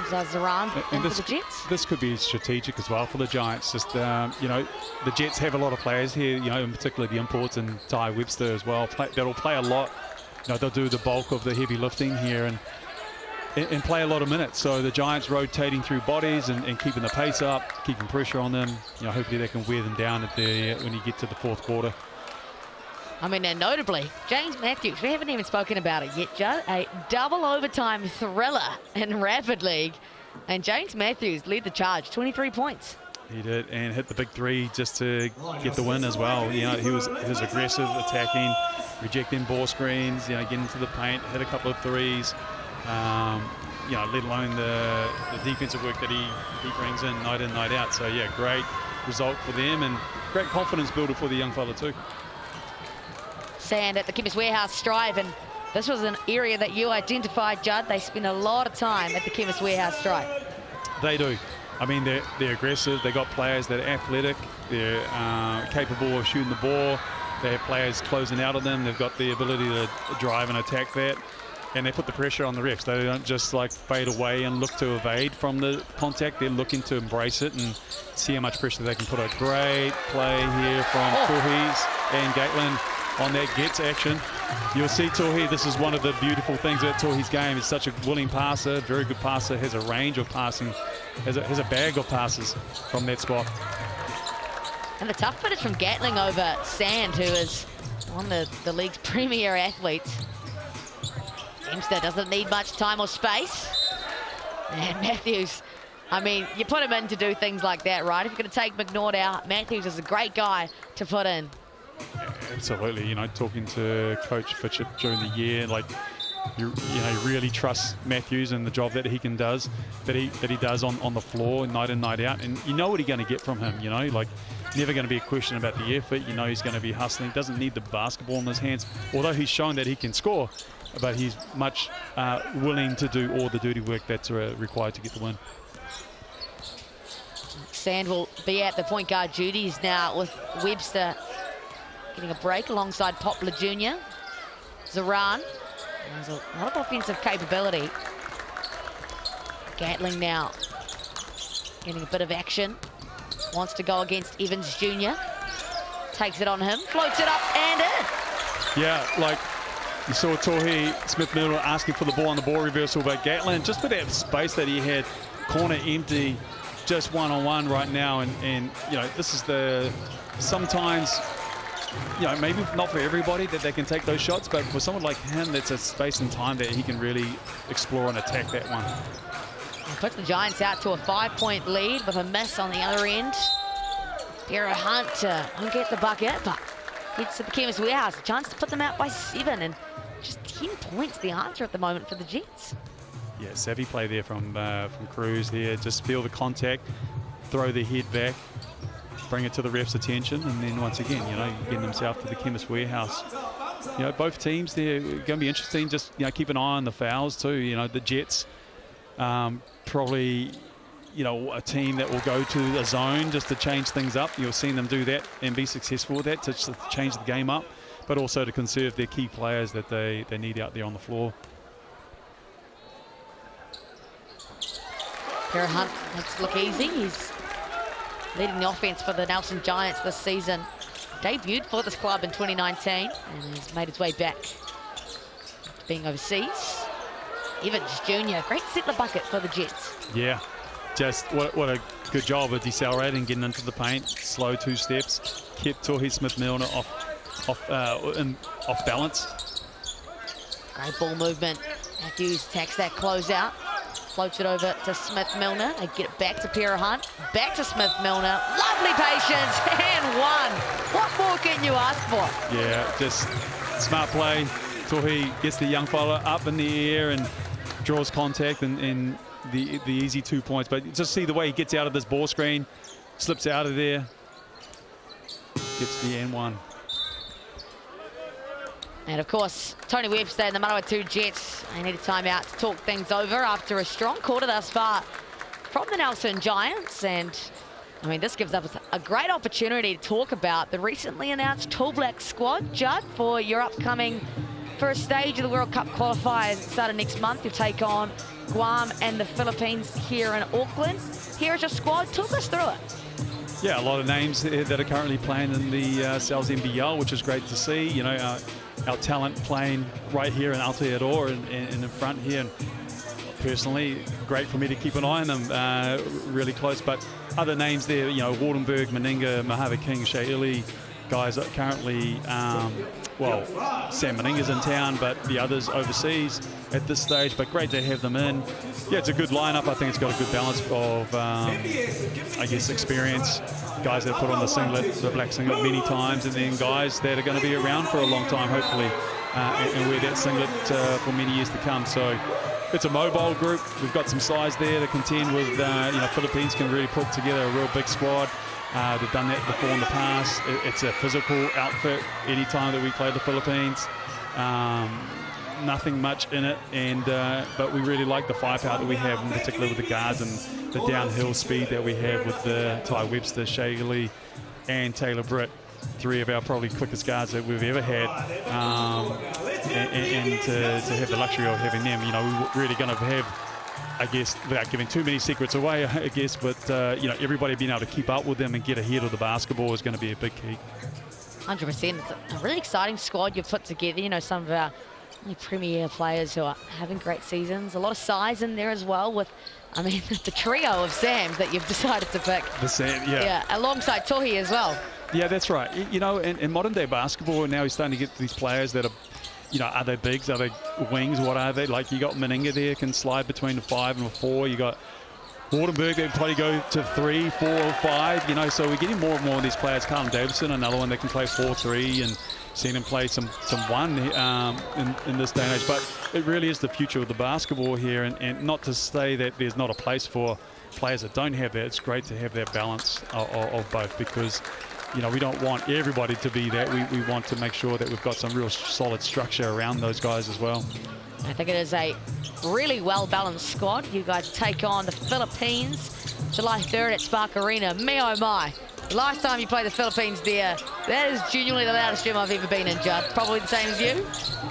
Zaran And for the Jets. this could be strategic as well for the Giants. Just, you know, the Jets have a lot of players here, you know, in particular the imports and Ty Webster as well. That'll play a lot. You know, they'll do the bulk of the heavy lifting here and play a lot of minutes. So the Giants rotating through bodies and keeping the pace up, keeping pressure on them. You know, hopefully they can wear them down at when you get to the fourth quarter. I mean, and notably, James Matthews, we haven't even spoken about it yet, Judd, a double overtime thriller in Rapid League. And James Matthews led the charge, 23 points. He did, and hit the big three just to get the win as well. You know, he was aggressive, attacking, rejecting ball screens, you know, getting to the paint, hit a couple of threes. You know, let alone the defensive work that he brings in, night out. So, yeah, great result for them and great confidence builder for the young fella too. Sand at the Chemist Warehouse Strive, and this was an area that you identified, Judd. They spend a lot of time at the Chemist Warehouse Strive. They do. I mean, they're aggressive. They got players that are athletic. They're capable of shooting the ball. They have players closing out of them. They've got the ability to drive and attack that. And they put the pressure on the refs. They don't just like fade away and look to evade from the contact. They're looking to embrace it and see how much pressure they can put on. Great play here from Torres and Gatland on that gets action. You'll see Torres, this is one of the beautiful things about Torres' game. He's such a willing passer, very good passer, has a range of passing, has a bag of passes from that spot. And the tough finish from Gatling over Sand, who is one of the league's premier athletes. Dempster doesn't need much time or space. And Matthews, I mean, you put him in to do things like that, right? If you're going to take McNaught out, Matthews is a great guy to put in. Absolutely, you know, talking to Coach Fitchett during the year, like you know, really trust Matthews and the job that he does on the floor night in, night out, and you know what you're going to get from him. You know, like never going to be a question about the effort. You know, he's going to be hustling. Doesn't need the basketball in his hands, although he's shown that he can score, but he's much willing to do all the dirty work that's required to get the win. Sand will be at the point guard duties now with Webster getting a break alongside Poplar Jr. Zaran. There's a lot of offensive capability. Gatling now getting a bit of action. Wants to go against Evans Jr. Takes it on him, floats it up and in. Yeah, like you saw Torrey Smith-Miller asking for the ball on the ball reversal, but Gatland, just with that space that he had, corner empty, just one-on-one right now. And you know, this is sometimes, you know, maybe not for everybody that they can take those shots, but for someone like him, that's a space and time that he can really explore and attack that one. Puts the Giants out to a 5-point lead with a miss on the other end. Pierre Hunt won't get the bucket, but gets to the Chemist Warehouse. A chance to put them out by 7, and just 10 points the answer at the moment for the Jets. Yeah, savvy play there from Cruz here. Just feel the contact, throw the head back, bring it to the ref's attention, and then once again, you know, getting himself to the Chemist Warehouse. You know, both teams, they're going to be interesting. Just, you know, keep an eye on the fouls too. You know, the Jets probably, you know, a team that will go to a zone just to change things up. You've seen them do that and be successful with that to change the game up, but also to conserve their key players that they need out there on the floor. Pierre Hunt looks look easy. He's leading the offense for the Nelson Giants this season. Debuted for this club in 2019 and has made his way back to being overseas. Evans Jr., great settler bucket for the Jets. Yeah, just what a good job of decelerating, getting into the paint, slow 2 steps, kept Torrey Smith-Milner off balance. Great ball movement. Matthews attacks that closeout. Floats it over to Smith-Milner. They get it back to Pierre Hunt. Back to Smith-Milner. Lovely patience and one. What more can you ask for? Yeah, just smart play. Torrey gets the young fella up in the air and draws contact and the easy 2 points. But just see the way he gets out of this ball screen, slips out of there, gets the N1. And of course, Tony Webster and the Manawatū Jets, they need a timeout to talk things over after a strong quarter thus far from the Nelson Giants. And I mean, this gives us a great opportunity to talk about the recently announced Tall Black squad, Judd, for your upcoming first stage of the World Cup qualifiers starting next month. You take on Guam and the Philippines here in Auckland. Here's your squad. Talk us through it. Yeah, a lot of names that are currently playing in the NZNBL, which is great to see. You know, our talent playing right here in Aotearoa and in front here. And personally, great for me to keep an eye on them, really close. But other names there, you know, Wardenberg, Meninga, Mojave King, Shea Ili, guys that currently, well, Sam Meninga's in town, but the others overseas at this stage. But great to have them in. Yeah, it's a good lineup. I think it's got a good balance of, I guess, experience. Guys that put on the singlet, the black singlet many times, and then guys that are going to be around for a long time, hopefully, and wear that singlet for many years to come. So it's a mobile group. We've got some size there to contend with. You know, Philippines can really put together a real big squad. They've done that before in the past. It's a physical outfit anytime that we play the Philippines. Nothing much in it, and but we really like the firepower that we have, in particular with the guards and the downhill speed that we have with the Ty Webster, Shea Ili, and Taylor Britt, three of our probably quickest guards that we've ever had, and to have the luxury of having them, you know, we're really going to have, I guess, without giving too many secrets away, I guess, but you know, everybody being able to keep up with them and get ahead of the basketball is going to be a big key. 100%. It's a really exciting squad you've put together. You know, some of our premier players who are having great seasons. A lot of size in there as well with, I mean, the trio of Sams that you've decided to pick. The Sam, yeah. Yeah, alongside Tohi as well. Yeah, that's right. You know, in modern day basketball, now he's starting to get these players that are, you know, are they bigs? Are they wings? What are they? Like, you got Meninga there, can slide between the 5 and the 4. You got Wardenberg that can probably go to 3, 4, or 5. You know, so we're getting more and more of these players. Carlton Davidson, another one that can play 4-3, and seen him play some 1 in this day and age. But it really is the future of the basketball here, and not to say that there's not a place for players that don't have that. It's great to have that balance of both, because, you know, we don't want everybody to be that. We want to make sure that we've got some real solid structure around those guys as well. I think it is a really well-balanced squad. You guys take on the Philippines July 3rd at Spark Arena. Me oh my. The last time you played the Philippines there, that is genuinely the loudest gym I've ever been in, Judd. Probably the same as you?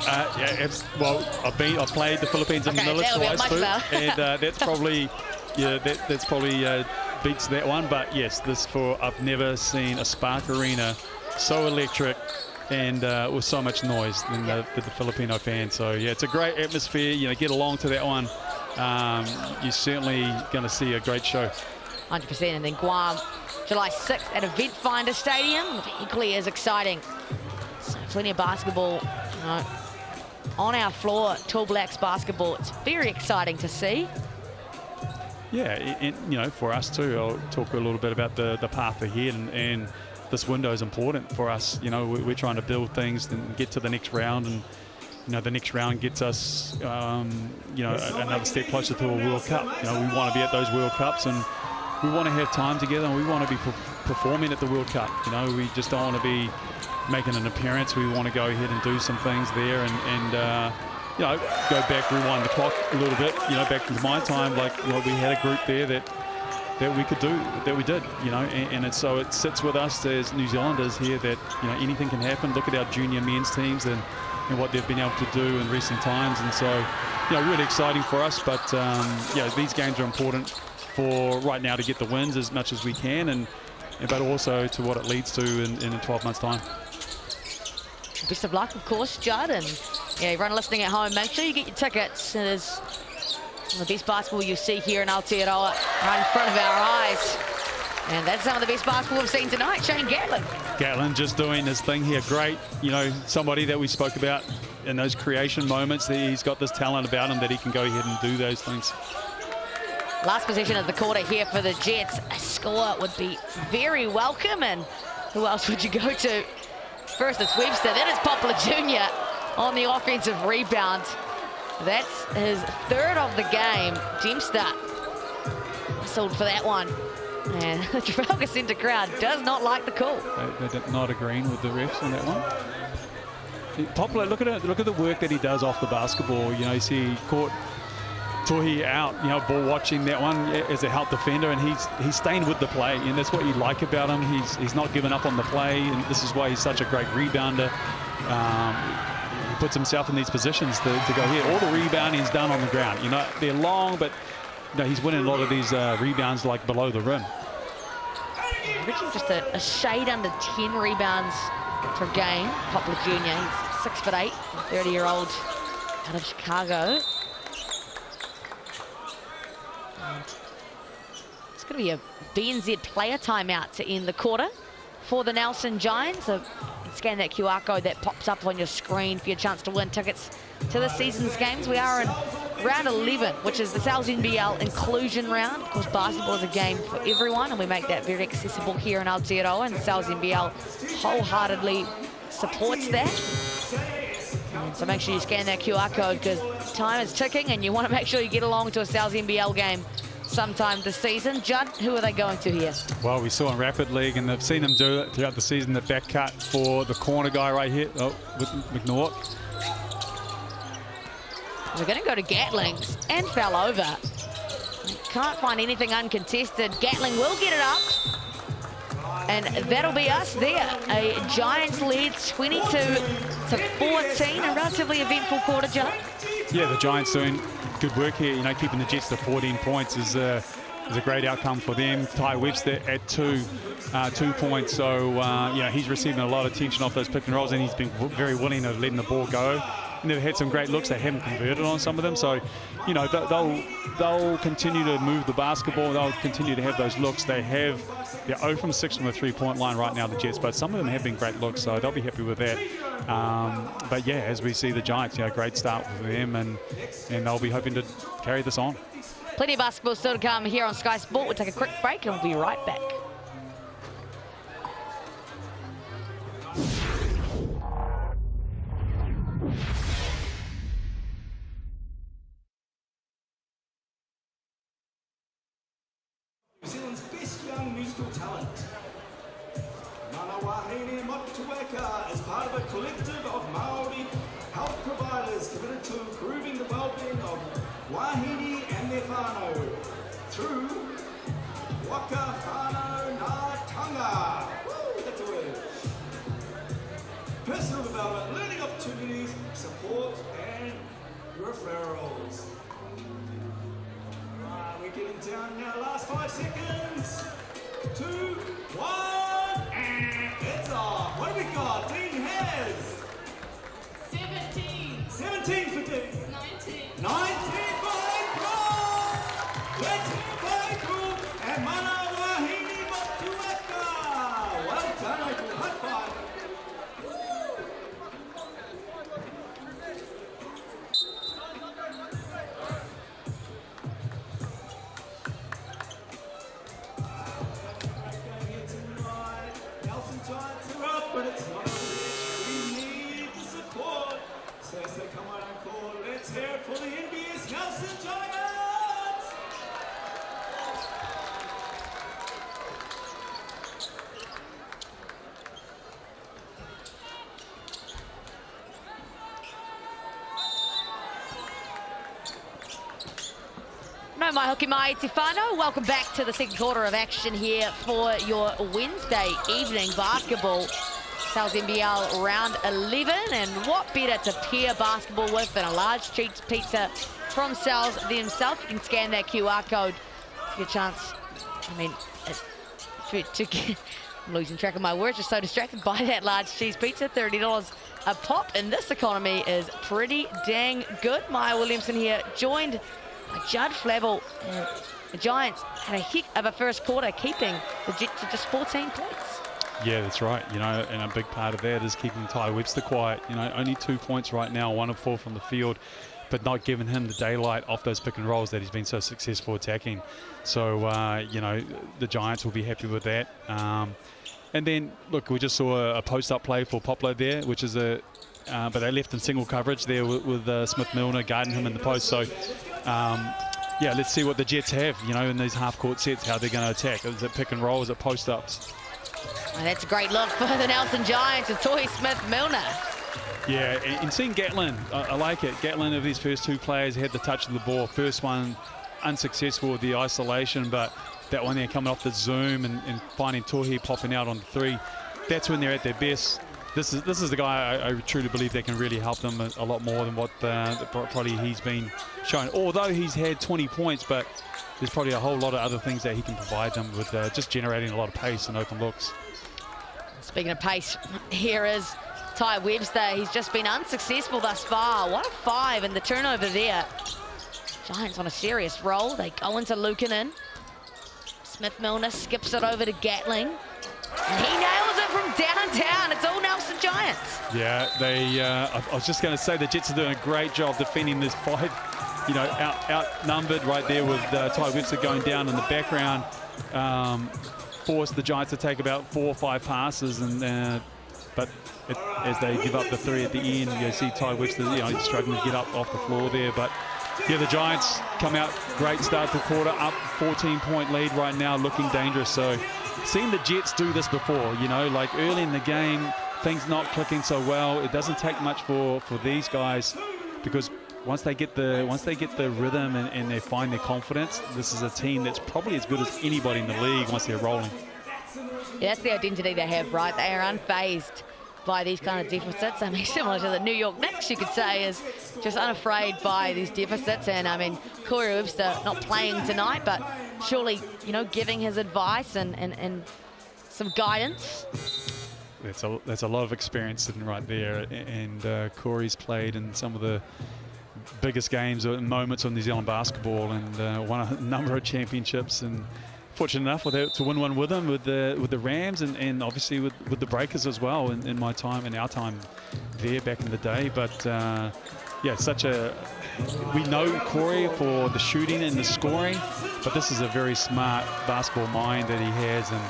Yeah, well, I've played the Philippines in Manila twice too, and that's probably, yeah, that's probably beats that one. But yes, I've never seen a Spark Arena so electric and with so much noise than the Filipino fans. So yeah, it's a great atmosphere. You know, get along to that one. You're certainly going to see a great show. 100%. And then Guam, July 6th at Event Finder Stadium. Equally as exciting. So plenty of basketball, you know, on our floor. Tall Blacks basketball. It's very exciting to see. Yeah, and you know, for us too, I'll talk a little bit about the path ahead, and this window is important for us. You know, we're trying to build things and get to the next round, and you know, the next round gets us, you know, another step closer to a World Cup. You know, we want to be at those World Cups, and we want to have time together, and we want to be performing at the World Cup. You know, we just don't want to be making an appearance. We want to go ahead and do some things there, and you know, go back, rewind the clock a little bit. You know, back to my time, like, you know, we had a group there that we could do, that we did, you know, and so it sits with us as New Zealanders here that, you know, anything can happen. Look at our junior men's teams and what they've been able to do in recent times, and so, you know, really exciting for us. But yeah, these games are important for right now to get the wins as much as we can, but also to what it leads to in 12 months' time. Best of luck, of course, Judd, and yeah, everyone listening at home, make sure you get your tickets. It is some of the best basketball you see here in Aotearoa, right in front of our eyes. And that's some of the best basketball we've seen tonight. Shane Gatlin. Gatlin just doing his thing here. Great, you know, somebody that we spoke about in those creation moments, that he's got this talent about him that he can go ahead and do those things. Last possession of the quarter here for the Jets. A score would be very welcome, and who else would you go to? First it's Webster, then it's Poplar Jr. on the offensive rebound. That's his third of the game. Dempster whistled for that one. And the Trafalgar Centre crowd does not like the call. They're not agreeing with the refs on that one. Poplar, look at the work that he does off the basketball. You know, you see he caught Tuhi out, you know, ball watching that one as a help defender, and he's staying with the play, and that's what you like about him. He's not giving up on the play, and this is why he's such a great rebounder. He puts himself in these positions to go here. All the rebounding is done on the ground. You know, they're long, but you know, he's winning a lot of these rebounds like below the rim. Averaging just a shade under 10 rebounds per game. Poplar Jr. He's 6'8", 30-year-old out of Chicago. And it's going to be a BNZ player timeout to end the quarter for the Nelson Giants. So scan that QR code that pops up on your screen for your chance to win tickets to this season's games. We are in round 11, which is the NZNBL inclusion round. Of course, basketball is a game for everyone, and we make that very accessible here in Aotearoa, and the NZNBL wholeheartedly supports that. And so make sure you scan that QR code, because time is ticking and you want to make sure you get along to a NZNBL game sometime this season. Judd, who are they going to here? Well, we saw in Rapid League, and they've seen him do it throughout the season, the back cut for the corner guy right here, with McNaught. We're going to go to Gatling's and fell over. Can't find anything uncontested. Gatling will get it up. And that'll be us there. A Giants lead 22-14. A relatively eventful quarter, Judd. Yeah, the Giants doing good work here. You know, keeping the Jets to 14 points is a great outcome for them. Ty Webster at 2 points. So, you know, he's receiving a lot of attention off those pick and rolls, and he's been very willing to letting the ball go. And they've had some great looks. They haven't converted on some of them. So, you know, they'll continue to move the basketball. They'll continue to have those looks. They're 0 from 6 from the three-point line right now, the Jets, but some of them have been great looks, so they'll be happy with that. But yeah, as we see the Giants, you know, great start for them, and they'll be hoping to carry this on. Plenty of basketball still to come here on Sky Sport. We'll take a quick break and we'll be right back. New Zealand's best young musical talent. Manawatū is part of a collective of Māori health providers committed to improving the well-being of wahine and their whānau through waka whānau ngā tanga. Woo, that's a word. Personal development, learning opportunities, support and referrals. We're getting down now, last 5 seconds. 2, 1, and it's off. What have we got? Dean has 17. 17 for Dean. 19. 19 for April. Let's hear for April and Manawatū. Well done, April. High five. But it's not over yet. We need the support. So as they come out and call, let's hear it for the NBS Nelson Giants! No mai hoki mai te whānau. Welcome back to the second quarter of action here for your Wednesday evening basketball. NZNBL round 11, and what better to pair basketball with than a large cheese pizza from Sal's themselves. You can scan that QR code to get a chance. I mean, I'm losing track of my words, just so distracted by that large cheese pizza. $30 a pop in this economy is pretty dang good. Maya Williamson here, joined by Judd Flavel. The Giants had a heck of a first quarter, keeping the Jets to just 14 points. Yeah, that's right. You know, and a big part of that is keeping Ty Webster quiet. You know, only 2 points right now, 1 of 4 from the field, but not giving him the daylight off those pick and rolls that he's been so successful attacking. So, you know, the Giants will be happy with that. And then, look, we just saw a post-up play for Poplar there, which is a but they left in single coverage there with Smith Milner guarding him in the post. So, yeah, let's see what the Jets have, you know, in these half-court sets, how they're going to attack. Is it pick and roll? Is it post-ups? And that's a great look for the Nelson Giants with Toi Smith-Milner. Yeah, and seeing Gatlin, I like it. Gatlin, of these first two players, had the touch of the ball. First one unsuccessful with the isolation, but that one there coming off the zoom and finding Tohi popping out on the three. That's when they're at their best. This is the guy I truly believe that can really help them a lot more than what probably he's been shown. Although he's had 20 points, but there's probably a whole lot of other things that he can provide them with, just generating a lot of pace and open looks. Speaking of pace, here is Ty Webster. He's just been unsuccessful thus far. 1 of 5 and the turnover there. Giants on a serious roll. They go into Luukkonen. Smith Milner skips it over to Gatling. And he nails it from downtown. It's all Nelson Giants. Yeah, I was just going to say the Jets are doing a great job defending this 5, you know, outnumbered right there with Ty Webster going down in the background. Forced the Giants to take about 4 or 5 passes, and but as they give up the 3 at the end, you see Ty Webster, you know, struggling to get up off the floor there. But yeah, the Giants come out, great start to the quarter, up 14-point lead right now, looking dangerous. So seen the Jets do this before, you know, like early in the game, things not clicking so well. It doesn't take much for these guys, because once they get the rhythm and they find their confidence, this is a team that's probably as good as anybody in the league once they're rolling. Yeah, that's the identity they have, right? They are unfazed by these kind of deficits. I mean, similar to the New York Knicks, you could say, is just unafraid by these deficits. And I mean, Corey Webster not playing tonight, but surely, you know, giving his advice and some guidance. That's a lot of experience sitting right there, and Corey's played in some of the biggest games and moments on New Zealand basketball, and won a number of championships, and fortunate enough to win one with them with the Rams, and obviously with the Breakers as well in my time and our time there back in the day. But yeah, we know Corey for the shooting and the scoring, but this is a very smart basketball mind that he has, and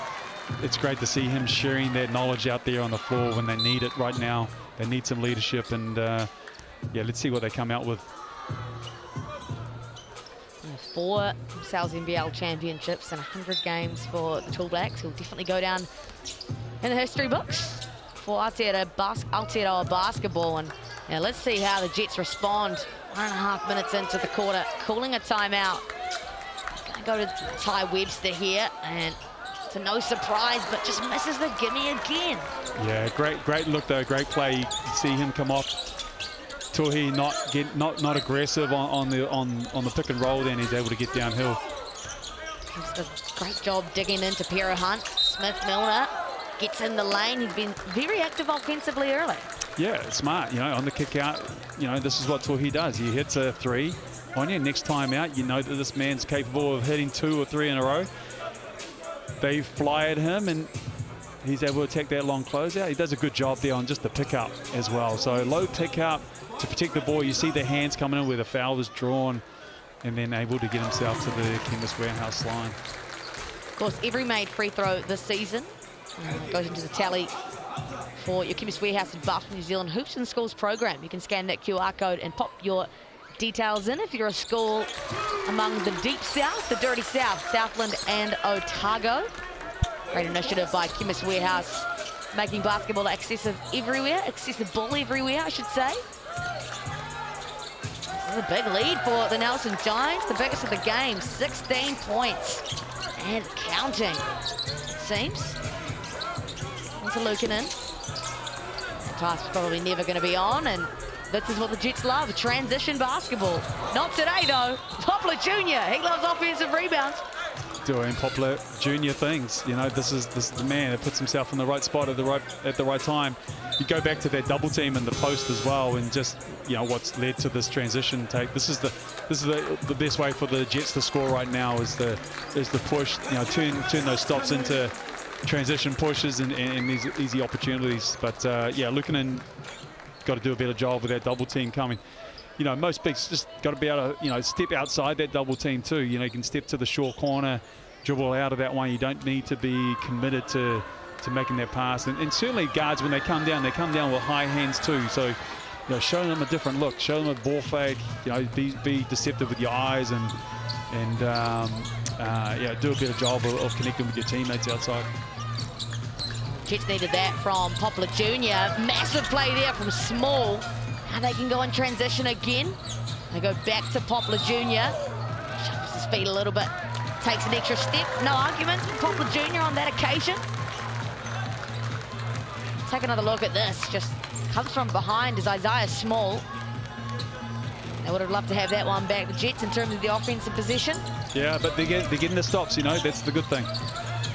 it's great to see him sharing that knowledge out there on the floor when they need it right now. They need some leadership, and yeah, let's see what they come out with. 4 South NBL championships and 100 games for the Tall Blacks. He'll definitely go down in the history books for Aotearoa basketball. And now let's see how the Jets respond. 1.5 minutes into the quarter, calling a timeout. Gonna go to Ty Webster here, and to no surprise, but just misses the gimme again. Yeah, great look though, great play. You see him come off. Tohi not aggressive on the pick and roll, then he's able to get downhill. Just a great job digging into Pero Hunt. Smith Milner gets in the lane. He's been very active offensively early. Yeah, smart, you know, on the kick out, you know, this is what Tohi does. He hits a 3 on you. Next time out, you know that this man's capable of hitting 2 or 3 in a row. They fly at him, and he's able to attack that long closeout. He does a good job there on just the pick up as well. So low pick up to protect the ball. You see the hands coming in where the foul was drawn, and then able to get himself to the Chemist Warehouse line. Of course, every made free throw this season goes into the tally for your Chemist Warehouse and Buff New Zealand Hoops and Schools program. You can scan that QR code and pop your details in if you're a school among the Deep South, the Dirty South, Southland and Otago. Great initiative by Chemist Warehouse, making basketball accessible everywhere, I should say. This is a big lead for the Nelson Giants, the biggest of the game, 16 points and counting, it seems. Onto Luukkonen. Task's probably never going to be on, and this is what the Jets love, transition basketball. Not today though. Poplar Jr., he loves offensive rebounds. Doing Poplar Jr. things, you know, this is the man that puts himself in the right spot at the right time. You go back to that double team in the post as well, and just, you know, what's led to this transition take. This is the best way for the Jets to score right now is the push, you know, turn those stops into transition pushes and these easy opportunities. But yeah, Luukkonen got to do a better job with that double team coming. You know, most bigs just got to be able to, you know, step outside that double team too. You know, you can step to the short corner, dribble out of that one. You don't need to be committed to to making that pass. And certainly guards, when they come down with high hands too. So, you know, showing them a different look, show them a ball fake, you know, be deceptive with your eyes and yeah, do a better job of connecting with your teammates outside. Jets needed that from Poplar Jr. Massive play there from Small. Now they can go in transition again. They go back to Poplar Jr. Shuffles his feet a little bit. Takes an extra step. No arguments from Poplar Jr. on that occasion. Take another look at this. Just comes from behind is Isaiah Small. They would have loved to have that one back, the Jets, in terms of the offensive position. Yeah, but they're getting the stops, you know, that's the good thing.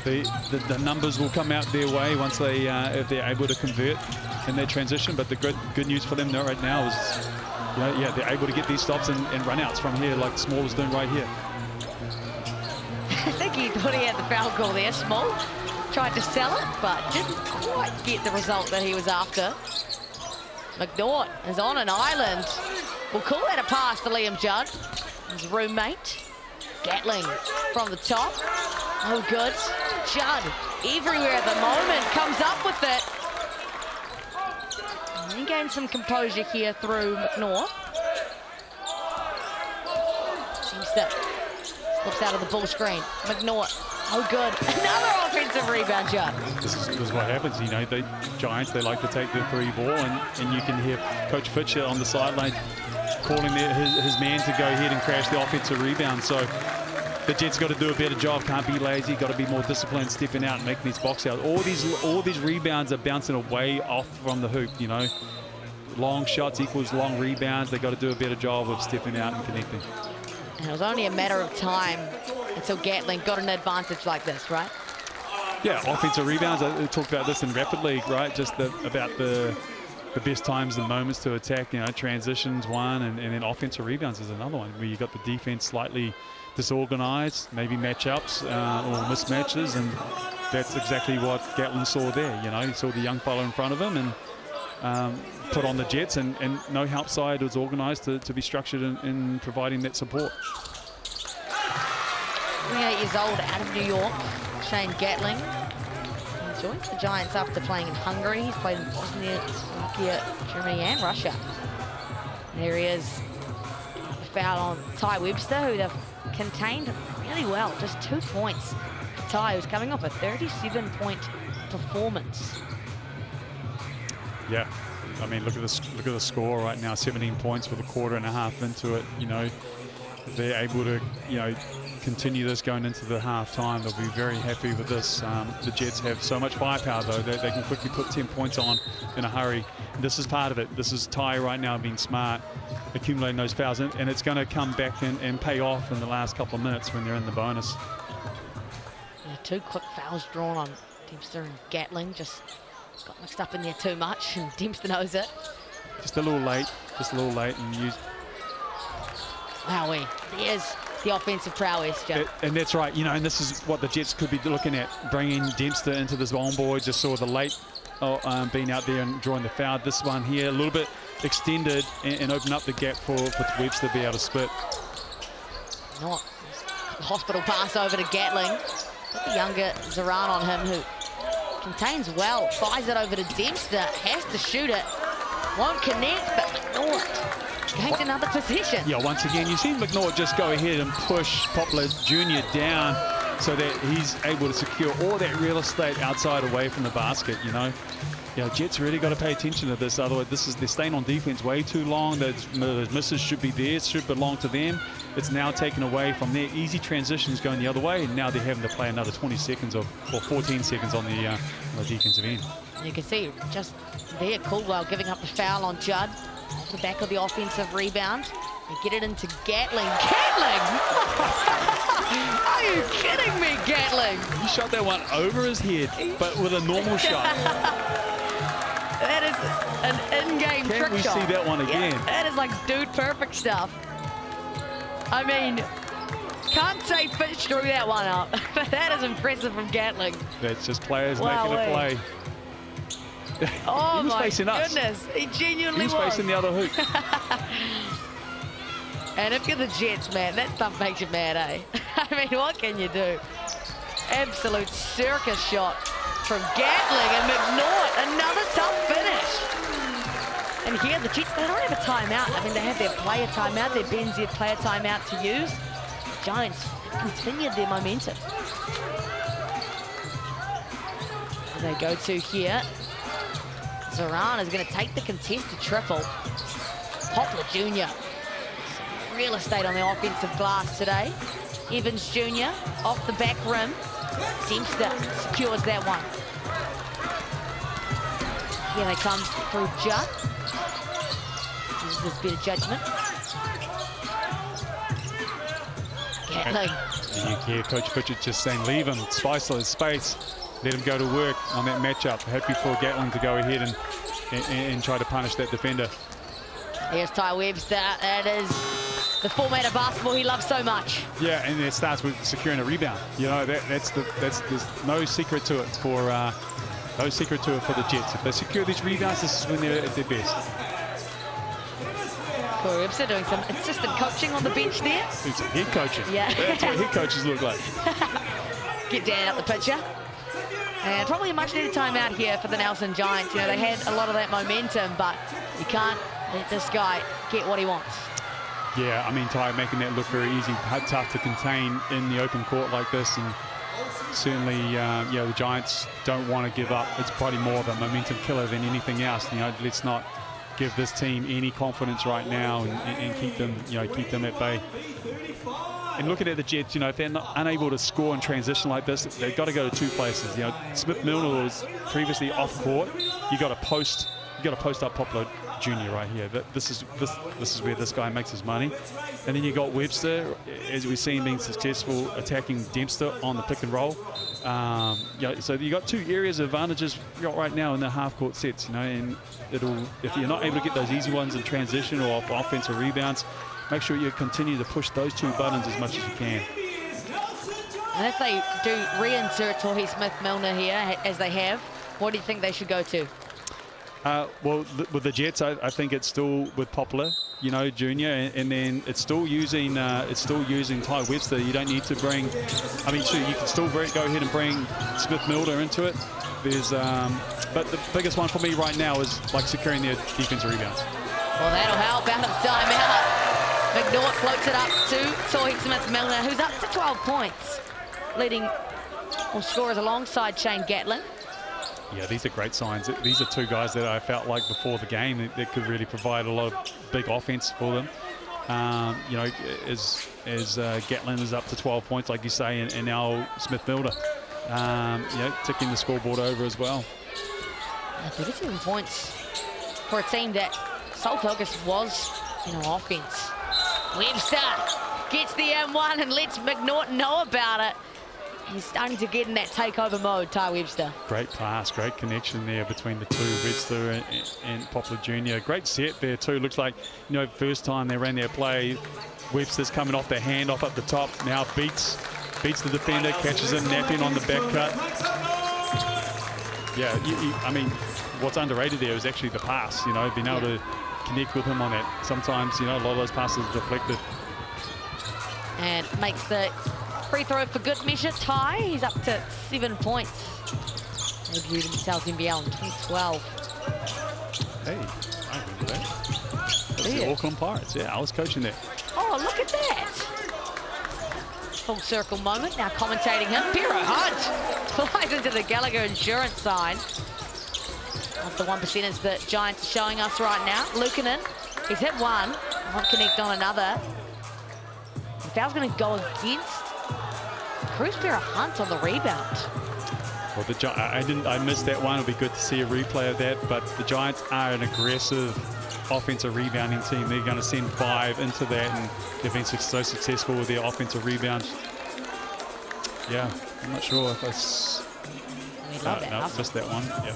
The numbers will come out their way once they, if they're able to convert in their transition. But the good news for them right now is, you know, yeah, they're able to get these stops and run outs from here like Small is doing right here. I think he thought he had the foul call there, Small. Tried to sell it, but didn't quite get the result that he was after. McNaught is on an island. We'll call that a pass to Liam Judd, his roommate. Gatling from the top. Oh, good. Judd everywhere at the moment, comes up with it. And he gained some composure here through McNaught. Seems that slips out of the ball screen. McNaught. Oh, good. Another offensive rebound, Judd. This is what happens, you know, the Giants, they like to take the free ball, and you can hear Coach Fisher on the sideline calling his man to go ahead and crash the offensive rebound. So the Jets got to do a better job, can't be lazy, got to be more disciplined, stepping out and making these box outs. All these rebounds are bouncing away off from the hoop, you know. Long shots equals long rebounds. They got to do a better job of stepping out and connecting. And it was only a matter of time until Gatling got an advantage like this, right? Yeah, offensive rebounds. I talked about this in Rapid League, right? Just about the best times and moments to attack. You know, transitions one, and then offensive rebounds is another one where you got the defense slightly disorganized, maybe matchups or mismatches, and that's exactly what Gatling saw there. You know, he saw the young fellow in front of him and put on the Jets, and no help side was organized to be structured in providing that support. 28 years old, out of New York, Shane Gatling. He joins the Giants after playing in Hungary. He's played in Bosnia, Slovakia, Germany and Russia. There he is. A foul on Ty Webster, who they've contained really well. Just 2 points for Ty, who's coming off a 37-point performance. Yeah, I mean, look at the score right now. 17 points with a quarter and a half into it. You know, if they're able to, you know, continue this going into the half time, they'll be very happy with this. The Jets have so much firepower though that they can quickly put 10 points on in a hurry. And this is part of it. This is Ty right now being smart, accumulating those fouls, and it's going to come back and pay off in the last couple of minutes when they're in the bonus. Yeah, 2 quick fouls drawn on Dempster and Gatling. Just got mixed up in there too much, and Dempster knows it. Just a little late, and use. Wowee, there's the offensive prowess, Joe. And that's right, you know, and this is what the Jets could be looking at, bringing Dempster into this on board. Just saw the late being out there and drawing the foul. This one here, a little bit extended and open up the gap for Webster to be able to split. Not hospital pass over to Gatling. Got the younger Zaran on him, who contains well, fires it over to Dempster, has to shoot it, won't connect, but McNaught gains another position. Yeah, once again, you see McNaught just go ahead and push Poplar Jr. down so that he's able to secure all that real estate outside away from the basket, you know. You know, Jets really got to pay attention to this, otherwise they're staying on defense way too long. Those misses should be theirs, should belong to them. It's now taken away from their easy transitions going the other way, and now they're having to play another 20 seconds or 14 seconds on the defensive end. You can see just there, Caldwell giving up the foul on Judd off the back of the offensive rebound. They get it into Gatling. Gatling! Are you kidding me, Gatling? He shot that one over his head, but with a normal shot. That is an in-game trick shot. Can we see that one again? Yeah, that is like dude perfect stuff. I mean, can't say Fitch drew that one up. That is impressive from Gatling. That's just players making a play. Oh he was my facing us. goodness, he genuinely was. He was facing the other hoop. And if you're the Jets, man, that stuff makes you mad, eh? I mean, what can you do? Absolute circus shot from Gatling, and McNaught, another tough finish. And here, the Jets, they don't have a timeout. I mean, they have their player timeout, their Benzier player timeout to use. The Giants have continued their momentum. And they go to here. Zoran is going to take the contested triple. Poplar Jr. Some real estate on the offensive glass today. Evans Jr. off the back rim. Dempster secures that one. Here they come through Judd. Uses this bit of judgment. Gatling. And you hear Coach Pritchard just saying, leave him, spice his space, let him go to work on that matchup. Happy for Gatling to go ahead and try to punish that defender. Here's Ty Webster. That is the format of basketball he loves so much. Yeah, and it starts with securing a rebound. You know, there's no secret to it for the Jets. If they secure these rebounds, this is when they're at their best. Corey Webster doing some assistant coaching on the bench there. It's head coaching. Yeah. That's what head coaches look like. Get down up the picture. And probably a much needed timeout here for the Nelson Giants. You know, they had a lot of that momentum, but you can't let this guy get what he wants. Yeah, I mean, Ty making that look very easy, tough to contain in the open court like this, and certainly, you know, the Giants don't want to give up. It's probably more of a momentum killer than anything else. You know, let's not give this team any confidence right now and keep them, you know, keep them at bay. And looking at the Jets, you know, if they're unable to score in transition like this, they've got to go to two places. You know, Smith-Milner was previously off court. You got to post up Poplar Jr. right here. But this is where this guy makes his money. And then you got Webster, as we've seen, being successful attacking Dempster on the pick and roll. Yeah, so you got two areas of advantages right now in the half-court sets. You know, and if you're not able to get those easy ones in transition or off offensive rebounds, make sure you continue to push those two buttons as much as you can. And if they do reinsert Torrey Smith-Milner here, as they have, what do you think they should go to? Well, with the Jets, I think it's still with Poplar, you know, Junior, and then it's still using Ty Webster. You don't need to bring. I mean, sure, you can still go ahead and bring Smith-Milner into it. There's, but the biggest one for me right now is like securing their defensive rebounds. Well, that'll help out of timeout. McNaught floats it up to Torrey Smith-Milner, who's up to 12 points, leading all scorers alongside Shane Gatling. Yeah, these are great signs. These are two guys that I felt like before the game that could really provide a lot of big offense for them. You know, as Gatling is up to 12 points, like you say, and now Smith-Milner, you know, ticking the scoreboard over as well. 37 points for a team that sole focus was, you know, offense. Webster gets the M1 and lets McNaught know about it. He's starting to get in that takeover mode, Ty Webster. Great pass, great connection there between the two, Webster and Poplar Jr. Great set there too. Looks like, you know, first time they ran their play, Webster's coming off the handoff up the top. Now beats the defender, catches him napping on the back cut. Yeah, I mean, what's underrated there is actually the pass. You know, being able to connect with him on that. Sometimes, you know, a lot of those passes are deflected. And makes the free throw for good measure. Ty, he's up to 7 points. Debuted himself in NZNBL in 2012. Hey, I remember that. That's the Auckland Pirates. Yeah, I was coaching there. Oh, look at that. Full circle moment. Now commentating him. Pero Hunt flies into the Gallagher insurance sign. Of the 1%ers the Giants are showing us right now. Lukanen, he's hit one. Won't connect on another. The foul's going to go against Cruz Pero Hunt on the rebound. Well, I missed that one. It'll be good to see a replay of that. But the Giants are an aggressive offensive rebounding team. They're going to send 5 into that, and they've been so successful with their offensive rebounds. Yeah, I'm not sure if I missed that one. Yep.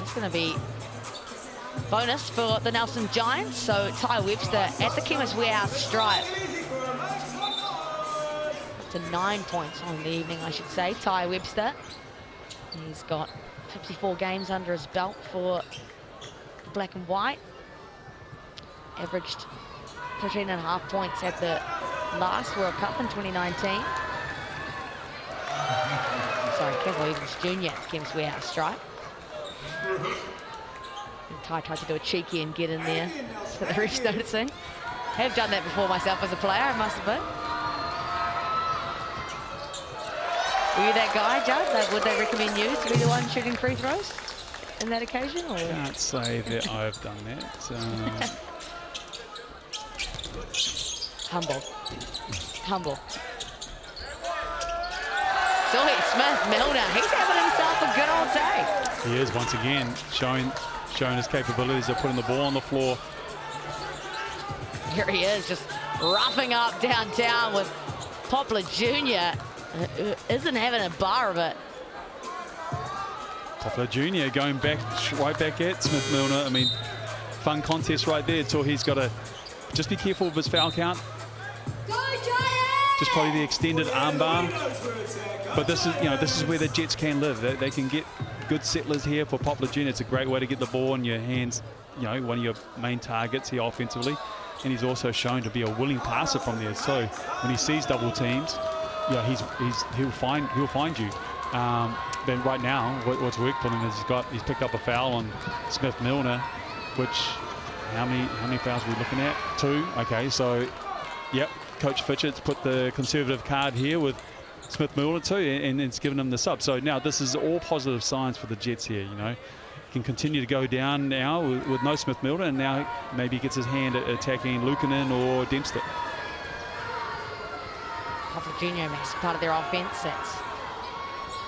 It's going to be bonus for the Nelson Giants. So Ty Webster at the Chemist Warehouse stripe. To 9 points on the evening, I should say. Ty Webster. He's got 54 games under his belt for black and white. Averaged 13.5 points at the last World Cup in 2019. Sorry, Caswell Evans Jr. Chemist Warehouse strike. And Ty tried to do a cheeky and get in there, so the ref's noticing. Have done that before myself as a player, I must admit. Were you that guy, Judd? Would they recommend you to be the one shooting free throws in that occasion? Or? Can't say that I've done that. Humble. Humble. Zoe Smith-Milner, he's having himself a good old day. He is, once again, showing his capabilities of putting the ball on the floor. Here he is, just roughing up downtown with Poplar Jr., who isn't having a bar of it. Poplar Jr. going back, right back at Smith-Milner. I mean, fun contest right there until he's got to just be careful of his foul count. Just probably the extended armbar. But this is where the Jets can live. They can get good settlers here for Poplar Jr. It's a great way to get the ball in your hands, one of your main targets here offensively. And he's also shown to be a willing passer from there. So when he sees double teams, he'll find you. Then right now, what's worked for him is he's picked up a foul on Smith-Milner, which how many fouls are we looking at? 2. Okay, so yep, Coach Fitchett's put the conservative card here with Smith-Milner too, and it's given him the sub. So now this is all positive signs for the Jets here. Can continue to go down now with no Smith-Milner, and now maybe he gets his hand at attacking Luukkonen or Dempster. Poplar Jr. makes part of their offense. That's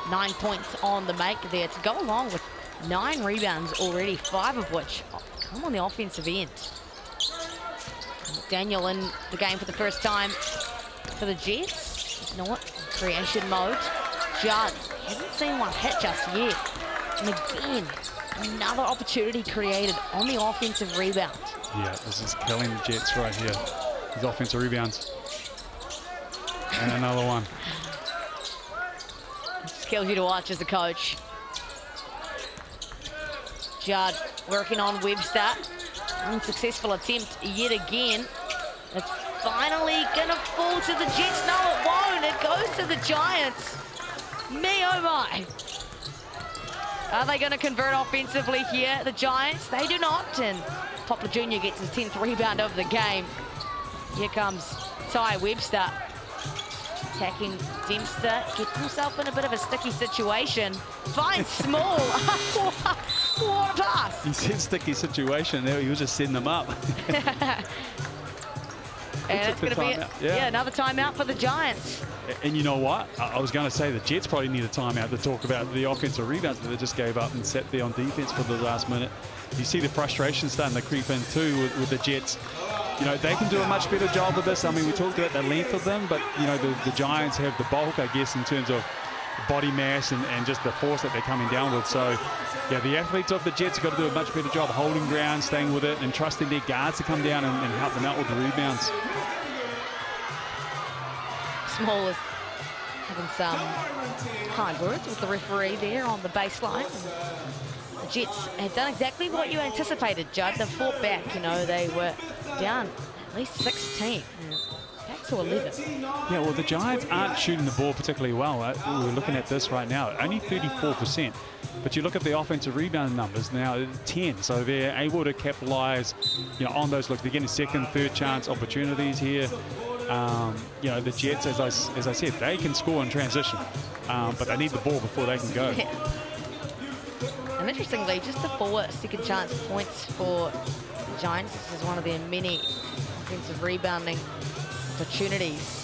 9 points on the make there to go along with 9 rebounds already, 5 of which come on the offensive end. Daniel in the game for the first time for the Jets. You know what? Creation mode. Judd hasn't seen one hit just yet. And again, another opportunity created on the offensive rebound. Yeah, this is killing the Jets right here. These offensive rebounds. And another one. Just kills you to watch as a coach. Judd working on Webster. Unsuccessful attempt yet again. It's finally gonna fall to the Jets. No, it won't. It goes to the Giants. Me, oh my. Are they going to convert offensively here, the Giants? They do not, and Poplar Jr. gets his 10th rebound of the game. Here comes Ty Webster. Attacking Dempster, gets himself in a bit of a sticky situation. Finds Small. What a pass. He said sticky situation there, he was just setting them up. And it's going to be another timeout for the Giants. And you know what? I was going to say the Jets probably need a timeout to talk about the offensive rebounds that they just gave up and sat there on defense for the last minute. You see the frustration starting to creep in too with the Jets. They can do a much better job of this. I mean, we talked about the length of them, but the Giants have the bulk, I guess, in terms of body mass and just the force that they're coming down with. So, yeah, the athletes of the Jets have got to do a much better job holding ground, staying with it, and trusting their guards to come down and help them out with the rebounds. Small is having some kind words with the referee there on the baseline. The Jets had done exactly what you anticipated, Judd. They fought back, they were down at least 16. Back to 11. Yeah, well, the Giants aren't shooting the ball particularly well. We're looking at this right now, only 34%. But you look at the offensive rebound numbers now, 10. So they're able to capitalize, on those. Look, they're getting second, third chance opportunities here. The Jets, as I said, they can score in transition, but they need the ball before they can go. Yeah. And interestingly, just the 4 second chance points for the Giants. This is one of their many offensive rebounding opportunities.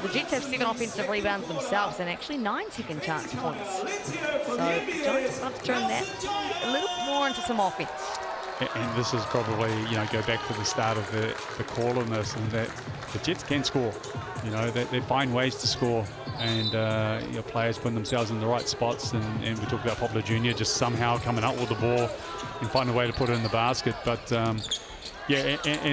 The Jets have 7 offensive rebounds themselves and actually 9 second chance points. So the Giants have to turn that a little more into some offense. And this is probably, go back to the start of the call on this, and that the Jets can score. They find ways to score, and players putting themselves in the right spots. And we talked about Poplar Jr. just somehow coming up with the ball and find a way to put it in the basket. But and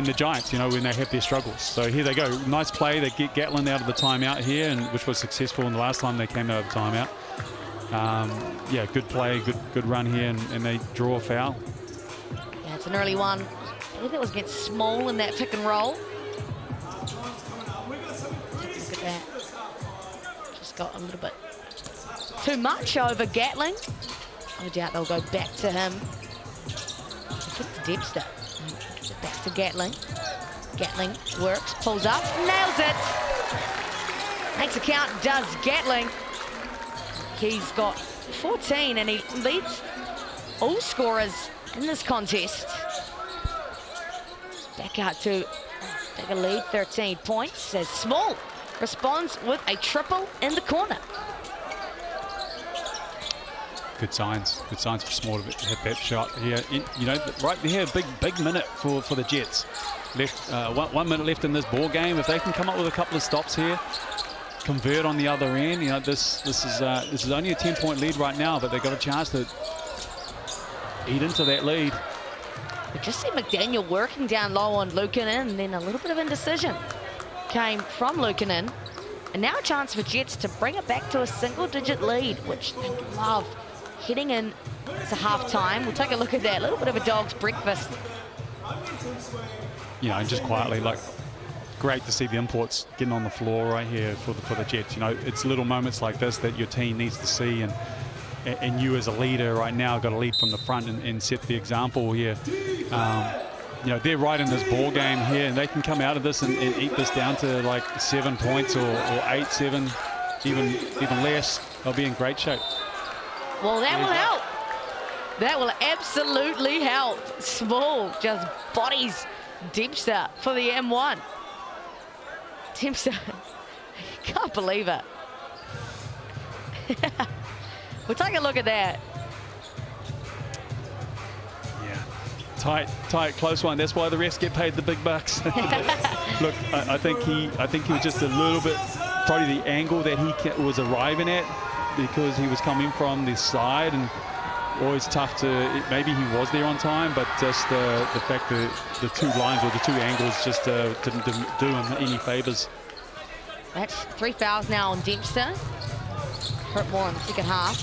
the Giants, when they have their struggles. So here they go, nice play. They get Gatlin out of the timeout here, and which was successful in the last time they came out of the timeout. Good play, good run here, and they draw a foul. Yeah, it's an early one. I believe it was against Small in that pick and roll. Take a look at that. Just got a little bit too much over Gatling. No doubt they'll go back to him. Kick to Debster. Back to Gatling. Gatling works, pulls up, nails it. Makes a count, does Gatling. He's got 14 and he leads all scorers in this contest. Back out to take a lead, 13 points, as Small responds with a triple in the corner. Good signs for Small to hit that shot here. You know, right there, big minute for the Jets. Left 1 minute left in this ball game. If they can come up with a couple of stops here, convert on the other end. You know, this is only a 10-point lead right now, but they've got a chance to eat into that lead. We just see McDaniel working down low on Luukkonen, and then a little bit of indecision came from Luukkonen. And now a chance for Jets to bring it back to a single-digit lead, which they love. Heading in to half-time. We'll take a look at that. A little bit of a dog's breakfast. You know, and just quietly, like, great to see the imports getting on the floor right here for the Jets. You know, it's little moments like this that your team needs to see, and you as a leader right now got to lead from the front and set the example here. You know, they're right in this ball game here, and they can come out of this and eat this down to like 7 points or 8, 7, even less. They'll be in great shape. Well, that will help. That will absolutely help. Small just bodies Debster for the M1. Debster, can't believe it. We'll take a look at that. Yeah, tight, close one. That's why the refs get paid the big bucks. Look, I think he was just a little bit, probably the angle that he was arriving at, because he was coming from this side, and always tough to, maybe he was there on time, but just the fact that the two lines or the two angles just didn't do him any favors. That's 3 fouls now on Debster. Hurt more in the second half.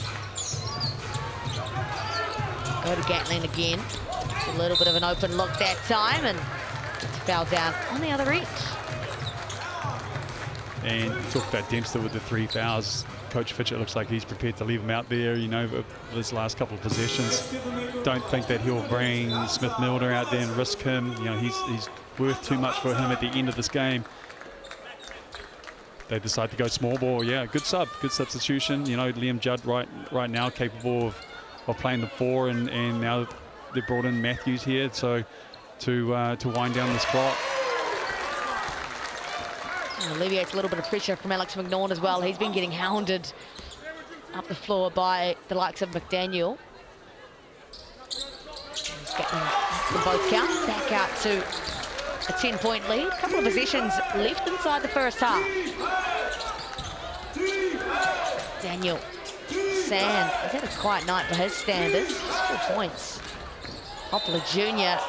Go to Gatling again. It's a little bit of an open look that time, and it's fouled down on the other edge. And talk about Dempster with the 3 fouls. Coach Fitchett looks like he's prepared to leave him out there, you know, for this last couple of possessions. Don't think that he'll bring Smith Milner out there and risk him. You know, he's worth too much for him at the end of this game. They decide to go small ball. Yeah, good substitution. You know, Liam Judd right now capable of playing the 4, and now they brought in Matthews here, so to wind down this clock. Alleviates a little bit of pressure from Alex McNaughton as well. He's been getting hounded up the floor by the likes of McDaniel. He's getting them both count. Back out to a 10-point lead. A couple of possessions left inside the first half. Daniel Sand has had a quiet night for his standards. Just 4 points. Poplar Jr.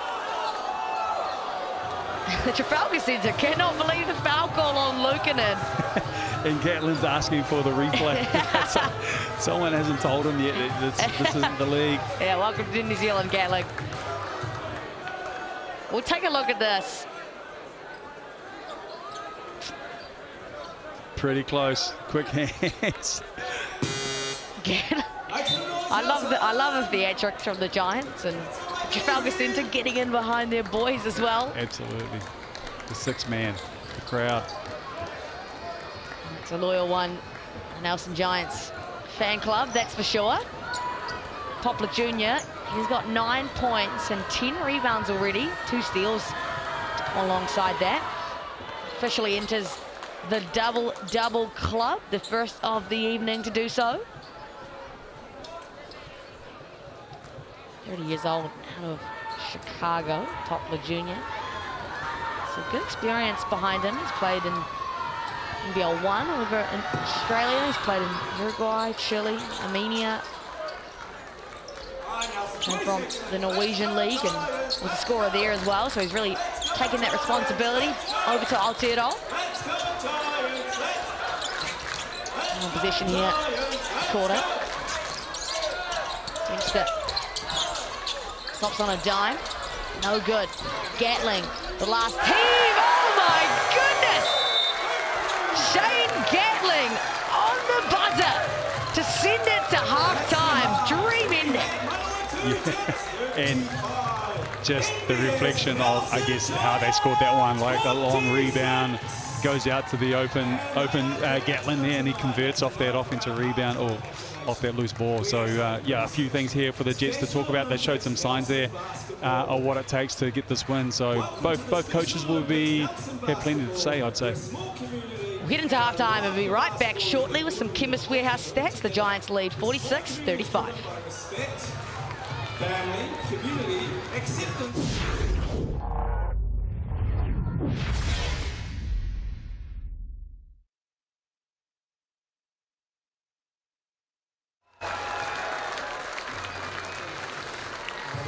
The Trafalgar Centre cannot believe the foul call on Luukkonen. And Gatling's asking for the replay. Someone hasn't told him yet that this isn't the league. Yeah, welcome to New Zealand, Gatling. We'll take a look at this. Pretty close. Quick hands. I love the theatrics from the Giants, and Trafalgar Centre getting in behind their boys as well. Absolutely. The 6-man, the crowd. It's a loyal one, Nelson Giants fan club, that's for sure. Poplar Jr., he's got 9 points and 10 rebounds already, 2 steals alongside that. Officially enters the double-double club, the first of the evening to do so. 30 years old, out of Chicago, Poplar Jr. So good experience behind him. He's played in NBL 1 over in Australia. He's played in Uruguay, Chile, Armenia. Came from the Norwegian League and was a scorer there as well. So he's really taken that responsibility over to Aotearoa. Possession here, quarter. Dempster stops on a dime, no good. Gatling, the last heave, oh my goodness! Shane Gatling on the buzzer to send and just the reflection of, I guess, how they scored that one, like a long rebound, goes out to the open Gatlin there, and he converts off that offensive rebound or off that loose ball. So yeah, a few things here for the Jets to talk about. They showed some signs there of what it takes to get this win. So both coaches will have plenty to say, I'd say. We'll head into halftime and we'll be right back shortly with some Chemist Warehouse stats. The Giants lead 46-35. Respect, family, community, acceptance.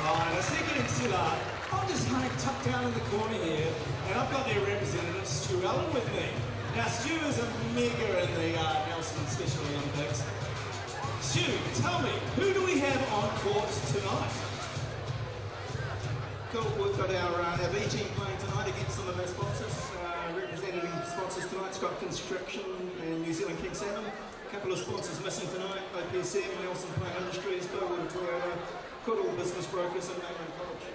Right, a second Insular. I'm just tucked down in the corner here, and I've got their representative, Stu Allen, with me. Now, Stu is a mega in the Nelson Special Olympics. Stu, tell me, who do we have on court tonight? Cool, we've got our B team playing tonight against some of our sponsors. Representing sponsors tonight, Scott Construction and New Zealand King Salmon. A couple of sponsors missing tonight, OPSM, Nelson Plant Industries, Bellwood Toyota, Goodall Business Brokers and Maitland College.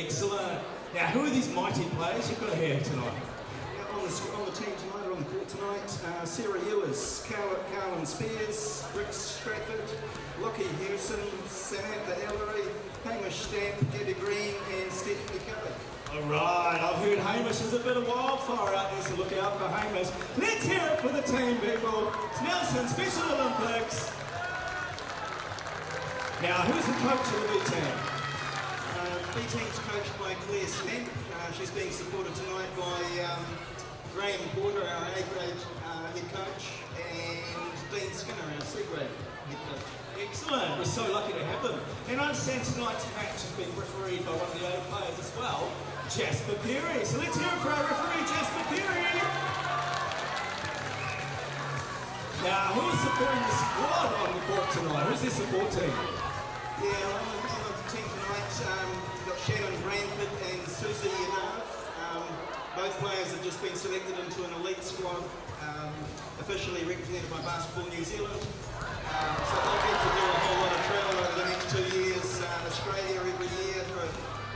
Excellent. Now, who are these mighty players you've got here tonight? On the team tonight, or on the court tonight, Sarah Ewers, Carlin Spears, Rick Stratford, Lockie Hewson, Samantha Ellery, Hamish Stamp, Debbie Green and Stephanie Kelly. All right, I've heard Hamish is a bit of wildfire out there, so look out for Hamish. Let's hear it for the team, people. It's Nelson Special Olympics. Now, who's the coach of the B team? B team's coached by Claire Smith. She's being supported tonight by Graham Porter, our A-grade head coach, and Dean Skinner, our C-grade head coach. Excellent. We're so lucky to have them. And I understand tonight's match has been refereed by one of the A players as well, Jasper Perry. So let's hear it for our referee, Jasper Perry. Now, who's supporting the squad on the court tonight? Who's their support team? Yeah, on the team tonight, we've got Shannon Branford and Susie Yanov. Both players have just been selected into an elite squad, officially represented by Basketball New Zealand. So they'll get to do a whole lot of travel over the next 2 years. Australia every year for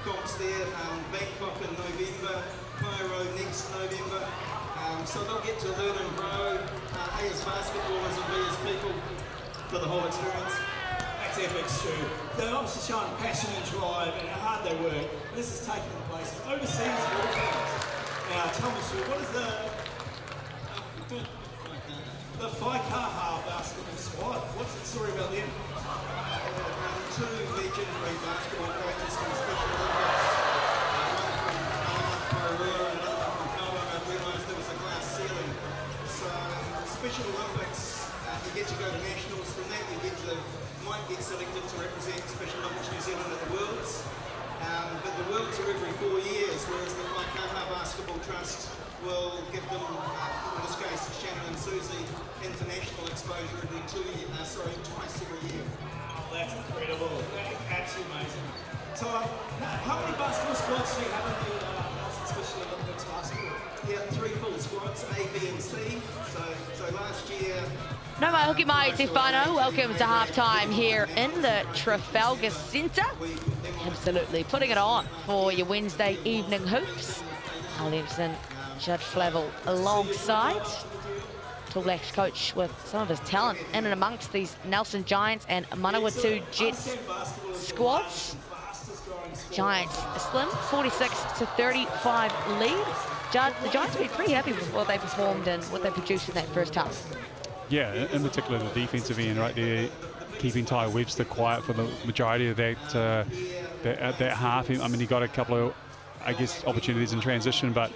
comps there, Bangkok in November, Cairo next November. So they'll get to learn and grow as basketballers and be as people for the whole experience. That's epic, Stu. They're obviously showing passion and drive and how hard they work. This is taking place overseas for all things. Now, tell me, Stu, what is the Waikaha basketball squad? What's the story about them? Two legendary basketball coaches from Special Olympics. One from Manawatū and another from Kawa. I realised there was a glass ceiling. So, Special Olympics, you get to go to nationals. From that, you might get selected to represent Special Olympics New Zealand at the Worlds. But the Worlds are every 4 years, whereas the Waikaha Basketball Trust will give them, in this case, Shannon and Susie, international exposure every twice every year. Oh, that's incredible. That is absolutely amazing. So, how many basketball squads do you have in the Nelson Special Olympics basketball? Yeah, 3 full squads, A, B and C. So last year... No mai hoki mai te whānau. Welcome to halftime here in the Trafalgar Centre. Absolutely putting it on for your Wednesday evening hoops. Al Empson, Judd Flavel alongside. Tall Blacks coach with some of his talent in and amongst these Nelson Giants and Manawatū Jets squads. Giants a slim 46-35 lead. Judd, the Giants will be pretty happy with what they performed and what they produced in that first half. Yeah, in particular the defensive end right there, keeping Ty Webster quiet for the majority of that half. I mean, he got a couple of, I guess, opportunities in transition, but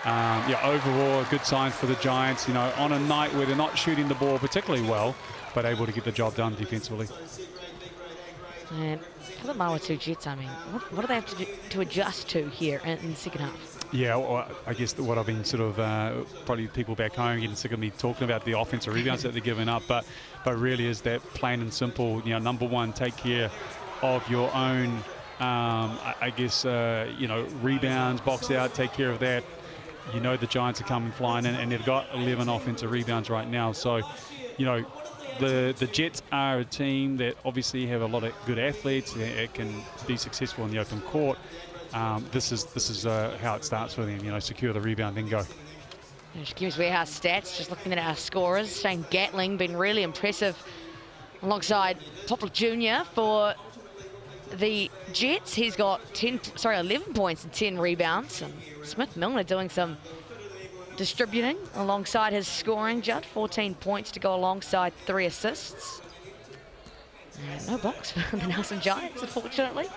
yeah, overall a good sign for the Giants, you know, on a night where they're not shooting the ball particularly well, but able to get the job done defensively. And for the Manawatū Jets, I mean, what do they have to adjust to here in the second half? Yeah, well, I guess what I've been sort of, probably people back home getting sick of me talking about the offensive rebounds that they're giving up, but really is that plain and simple, you know, number one, take care of your own, I guess, you know, rebounds, box out, take care of that. You know the Giants are coming flying in, and they've got 11 offensive rebounds right now, so, you know, the Jets are a team that obviously have a lot of good athletes. It can be successful in the open court. This is how it starts for them. You know, secure the rebound, then go. Just gives warehouse stats. Just looking at our scorers, Shane Gatling been really impressive alongside Poplar Jr. for the Jets. He's got 11 points and 10 rebounds. And Smith Milner doing some distributing alongside his scoring. Judd, 14 points to go alongside 3 assists. And no box for the Nelson Giants, unfortunately.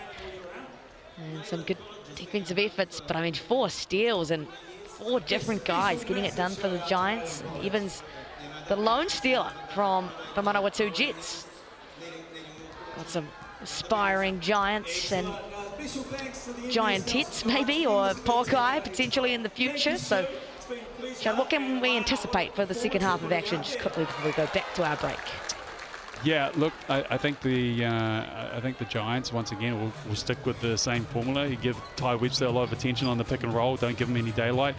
And some good defensive efforts, but I mean 4 steals and 4 different guys getting it done for the Giants. And Evans, the lone stealer from the Manawatū Jets. Got some aspiring Giants and Giantettes maybe, or Pokai potentially in the future. So, John, what can we anticipate for the second half of action, just quickly before we go back to our break? Yeah, look, I think the Giants once again will stick with the same formula. You give Ty Webster a lot of attention on the pick and roll. Don't give him any daylight.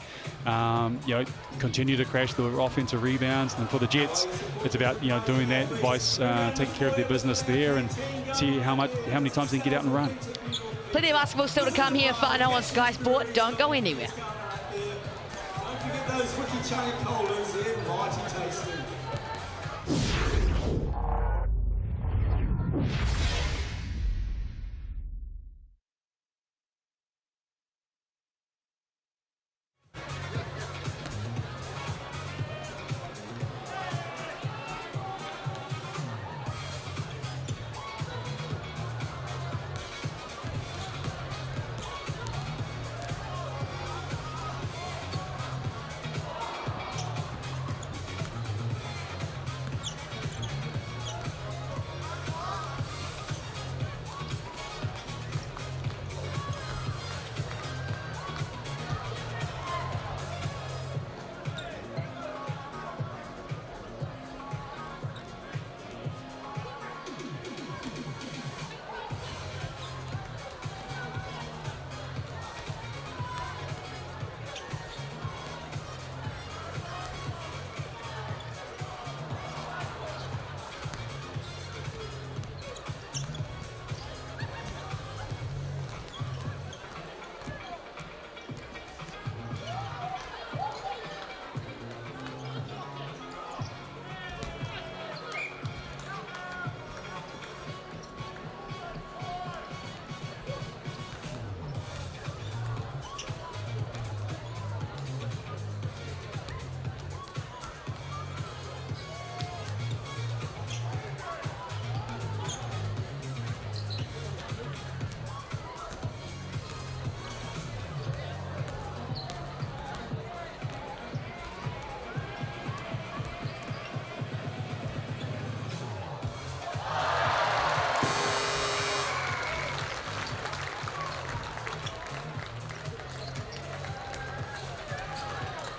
You know, continue to crash the offensive rebounds. And for the Jets, it's about doing that, Vice taking care of their business there, and see how many times they can get out and run. Plenty of basketball still to come here. Whānau on Sky Sport. Don't go anywhere. Don't forget those rookie chai colas, they're mighty tasty.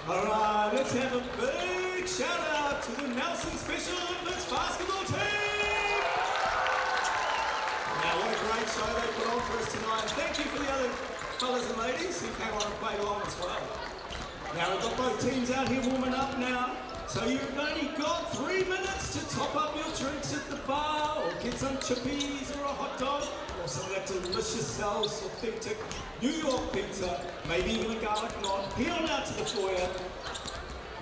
All right, let's have a big shout out to the Nelson Special Olympics basketball team. Now, what a great show they put on for us tonight. Thank you for the other fellas and ladies who came on and played along as well. Now, we've got both teams out here warming up now. So you've only got 3 minutes to top up your drinks at the bar, or get some chippies or a hot dog, or some of that delicious Sal's authentic New York pizza, maybe even a garlic knot. Head on out to the foyer,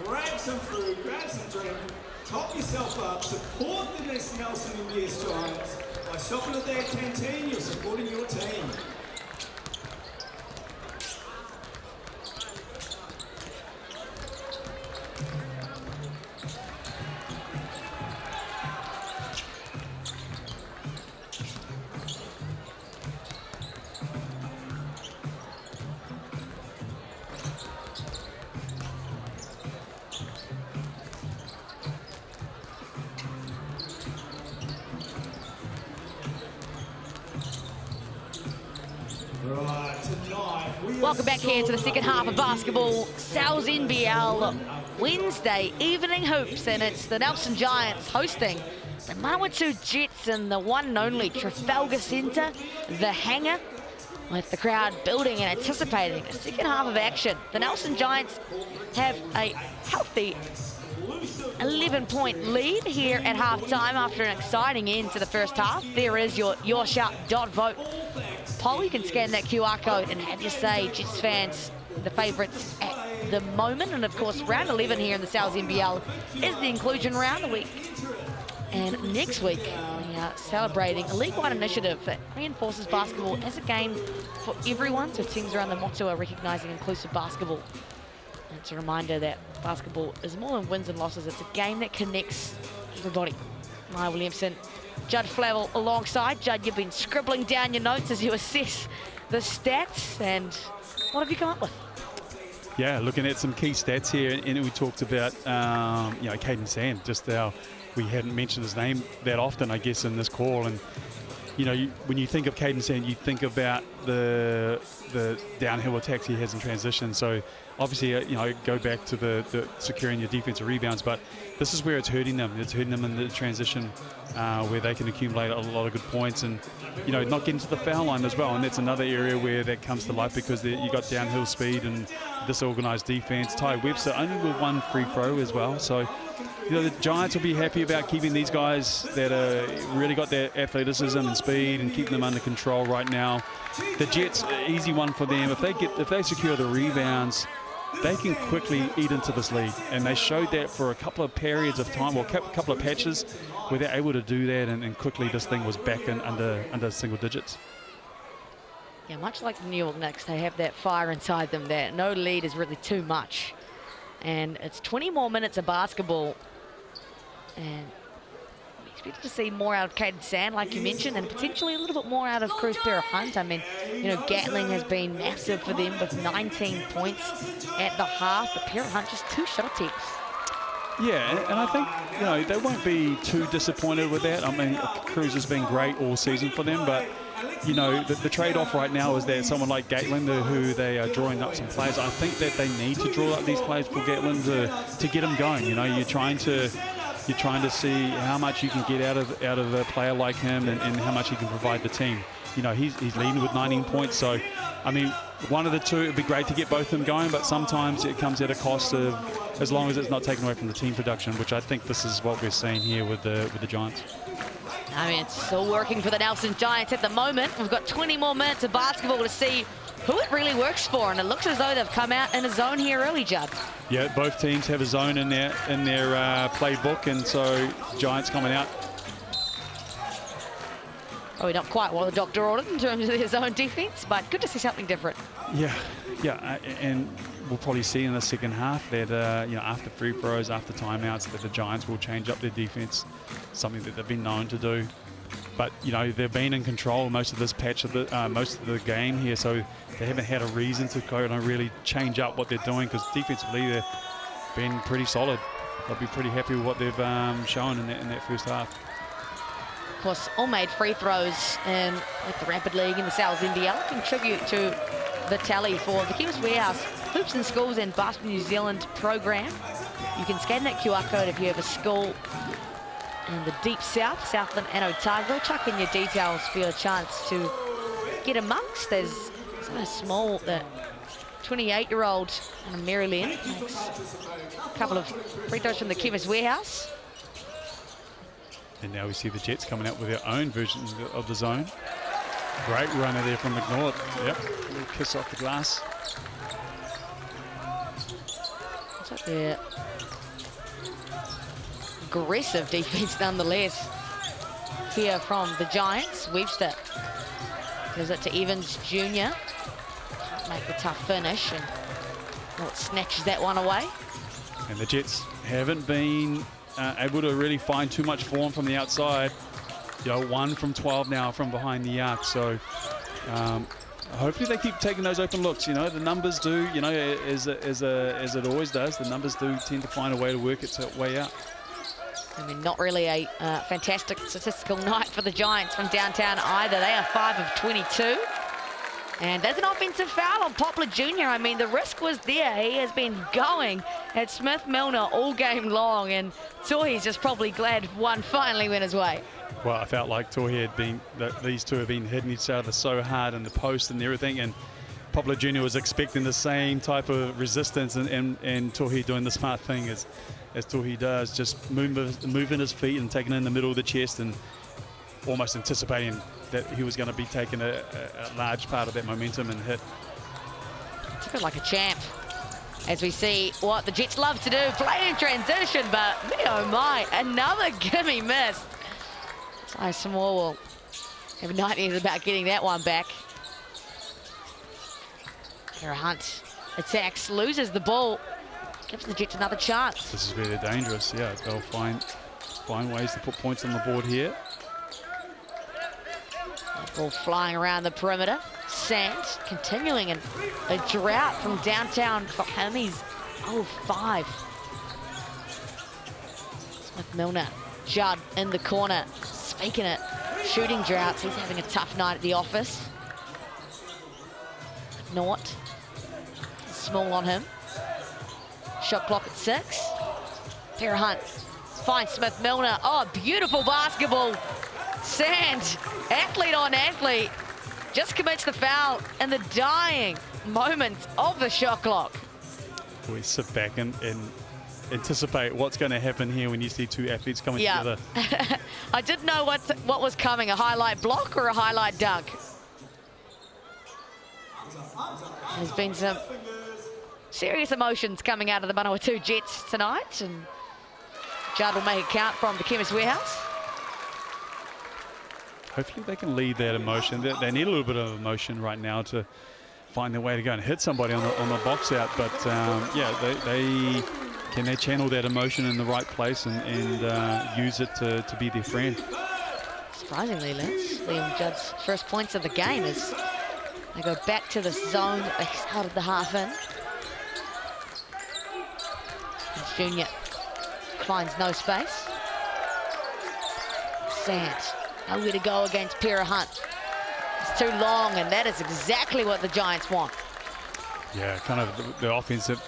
grab some food, grab some drink, top yourself up, support the next Nelson NBS Giants. By shopping at their canteen, you're supporting your team. Welcome back here to the second half of basketball. Sal's NBL Wednesday evening hoops, and it's the Nelson Giants hosting the Manawatū Jets in the one and only Trafalgar Centre, the hangar, with the crowd building and anticipating a second half of action. The Nelson Giants have a healthy 11-point lead here at halftime after an exciting end to the first half. There is your shout.vote poll. You can scan that QR code and have your say, Jets fans, the favourites at the moment. And of course, round 11 here in the Sal's NBL is the inclusion round of the week. And next week, we are celebrating a league-wide initiative that reinforces basketball as a game for everyone. So teams around the motto are recognising inclusive basketball. And it's a reminder that basketball is more than wins and losses. It's a game that connects everybody. Maya Williamson, Judd Flavel alongside. Judd, you've been scribbling down your notes as you assess the stats. And what have you come up with? Yeah, looking at some key stats here, and we talked about, you know, Caden Sand, just how we hadn't mentioned his name that often, I guess, in this call. And, you know, when you think of Caden Sand, you think about the downhill attacks he has in transition. So, obviously, you know, go back to the securing your defensive rebounds, but this is where it's hurting them. It's hurting them in the transition where they can accumulate a lot of good points and, you know, not getting to the foul line as well. And that's another area where that comes to life because you got downhill speed and disorganized defense. Ty Webster only with one free throw as well. So, you know, the Giants will be happy about keeping these guys that really got their athleticism and speed and keeping them under control right now. The Jets, easy one for them. If they secure the rebounds, they can quickly eat into this lead, and they showed that for a couple of periods of time, or a couple of patches, where they're able to do that, and quickly this thing was back in under single digits. Yeah, much like the New York Knicks, they have that fire inside them that no lead is really too much. And it's 20 more minutes of basketball, and we expected to see more out of Caden Sand, like you mentioned, and potentially a little bit more out of Cruz Hunt. I mean, you know, Gatling has been massive for them with 19 points at the half, but Hunt just 2 shot attempts. Yeah, and I think, you know, they won't be too disappointed with that. I mean, Cruz has been great all season for them, but, you know, the trade-off right now is that someone like Gatling, who they are drawing up some players, I think that they need to draw up these players for Gatling to get them going. You know, you're trying to see how much you can get out of a player like him and how much he can provide the team. You know, he's leading with 19 points, so, I mean, one of the two, it'd be great to get both of them going, but sometimes it comes at a cost of, as long as it's not taken away from the team production, which I think this is what we're seeing here with the Giants. I mean, it's still working for the Nelson Giants at the moment. We've got 20 more minutes of basketball to see who it really works for, and it looks as though they've come out in a zone here early, Judd. Yeah, both teams have a zone in their playbook, and so Giants coming out. Probably not quite what the doctor ordered in terms of their zone defense, but good to see something different. Yeah, and we'll probably see in the second half that, you know, after free throws, after timeouts, that the Giants will change up their defense, something that they've been known to do. But, you know, they've been in control most of this patch of most of the game here, so they haven't had a reason to go and really change up what they're doing, because defensively they've been pretty solid. They'll be pretty happy with what they've shown in that first half. Of course, all made free throws in the Rapid League in the Sal's NBL contribute to the tally for the Chemist Warehouse Hoops and Schools and Basketball New Zealand program. You can scan that QR code if you have a school in the deep south, Southland and Otago. Chuck in your details for your chance to get amongst. There's a small, the 28-year-old Mary Lynn makes a couple of free throws from the Chemist Warehouse. And now we see the Jets coming out with their own version of the zone. Great runner there from McNaught. Yep, a little kiss off the glass. Looks like they're aggressive defense nonetheless here from the Giants. Webster gives it to Evans Jr. Make the tough finish, and snatches that one away. And the Jets haven't been able to really find too much form from the outside. You know, 1 from 12 now from behind the arc. So hopefully they keep taking those open looks. You know, the numbers do, you know, as it always does, the numbers do tend to find a way to work its way out. I mean, not really a fantastic statistical night for the Giants from downtown either. They are 5 of 22. And there's an offensive foul on Poplar Jr. I mean, the risk was there. He has been going at Smith Milner all game long, and Tohi's just probably glad one finally went his way. Well, I felt like Tohi had been, these two have been hitting each other so hard in the post and everything, and Poplar Jr. was expecting the same type of resistance, and Tohi doing the smart thing as Tohi does, just moving his feet and taking it in the middle of the chest and almost anticipating that he was going to be taking a large part of that momentum and hit. Took it like a champ. As we see what the Jets love to do, play in transition, but oh my, another gimme miss. Ty Small will have nightmares about getting that one back. Kara Hunt attacks, loses the ball, gives the Jets another chance. This is really dangerous. Yeah, they'll find ways to put points on the board here. Ball flying around the perimeter. Sand continuing a drought from downtown for him. He's 0-5. Smith Milner, Judd in the corner. Speaking it, shooting droughts, he's having a tough night at the office. Nort, Small on him. Shot clock at 6. Tara Hunt finds Smith Milner. Oh, beautiful basketball. Sand, athlete on athlete, just commits the foul in the dying moments of the shot clock. We sit back and anticipate what's going to happen here when you see two athletes coming together. I didn't know what was coming, a highlight block or a highlight dunk. There's been some serious emotions coming out of the Manawatū Jets tonight, and Judd will make it count from the Chemist Warehouse. Hopefully they can lead that emotion. They need a little bit of emotion right now to find their way to go and hit somebody on the box out. But yeah, they channel that emotion in the right place and use it to be their friend. Surprisingly, Liam Judd's first points of the game as they go back to the zone that they started the half in. And Junior finds no space. Sand. Nowhere to go against Pera Hunt. It's too long, and that is exactly what the Giants want. Yeah, kind of the offensive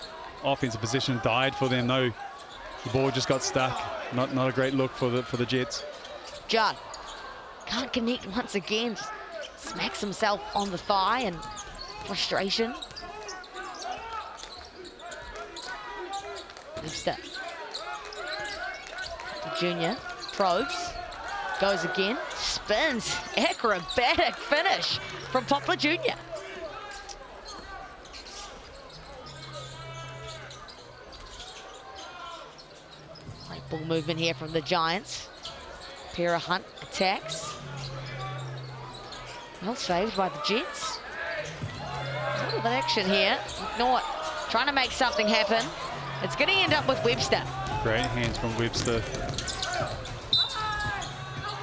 possession died for them. No, the ball just got stuck. Not a great look for the Jets. Judd can't connect once again. Just smacks himself on the thigh in frustration. Webster. The Junior probes. Goes again, spins, acrobatic finish from Poplar Jr. Great ball movement here from the Giants. Pera Hunt attacks. Well saved by the Jets. A little bit of action here. Nort trying to make something happen. It's going to end up with Webster. Great hands from Webster.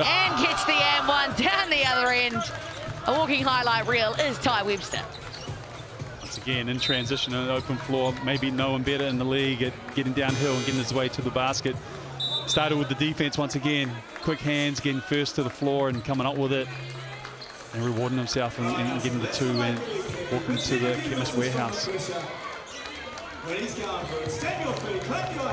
And gets the and one down the other end. A walking highlight reel is Ty Webster. Once again, in transition on an open floor, maybe no one better in the league at getting downhill and getting his way to the basket. Started with the defense once again. Quick hands, getting first to the floor and coming up with it. And rewarding himself and getting the two and walking to the Chemist Warehouse. You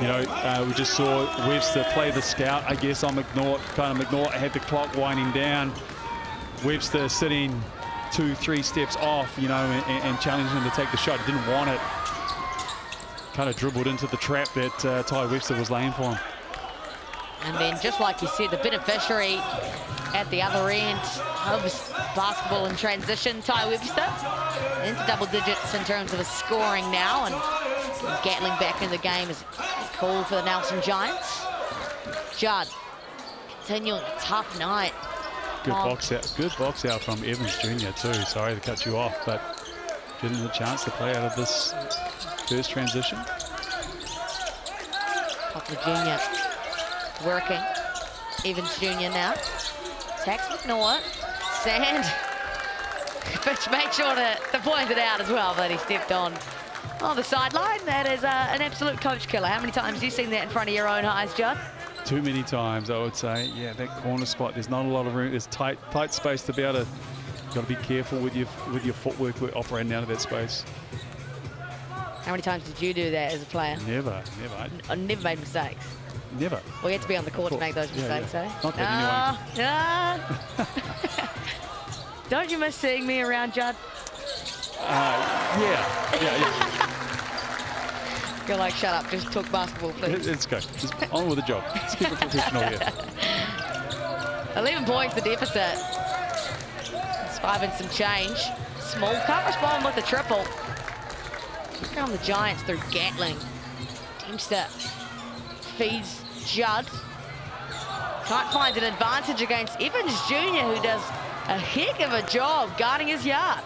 know, we just saw Webster play the scout, I guess, on McNaught. Kind of McNaught had the clock winding down. Webster sitting 2-3 steps off, you know, and challenging him to take the shot. Didn't want it. Kind of dribbled into the trap that Ty Webster was laying for him. And then, just like you said, the beneficiary at the other end of basketball in transition, Ty Webster, into double digits in terms of his scoring now, and Gatling back in the game is a call for the Nelson Giants. Judd continuing a tough night. Good box out from Evans Jr. too. Sorry to cut you off, but getting the chance to play out of this first transition. Poplar Jr. working. Evans Jr. now. Attacks McNaught. Sand. Fitch made sure to point it out as well, but he stepped on the sideline. That is an absolute coach killer. How many times have you seen that in front of your own eyes, Judd? Too many times, I would say. Yeah, that corner spot, there's not a lot of room. There's tight space to be able to. Got to be careful with your footwork operating out of that space. How many times did you do that as a player? Never. I never made mistakes. Never. Well, you had to be on the court to make those mistakes, eh? Not that anyway. Don't you miss seeing me around, Judd? Yeah. You're like, shut up, just talk basketball, please. Let's go. Just on with the job. Let's keep it professional here. 11 points, the deficit. It's 5 and some change. Small can't respond with the triple. Here come the Giants through Gatling. Dempster feeds Judd. Can't find an advantage against Evans Jr., who does a heck of a job guarding his yard.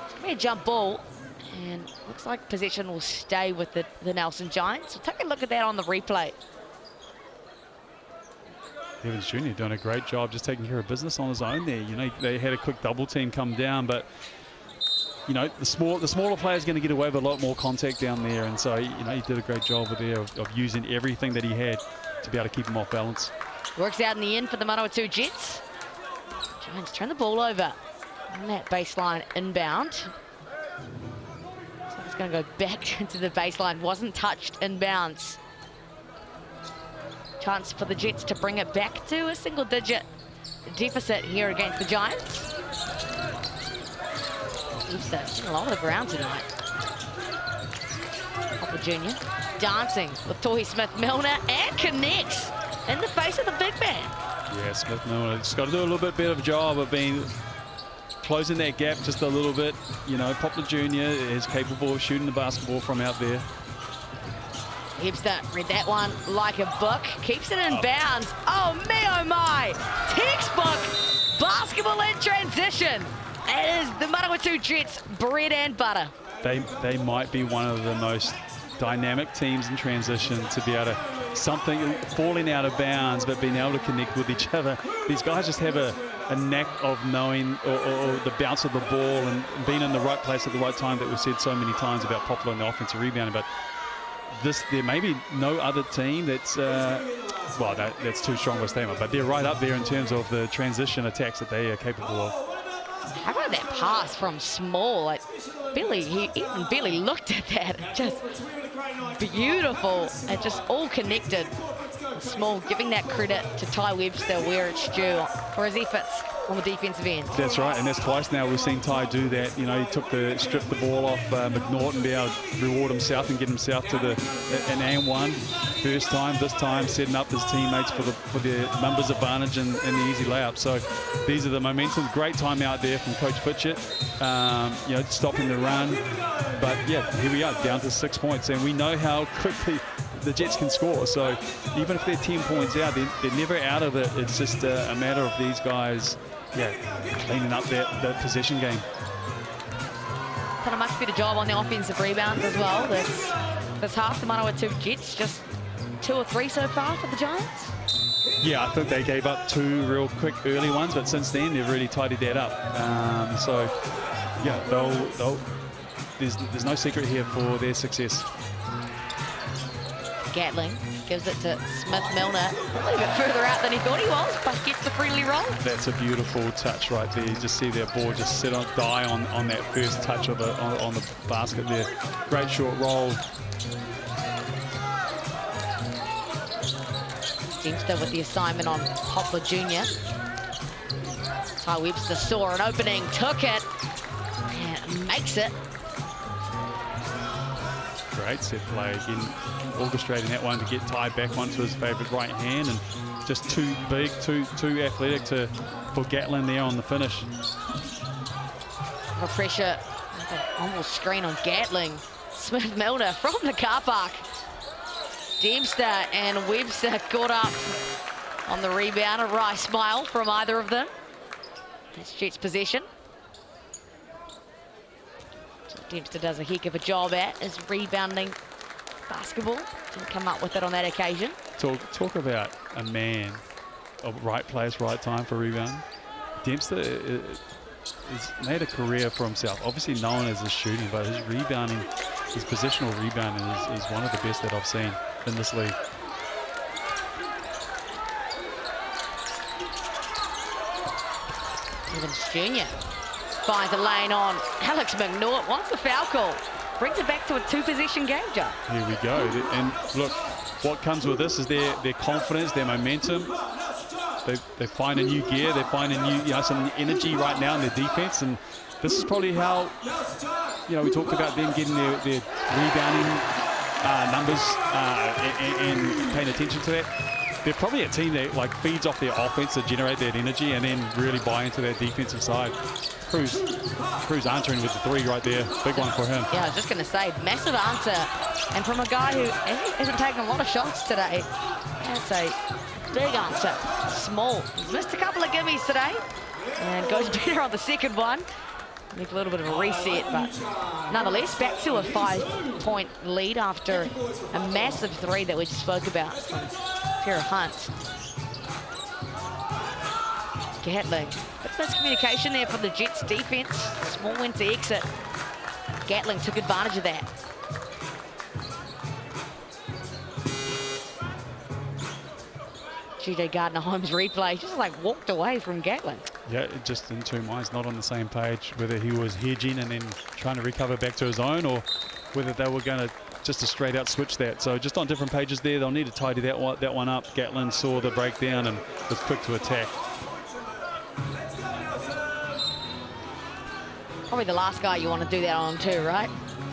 It's going to be a jump ball, and looks like possession will stay with the Nelson Giants. So take a look at that on the replay. Evans Jr. doing a great job just taking care of business on his own there. You know, they had a quick double team come down, but you know, the smaller player's going to get away with a lot more contact down there, and so, you know, he did a great job there of using everything that he had to be able to keep him off balance. Works out in the end for the Manawatū Jets. Giants turn the ball over on that baseline inbound. So it's going to go back into the baseline. Wasn't touched inbounds. Chance for the Jets to bring it back to a single-digit deficit here against the Giants. He's a lot of the ground tonight. Hopper Jr. dancing with Tohi Smith-Milner and connects in the face of the big man. Yeah, Smith-Milner just got to do a little bit better of a job of closing that gap just a little bit. You know, Poplar Jr. is capable of shooting the basketball from out there. Hipster read that one like a book. Keeps it in bounds. Oh, me, oh, my. Textbook basketball in transition. It is the Manawatū Jets bread and butter. They might be one of the most dynamic teams in transition to be able to something falling out of bounds but being able to connect with each other. These guys just have a knack of knowing or the bounce of the ball and being in the right place at the right time that we've said so many times about Poplar and the offensive rebounding. But there may be no other team that's well, that's too strong of a statement, but they're right up there in terms of the transition attacks that they are capable of. How about that pass from Small? Like, he even barely looked at that. Just beautiful and just all connected. Small giving that credit to Ty Webster where it's due for his efforts on the defensive end. That's right, and that's twice now we've seen Ty do that. You know, he stripped the ball off McNaughton, be able to reward himself and get himself to an and one. First time, this time setting up his teammates for the numbers advantage and the easy layup. So these are the momentum. Great time out there from Coach Fitchett, you know, stopping the run. But yeah, here we are, down to 6 points, and we know how quickly the Jets can score. So even if they're 10 points out, they're never out of it. It's just a matter of these guys, yeah, cleaning up that possession game. Done a much better job on the offensive rebounds as well. This half, the Manawatū Jets just 2 or 3 so far for the Giants. Yeah, I think they gave up 2 real quick early ones, but since then they've really tidied that up. So yeah, there's no secret here for their success. Gatling gives it to Smith-Milner. A little bit further out than he thought he was, but gets the friendly roll. That's a beautiful touch right there. You just see their ball just sit on, die on that first touch of on the basket there. Great short roll. Dempster with the assignment on Poplar Jr. Ty Webster saw an opening, took it, and makes it. Great set play again, orchestrating that one to get Ty back onto his favourite right hand, and just too big, too athletic for Gatlin there on the finish. The pressure, almost screen on Gatling. Smith-Milner from the car park. Dempster and Webster caught up on the rebound. A wry smile from either of them. That's Jets possession. Dempster does a heck of a job at is rebounding basketball. Didn't come up with it on that occasion. Talk about a man of right place, right time for rebound. Dempster has made a career for himself. Obviously known as his shooting, but his rebounding, his positional rebounding is one of the best that I've seen in this league. Evans Jr. finds a lane on Alex McNaught. Wants the foul call. Brings it back to a 2-possession game, Joe. Here we go. And look, what comes with this is their confidence, their momentum. they find a new gear, they find a new, some energy right now in their defense, and this is probably how, we talked about them getting their rebounding numbers and paying attention to that. They're probably a team that feeds off their offense to generate that energy and then really buy into that defensive side. Cruz answering with the 3 right there. Big one for him. Yeah, I was just going to say, massive answer. And from a guy who hasn't taken a lot of shots today, that's a big answer. Small. He's missed a couple of gimmies today and goes better on the second one. Make a little bit of a reset, but nonetheless, back to a 5-point lead after a massive 3 that we just spoke about from Tara Hunt. Gatling, bit of miscommunication there from the Jets defense. Small win to exit. Gatling took advantage of that. GJ Gardner-Holmes replay, just walked away from Gatling. Yeah, just in two minds, not on the same page, whether he was hedging and then trying to recover back to his own, or whether they were going to just a straight out switch that. So just on different pages there, they'll need to tidy that one up. Gatling saw the breakdown and was quick to attack. Probably the last guy you want to do that on too, right?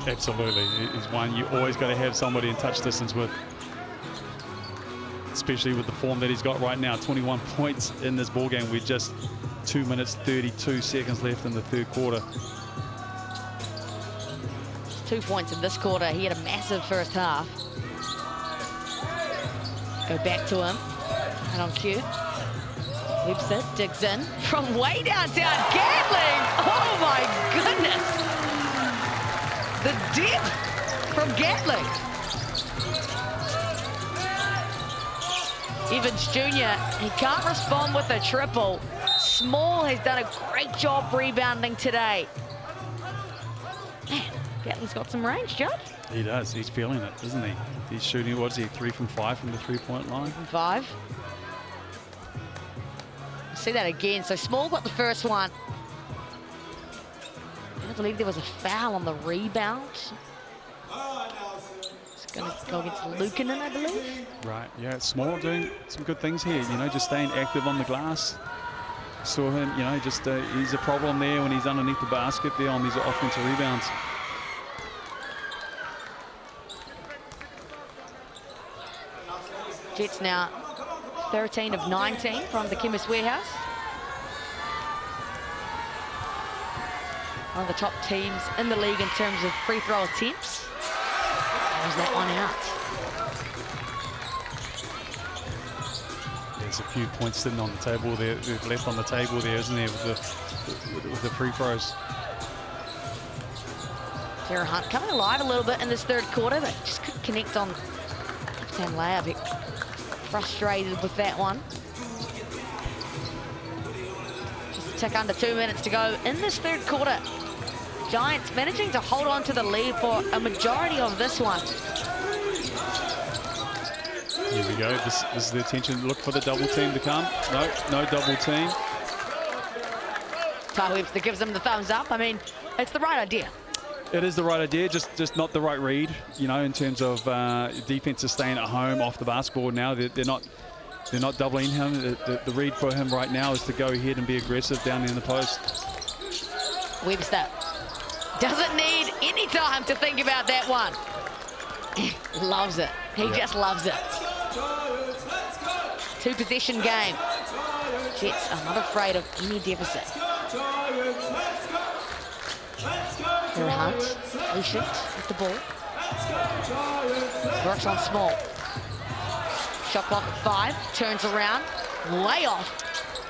Absolutely. He's one you always got to have somebody in touch distance with. Especially with the form that he's got right now. 21 points in this ball game with just 2 minutes 32 seconds left in the third quarter. 2 points in this quarter. He had a massive first half. Go back to him. And on cue. Webster digs in from way downtown. Gatling! Oh my goodness! The dip from Gatling. Evans Jr., he can't respond with a triple. Small has done a great job rebounding today. Man, Gatling's got some range, Judd. He does. He's feeling it, isn't he? He's shooting, what is he, 3 from 5 from the 3-point line? 5. See that again. So Small got the first one. I believe there was a foul on the rebound. It's going to go against Lukanen, I believe. Right, yeah, Small doing some good things here, just staying active on the glass. Saw him, he's a problem there when he's underneath the basket there on these offensive rebounds. Jets now 13 of 19 from the Chemist Warehouse. One of the top teams in the league in terms of free throw attempts. There's that one out. There's a few points sitting on the table there, left on the table there, isn't there, with the free throws. Tara Hunt coming alive a little bit in this third quarter, but just couldn't connect on left-hand layup. Frustrated with that one. Just a tick under 2 minutes to go in this third quarter. Giants managing to hold on to the lead for a majority of this one. Here we go. This is the attention. Look for the double team to come. No double team. Ty Webster gives them the thumbs up. I mean, it's the right idea. It is the right idea, just not the right read, in terms of defense is staying at home off the basketball now. They're not doubling him. The read for him right now is to go ahead and be aggressive down in the post. Webster doesn't need any time to think about that one. Loves it. He just loves it. 2-possession game. Jets are not afraid of any deficit. Tara Hunt, patient with the ball. Works on Small. Shot clock at 5, turns around, way off.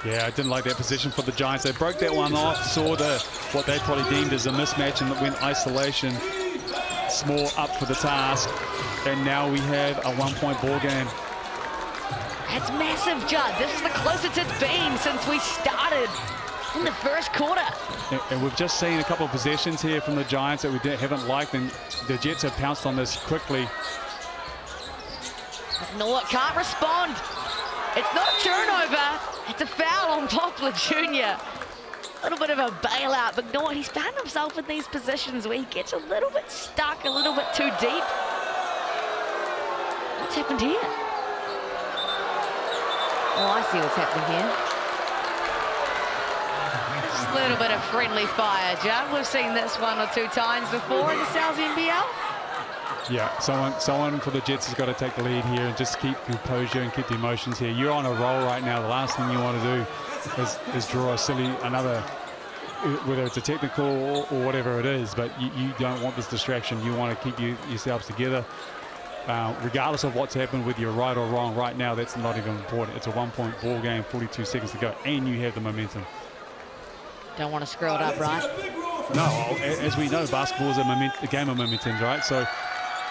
Yeah, I didn't like that position for the Giants. They broke that one off, saw what they probably deemed as a mismatch, and went isolation. Small up for the task, and now we have a 1-point ball game. That's massive, Judd. This is the closest it's been since we started in the first quarter. And we've just seen a couple of possessions here from the Giants that we haven't liked, and the Jets have pounced on this quickly. Norwood can't respond. It's not a turnover. It's a foul on Poplar Jr. A little bit of a bailout, but Norwood, he's found himself in these positions where he gets a little bit stuck, a little bit too deep. What's happened here? Oh, I see what's happening here. Just a little bit of friendly fire, Judd. We've seen this 1 or 2 times before in the South NBL. Yeah, someone for the Jets has got to take the lead here and just keep composure and keep the emotions here. You're on a roll right now. The last thing you want to do is draw another, whether it's a technical or whatever it is, but you don't want this distraction. You want to keep yourselves together. Regardless of what's happened with your right or wrong right now, that's not even important. It's a 1-point ball game, 42 seconds to go, and you have the momentum. Don't want to screw it up, right? No, as we know, basketball is a game of momentum, right? So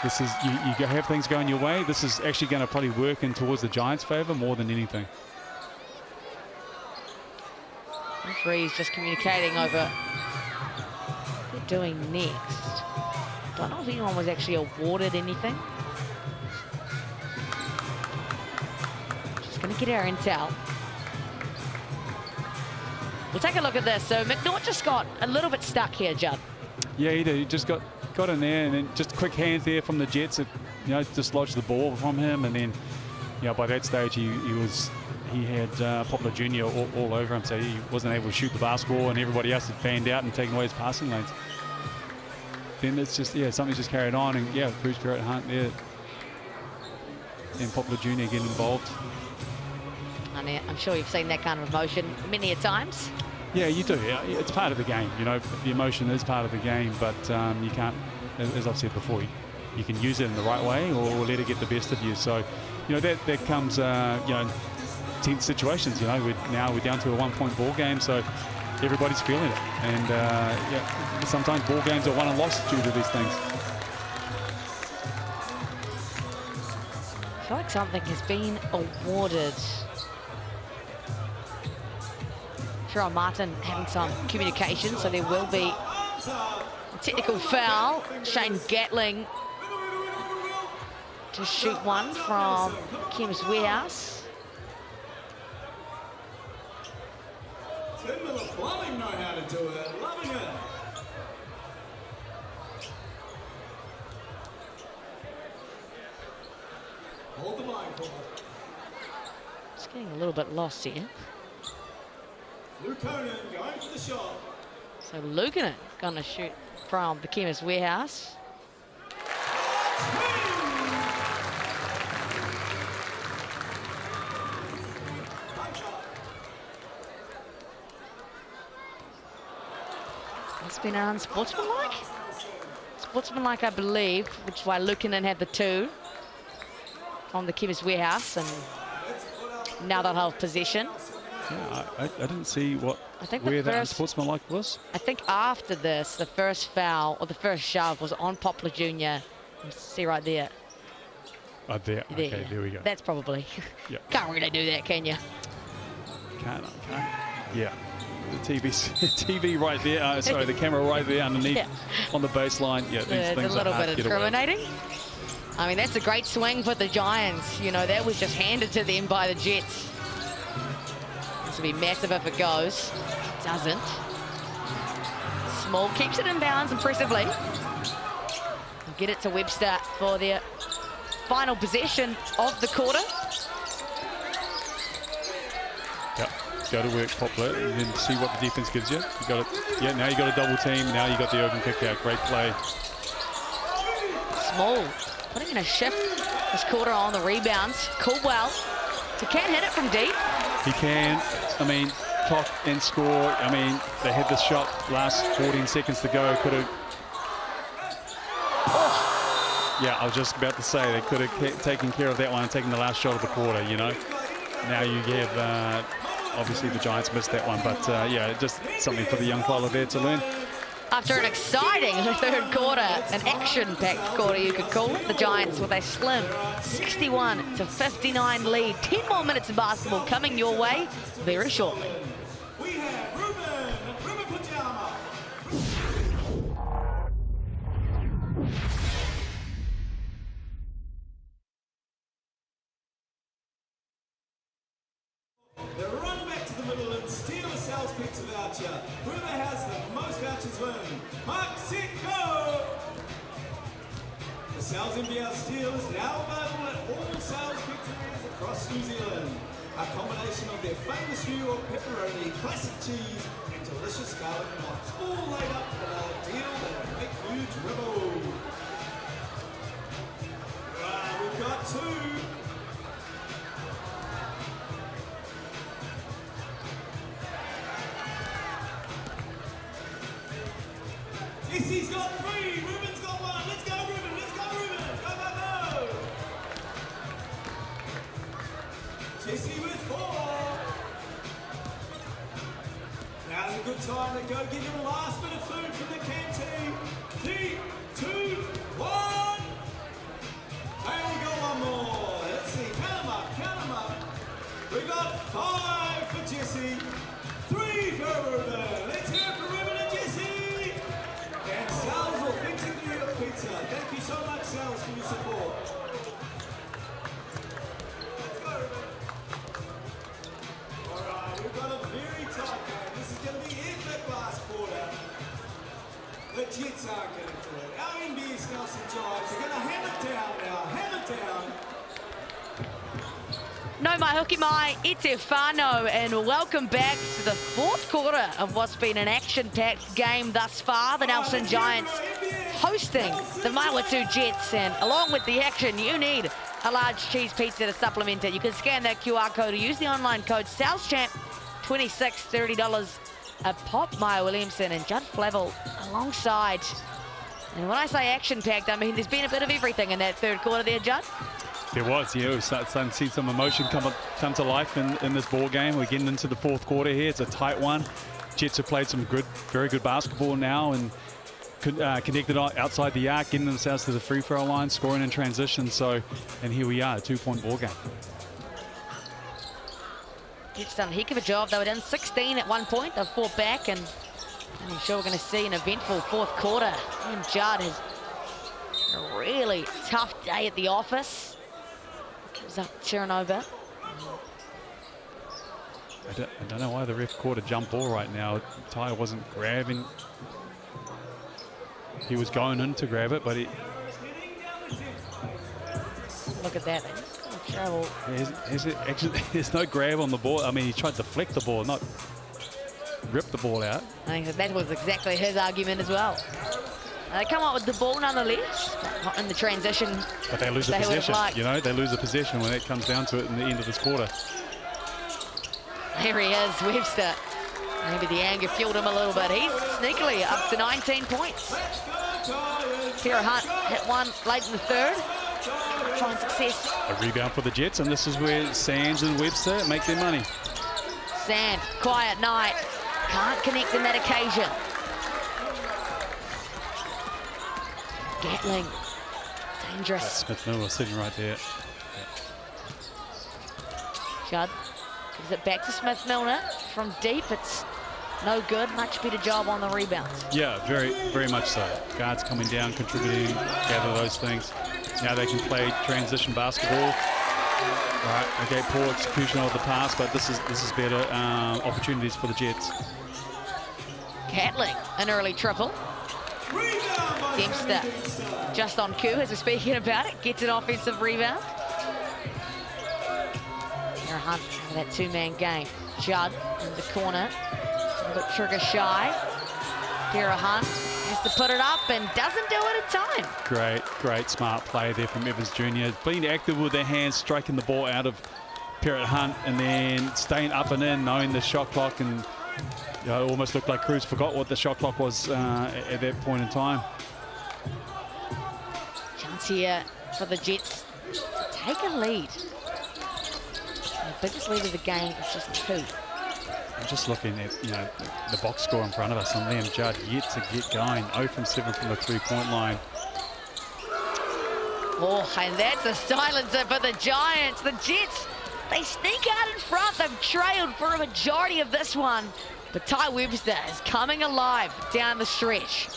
this is, you have things going your way. This is actually going to probably work in towards the Giants' favor more than anything. Referee's just communicating over what they're doing next. Don't know if anyone was actually awarded anything. Just going to get our intel. We'll take a look at this. So McNaught just got a little bit stuck here, Judd. Yeah, he did. He just got in there, and then just quick hands there from the Jets. That, dislodged the ball from him, and then, by that stage he had Poplar Jr. all over him, so he wasn't able to shoot the basketball, and everybody else had fanned out and taken away his passing lanes. Then it's just, something's just carried on, and Bruce Hunt there, and Poplar Jr. getting involved. I'm sure you've seen that kind of emotion many a times. Yeah, you do. It's part of the game. The emotion is part of the game, but you can't, as I've said before, you can use it in the right way or let it get the best of you. So, that comes, tense situations. We're down to a 1-point ball game, so everybody's feeling it. And sometimes ball games are won and lost due to these things. I feel like something has been awarded. Jerome Martin having some communication, so there will be a technical foul. Shane Gatling to shoot one from Kim's warehouse. Tim Miller Plumbing know how to do it, loving it. Hold the line, Paul. It's getting a little bit lost here. Lukonen going for the shot. So Lukonen going to shoot from the Chemist Warehouse. It's been unsportsmanlike. Sportsmanlike, I believe, which is why Lukonen had the 2 on the Chemist Warehouse, and now they'll have possession. Yeah, I didn't see where that unsportsmanlike was. I think after this, the first foul or the first shove was on Poplar Jr. See right there. Oh, there. Okay, there we go. That's probably. Yeah. Can't really do that, can you? Can't. Yeah. The TV right there. Sorry, the camera right there underneath on the baseline. Yeah, these things a little are hard bit to get away. discriminating. I mean, that's a great swing for the Giants. That was just handed to them by the Jets. This will be massive if it goes. Doesn't. Small keeps it in bounds impressively. Get it to Webster for their final possession of the quarter. Yep. Go to work, Poplar, and then see what the defense gives you. You got it. Yeah, now you got a double team. Now you got the open kick out. Great play. Small putting in a shift this quarter on the rebounds. Caldwell. He can hit it from deep. He can. I mean, clock and score. I mean, they had the shot last 14 seconds to go. Could have. Oh. Yeah, I was just about to say they could have taken care of that one and taken the last shot of the quarter. Now you have obviously the Giants missed that one, but just something for the young fella there to learn. After an exciting third quarter, an action-packed quarter you could call it, the Giants with a slim 61-59 lead. 10 more minutes of basketball coming your way very shortly. We have Ruben Pajama. The run back to the middle and steal a sales pizza voucher. Whoever has the most vouchers win. Mark, set, go! The Sales NBL Steal is now available at all sales pizzerias across New Zealand. A combination their famous New York pepperoni, classic cheese, and delicious garlic knots, all laid up for a deal that'll make you dribble. We've got two. Jesse's got three, Ruben's got one. Let's go, Ruben, let's go, Ruben. Go, go, go. Jesse with four. Now's a good time to go get your last bit of food from the canteen. 3, 2, 1. And we got one more. Let's see, count them up, count them up. We got 5 for Jesse, 3 for Ruben. Let's hear it for Ruben and Jesse. And Sal's Authentic New York Pizza. Thank you so much, Sal's, for your support. Let's go, Ruben. All right, we've got a very tight game. This is going to be epic basketball. The Jets aren't going to do it. Our NBS Nelson Giants are going to hand it down now. Hand it down. No mai hoki mai, ite whānau, and welcome back to the fourth quarter of what's been an action-packed game thus far. The Nelson Giants hosting the Manawatū Jets, and along with the action, you need a large cheese pizza to supplement it. You can scan that QR code or use the online code SalesChamp, $26, $30 a pop. Maya Williamson and Judd Flavel alongside. And when I say action-packed, I mean there's been a bit of everything in that third quarter there, Judd. There was, yeah. We're starting to see some emotion come to life in this ball game. We're getting into the fourth quarter here. It's a tight one. Jets have played some very good basketball now and connected outside the arc, getting themselves to the free throw line, scoring in transition. So, and here we are, a 2-point ball game. Jets done a heck of a job. They were down 16 at one point. They've fought back, and I'm sure we're going to see an eventful fourth quarter. And Judd has a really tough day at the office. Gives up Chiranova. I don't know why the ref caught a jump ball right now. Ty wasn't grabbing. He was going in to grab it, but he... Look at that. Travel. Actually, there's no grab on the ball. I mean, he tried to deflect the ball, not rip the ball out. I think that was exactly his argument as well. They come up with the ball nonetheless, not in the transition. But they lose a possession, you know, they lose a possession when it comes down to it in the end of this quarter. There he is, Webster. Maybe the anger fueled him a little bit. He's sneakily up to 19 points. Kira Hunt hit one late in the third. Trying success. A rebound for the Jets, and this is where Sands and Webster make their money. Sand, quiet night. Can't connect in that occasion. Gatling, dangerous. That's Smith Miller sitting right there. Judd gives it back to Smith Milner from deep. It's no good. Much better job on the rebounds. Yeah, very much so. Guards coming down, contributing, gather those things. Now they can play transition basketball. Right, okay, poor execution of the pass, but this is better opportunities for the Jets. Gatling, an early triple. Dempster just on cue as we're speaking about it, gets an offensive rebound. Kira Hunt out of that two-man game. Judd in the corner, a little bit trigger shy. Kira Hunt has to put it up and doesn't do it in time. Great smart play there from Evans Jr. Being active with their hands, striking the ball out of Kira Hunt and then staying up and in, knowing the shot clock, and you know, it almost looked like Cruz forgot what the shot clock was at that point in time. Chance here for the Jets to take a lead. The biggest lead of the game is just 2. I'm just looking at the box score in front of us, and Liam Judd yet to get going. 0 from 7 from the 3-point line. Oh, and that's a silencer for the Giants. The Jets, they sneak out in front. They've trailed for a majority of this one. But Ty Webster is coming alive down the stretch.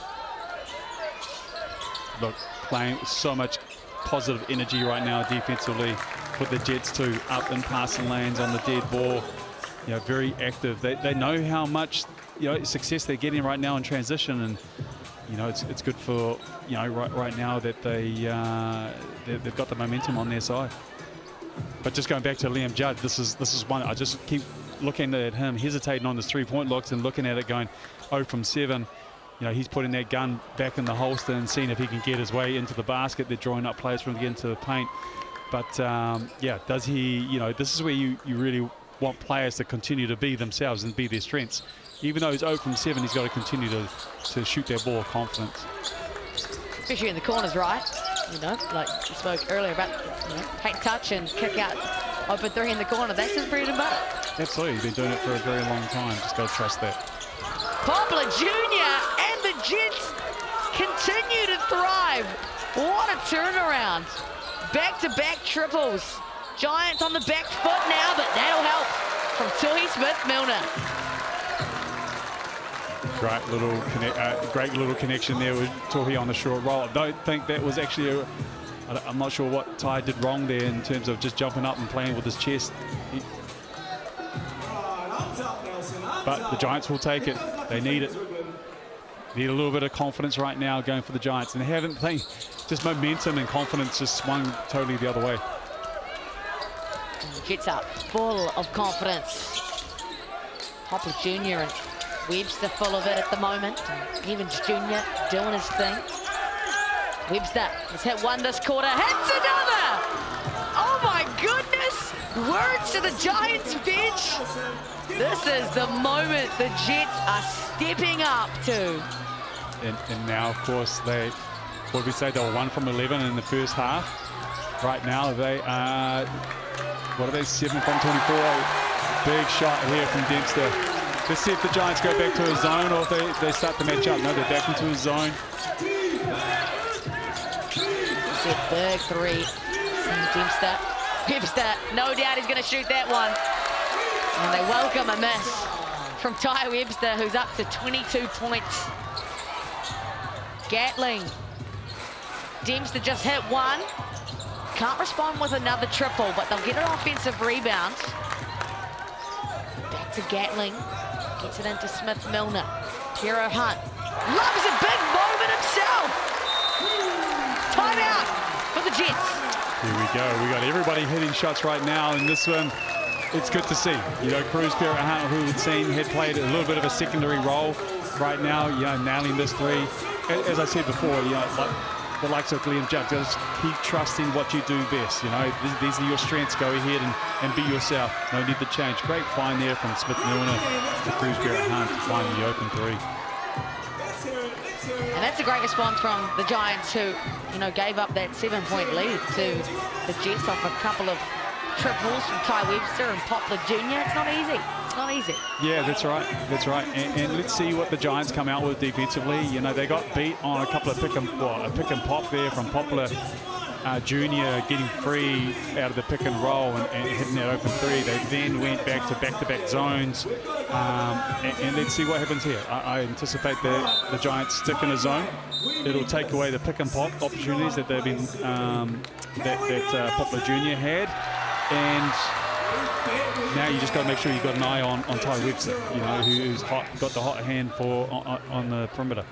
Look, playing with so much positive energy right now defensively for the Jets too. Up and passing lanes on the dead ball. You know, very active. They know how much success they're getting right now in transition, and it's good for right now that they've got the momentum on their side. But just going back to Liam Judd, this is one I just keep looking at him hesitating on his three-point looks and looking at it going 0 from 7. You know, he's putting that gun back in the holster and seeing if he can get his way into the basket. They're drawing up players from to get into the paint. But yeah, does he, you know, this is where you really want players to continue to be themselves and be their strengths. Even though he's 0 from 7, he's got to continue to shoot that ball with confidence. Especially in the corners, right? You know, like you spoke earlier about, you know, paint touch and kick out open three in the corner. That's his bread and butter. Absolutely, he's been doing it for a very long time. Just got to trust that. Poplar Jr. and the Jets continue to thrive. What a turnaround. Back-to-back triples. Giants on the back foot now, but that'll help from Tui Smith-Milner. Great little connection there with Tohi on the short roll. I don't think that was actually I'm not sure what Ty did wrong there in terms of just jumping up and playing with his chest. But the Giants will take it. They need it. Need a little bit of confidence right now going for the Giants. And they haven't played, just momentum and confidence just swung totally the other way. Gets up, full of confidence. Poplar Jr. and Webster full of it at the moment. Evans Jr. doing his thing. Webster has hit one this quarter, hits another! Oh my goodness! Words to the Giants bench. This is the moment the Jets are stepping up to. And now, of course, they, what did we say, they were 1 from 11 in the first half. Right now, they are, what are they, 7 from 24. Big shot here from Dempster. Let's see if the Giants go back to a zone or if they start to match up. No, they're back into a zone. It's a big three. Dempster. Webster, no doubt he's going to shoot that one. And they welcome a miss from Ty Webster, who's up to 22 points. Gatling. Dempster just hit one. Can't respond with another triple, but they'll get an offensive rebound. Back to Gatling. Gets it into Smith-Milner. Hero Hunt. Loves a big moment himself. Timeout for the Jets. Here we go. We got everybody hitting shots right now in this one. It's good to see. You know, Cruz Hunt, who we'd seen had played a little bit of a secondary role right now, you know, nailing this three. As I said before, you know, like the likes of Liam Judd, just keep trusting what you do best. You know, these are your strengths. Go ahead and be yourself. No need to change. Great find there from Smith-Milner to Cruz Hunt to find the open three. And that's a great response from the Giants, who, you know, gave up that 7-point lead to the Jets off a couple of triples from Ty Webster and Poplar Jr. It's not easy. It's not easy. Yeah, that's right. That's right. And let's see what the Giants come out with defensively. You know, they got beat on a couple of pick and pop there from Poplar Jr. getting free out of the pick and roll and hitting that open three. They then went back-to-back zones. And let's see what happens here. I anticipate that the Giants stick in a zone. It'll take away the pick and pop opportunities that they've been that Poplar Jr. had. And now you just got to make sure you've got an eye on Ty Webster, you know, who's got the hot hand on the perimeter.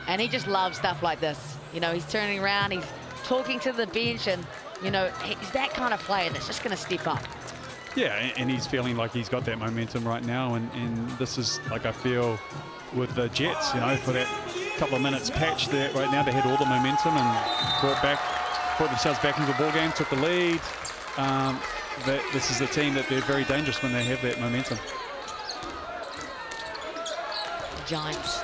And he just loves stuff like this. You know, he's turning around, he's talking to the bench, and, you know, he's that kind of player that's just going to step up. Yeah, and he's feeling like he's got that momentum right now. And this is, like, I feel with the Jets, you know, for that couple of minutes patch there right now, they had all the momentum and brought themselves back into the ball game, took the lead. This is a team that they're very dangerous when they have that momentum. The Giants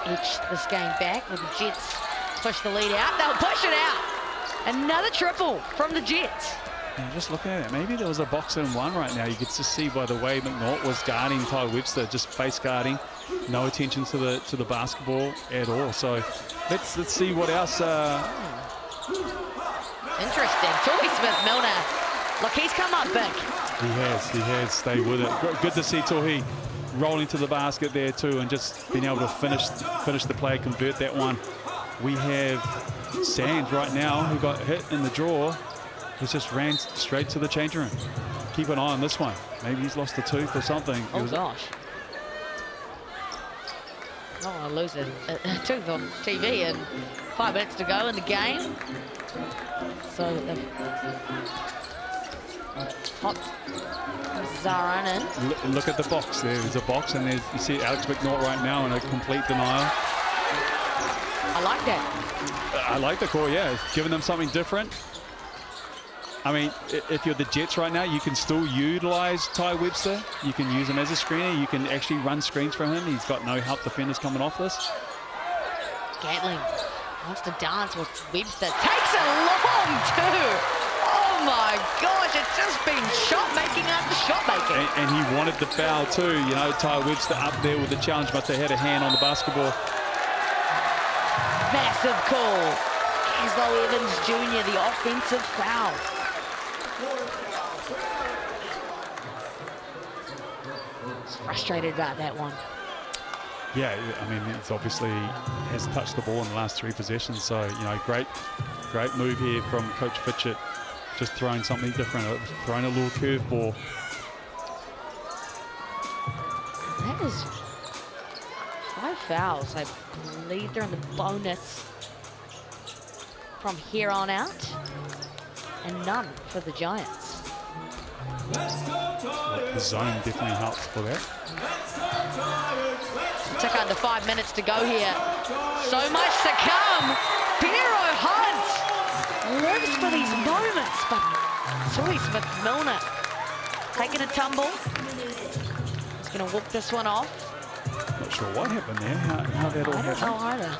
edge this game back with the Jets push the lead out. They'll push it out. Another triple from the Jets. And just looking at it, maybe there was a box in one right now. You could just see by the way McNaught was guarding Ty Webster, just face guarding, no attention to the basketball at all. So let's see what else. Interesting. Toby Smith-Milner. Look, he's come up big. He has stayed with it. Good to see Tohi rolling to the basket there too and just being able to finish the play, convert that one. We have Sands right now, who got hit in the draw. He just ran straight to the changing room. Keep an eye on this one. Maybe he's lost a tooth or something. Oh gosh. I don't want to lose a tooth on TV and 5 minutes to go in the game. So Popped Zaranen. Look at the box. There's a box, and you see Alex McNaught right now in a complete denial. I like that. I like the call, yeah. It's giving them something different. I mean, if you're the Jets right now, you can still utilize Ty Webster. You can use him as a screener. You can actually run screens from him. He's got no help defenders coming off this. Gatling wants to dance with Webster. Takes it long too. Oh my gosh, it's just been shot making after shot making. And he wanted the foul too. You know, Ty Webster up there with the challenge, must have had a hand on the basketball. Massive call. Caslow Evans Jr., the offensive foul. He's frustrated about that one. Yeah, I mean, it's obviously has touched the ball in the last 3 possessions. So, you know, great move here from Coach Fitchett. Just throwing something different, throwing a little curveball. That was 5 fouls. I believe they're in the bonus from here on out. And none for the Giants. The zone definitely helps for that. Took under 5 minutes to go here. So much to come. Piero Hunt lives for these moments, but Zoe Smith-Milner taking a tumble. He's going to walk this one off. Not sure what happened there, how that all happened. I don't know either.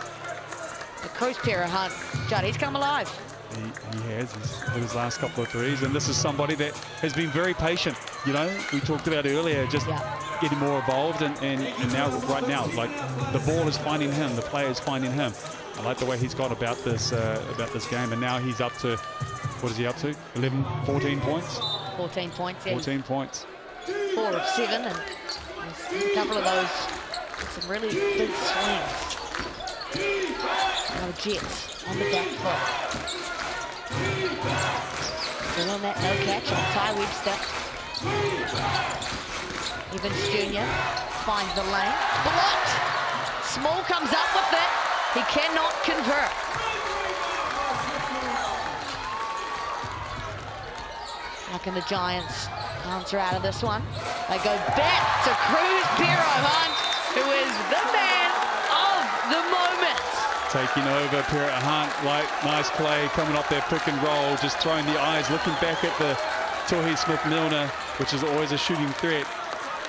The cruise Piero Hunt. Judd, he's come alive. He has. He's hit his last couple of threes, and this is somebody that has been very patient. You know, we talked about earlier, just getting more involved, and now, right now, like the ball is finding him, the player is finding him. I like the way he's got about this game, and now he's up to, what is he up to? 11, 14 points? 14 points, yeah. 14 points. 4 of 7, and a couple of those, some really big swings. Now Jets on the back foot. Still on that no catch on Ty Webster. Evans Jr. finds the lane. Blocked! Small comes up with it. He cannot convert. How can the Giants answer out of this one? They go back to Cruz Piero Hunt, who is the man of the moment. Taking over Piero Hunt, like nice play, coming up there, pick and roll, just throwing the eyes, looking back at the Tohi Smith-Milner, which is always a shooting threat.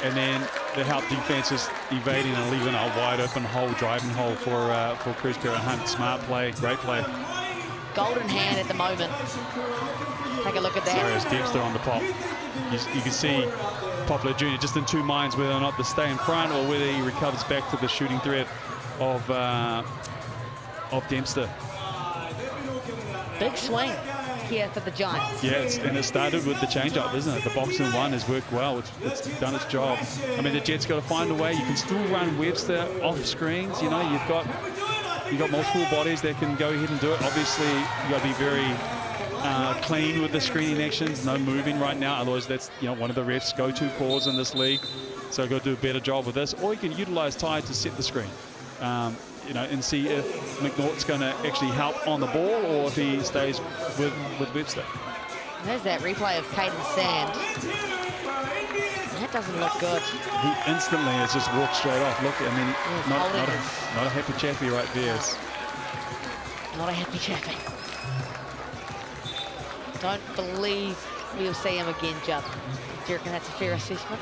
And then the help defense is evading and leaving a wide open hole, driving hole for Cruz Piero Hunt. Smart play, great play. Golden hand at the moment. Take a look at that. Sorry, it's Dempster on the pop. You can see Poplar Jr. just in 2 minds whether or not to stay in front or whether he recovers back to the shooting threat of Dempster. Big swing here for the Giants. Yeah, and it started with the change-up, isn't it? The box and one has worked well. It's done its job. I mean, the Jets got to find a way. You can still run Webster off screens. You know, you've got multiple bodies that can go ahead and do it. Obviously, you got to be very clean with the screening actions. No moving right now. Otherwise, that's one of the refs' go-to calls in this league. So, got to do a better job with this. Or you can utilize Ty to set the screen. And see if McNaught's going to actually help on the ball or if he stays with Webster. There's that replay of Caden Sand. That doesn't look good. He instantly has just walked straight off. Look, I mean, not a happy chappy right there. Not a happy chappy. Don't believe we'll see him again, Judd. Do you reckon that's a fair assessment?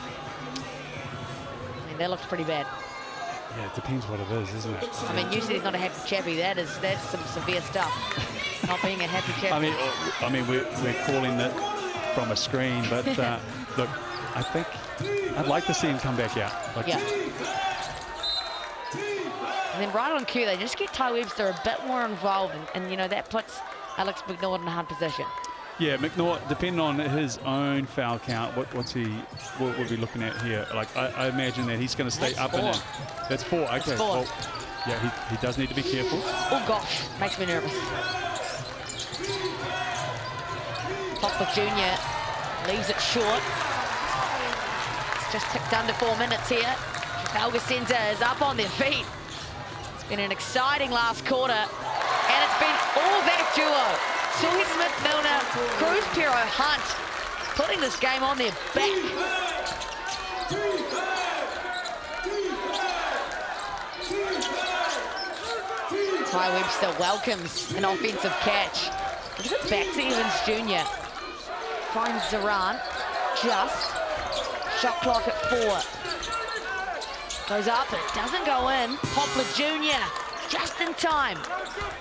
I mean, that looks pretty bad. Yeah, it depends what it is, isn't it? I mean, you said he's not a happy chappy. That's some severe stuff. Not being a happy chappy. I mean, we're calling it from a screen, but look, I think I'd like to see him come back out. Yeah. And then right on cue, they just get Ty Webster a bit more involved, and that puts Alex McNaught in a hard position. Yeah, McNaught, depending on his own foul count, what we'll be looking at here. Like, I imagine that he's going to stay up and in. That's 4. Okay. That's 4. Well, yeah, he does need to be careful. Oh gosh, makes me nervous. Poplar Jr. leaves it short. It's just ticked under 4 minutes here. Trafalgar Centre is up on their feet. It's been an exciting last quarter, and it's been all that duo. Suhi Smith-Milner, Cruz Piero Hunt putting this game on their back. Ty Webster welcomes an offensive catch. Gives it back to Evans Jr. Finds Zoran. Just. Shot clock at 4. Goes up, but it doesn't go in. Poplar Jr. just in time.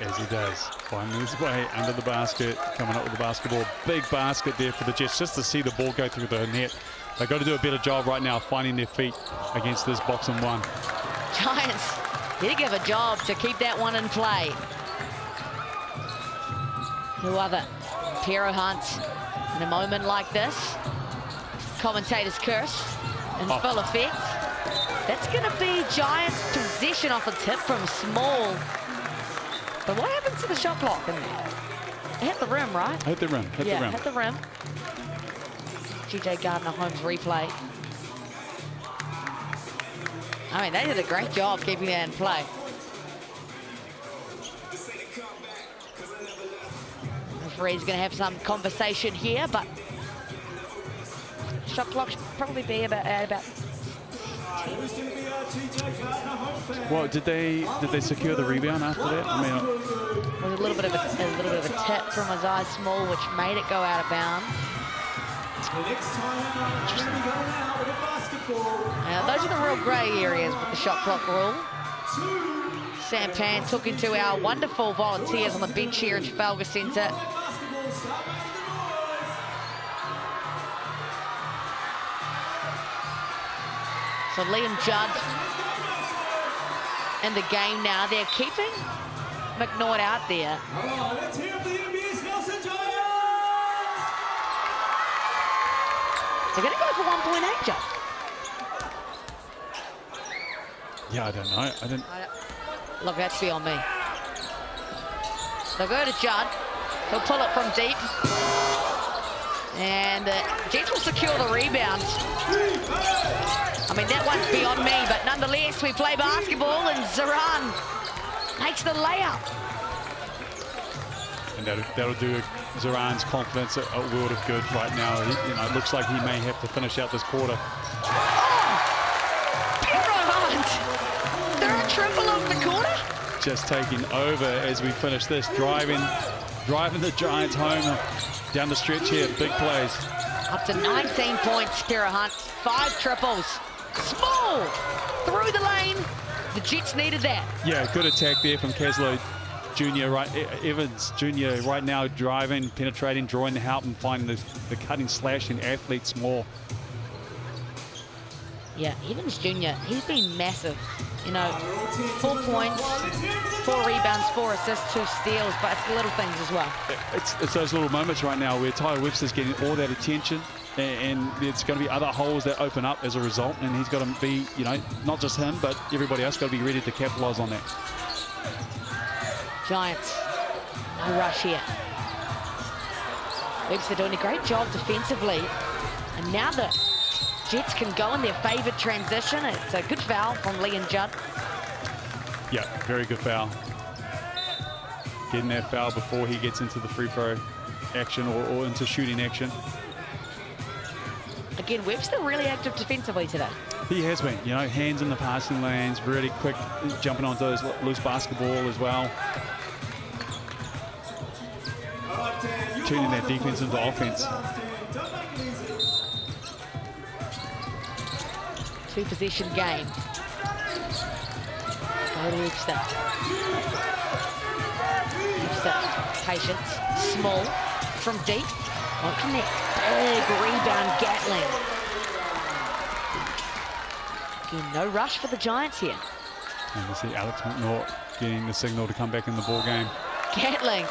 As he does. Finding his way under the basket. Coming up with the basketball. Big basket there for the Jets. Just to see the ball go through the net. They've got to do a better job right now finding their feet against this box and one. Giants did give a job to keep that one in play. Who other? Pero Hunt. In a moment like this, commentator's curse in full effect. That's going to be Giants' possession off a tip from Small. But what happens to the shot clock in there? It hit the rim, right? Hit the rim. Hit the rim. Hit the rim. GJ Gardner-Holmes replay. I mean, they did a great job keeping that in play. Referee's going to have some conversation here, but shot clock should probably be at about. Well, did they secure the rebound after that? I mean, it was a little bit of a tip from Isaiah Small, which made it go out of bounds. Now, those are the real grey areas with the shot clock rule. Sam Pan talking to our wonderful volunteers on the bench here in Trafalgar Centre. So Liam Judd in the game now. They're keeping McNaught out there. Let's hear the NBS Nelson Giants! They're going to go for 1.8, Judd. yeah, I don't know. I didn't. Look, that's beyond me. They'll go to Judd. He'll pull it from deep. And Jets will secure the rebound. I mean, that one's beyond me, but nonetheless, we play basketball, and Zoran makes the layup. And that'll do Zoran's confidence a world of good right now. It looks like he may have to finish out this quarter. They're a triple of the quarter. Just taking over as we finish this, driving the Giants home down the stretch here. Big plays. Up to 19 points, Kira Hunt. 5 triples. Small through the lane. The Jets needed that. Yeah, good attack there from Caslow Jr. Evans Jr. right now driving, penetrating, drawing the help, and finding the cutting, slashing athlete Small. Yeah, Evans Jr., he's been massive. 4 points, 4 rebounds, 4 assists, 2 steals, but it's the little things as well. It's those little moments right now where Ty Webster's getting all that attention, and it's going to be other holes that open up as a result, and he's got to be, not just him, but everybody else got to be ready to capitalize on that. Giants, no rush here. Webster doing a great job defensively, and now the Jets can go in their favoured transition. It's a good foul from Liam Judd. Yeah, very good foul. Getting that foul before he gets into the free throw action or into shooting action. Again, Webster really active defensively today. He has been, hands in the passing lanes, really quick, jumping onto those loose basketball as well. Turning that defense into offense. 2-possession game. Go to Webster. Webster, patience. Small from deep. Won't connect. Big rebound, Gatling. Again, no rush for the Giants here. And we see Alex McNaught getting the signal to come back in the ball game. Gatling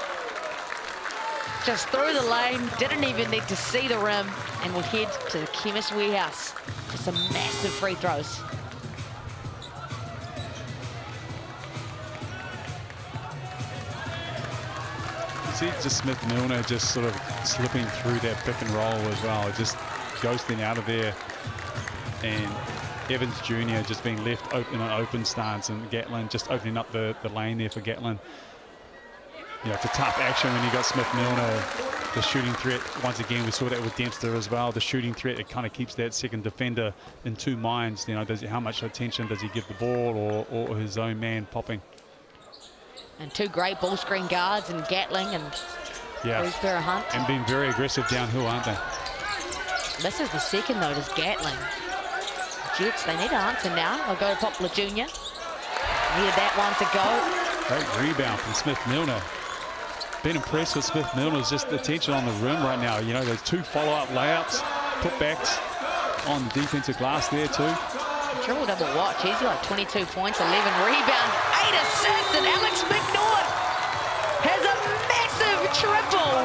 just through the lane, didn't even need to see the rim, and will head to the Chemist Warehouse for some massive free throws. You see just Smith-Milner just sort of slipping through that pick and roll as well, just ghosting out of there. And Evans Jr. just being left in an open stance, and Gatlin just opening up the lane there for Gatlin. you know, it's a tough action when you got Smith Milner. The shooting threat, once again, we saw that with Dempster as well. The shooting threat, it kind of keeps that second defender in two minds. You know, how much attention does he give the ball or his own man popping? And two great ball screen guards and Gatling and Cruz Hunt. And being very aggressive downhill, aren't they? This is the second though, is Gatling. Jets, they need to answer now. They'll go to Poplar Jr. Needed that one to go. Great rebound from Smith Milner. Been impressed with Smith Milner's just attention on the rim right now. You know, those two follow-up layups, putbacks on the defensive glass there too. Triple double watch. He's got 22 points, 11 rebounds, 8 assists, and Alex McNaught has a massive triple.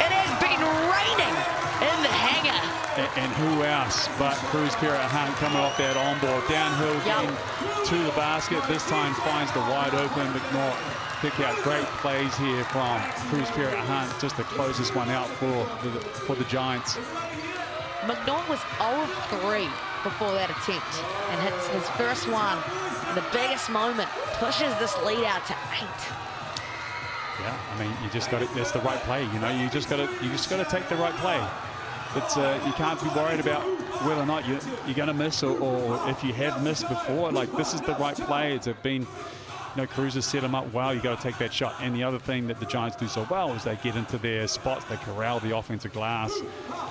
It has been raining in the hangar. And who else but Cruz Hunt coming off that on-ball, downhill, getting to the basket. This time finds the wide open McNaught. Pick out great plays here from Cruz Hunt just to close this one out for the Giants. McNaught was 0 of 3 before that attempt and hits his first one. The biggest moment pushes this lead out to 8. Yeah, I mean, you just got it. That's the right play. You know, you just got to take the right play. It's you can't be worried about whether or not you're going to miss or if you have missed before. Like, this is the right play. It's been. You know, Cruz has set them up well. You got to take that shot. And the other thing that the Giants do so well is they get into their spots. They corral the offensive glass,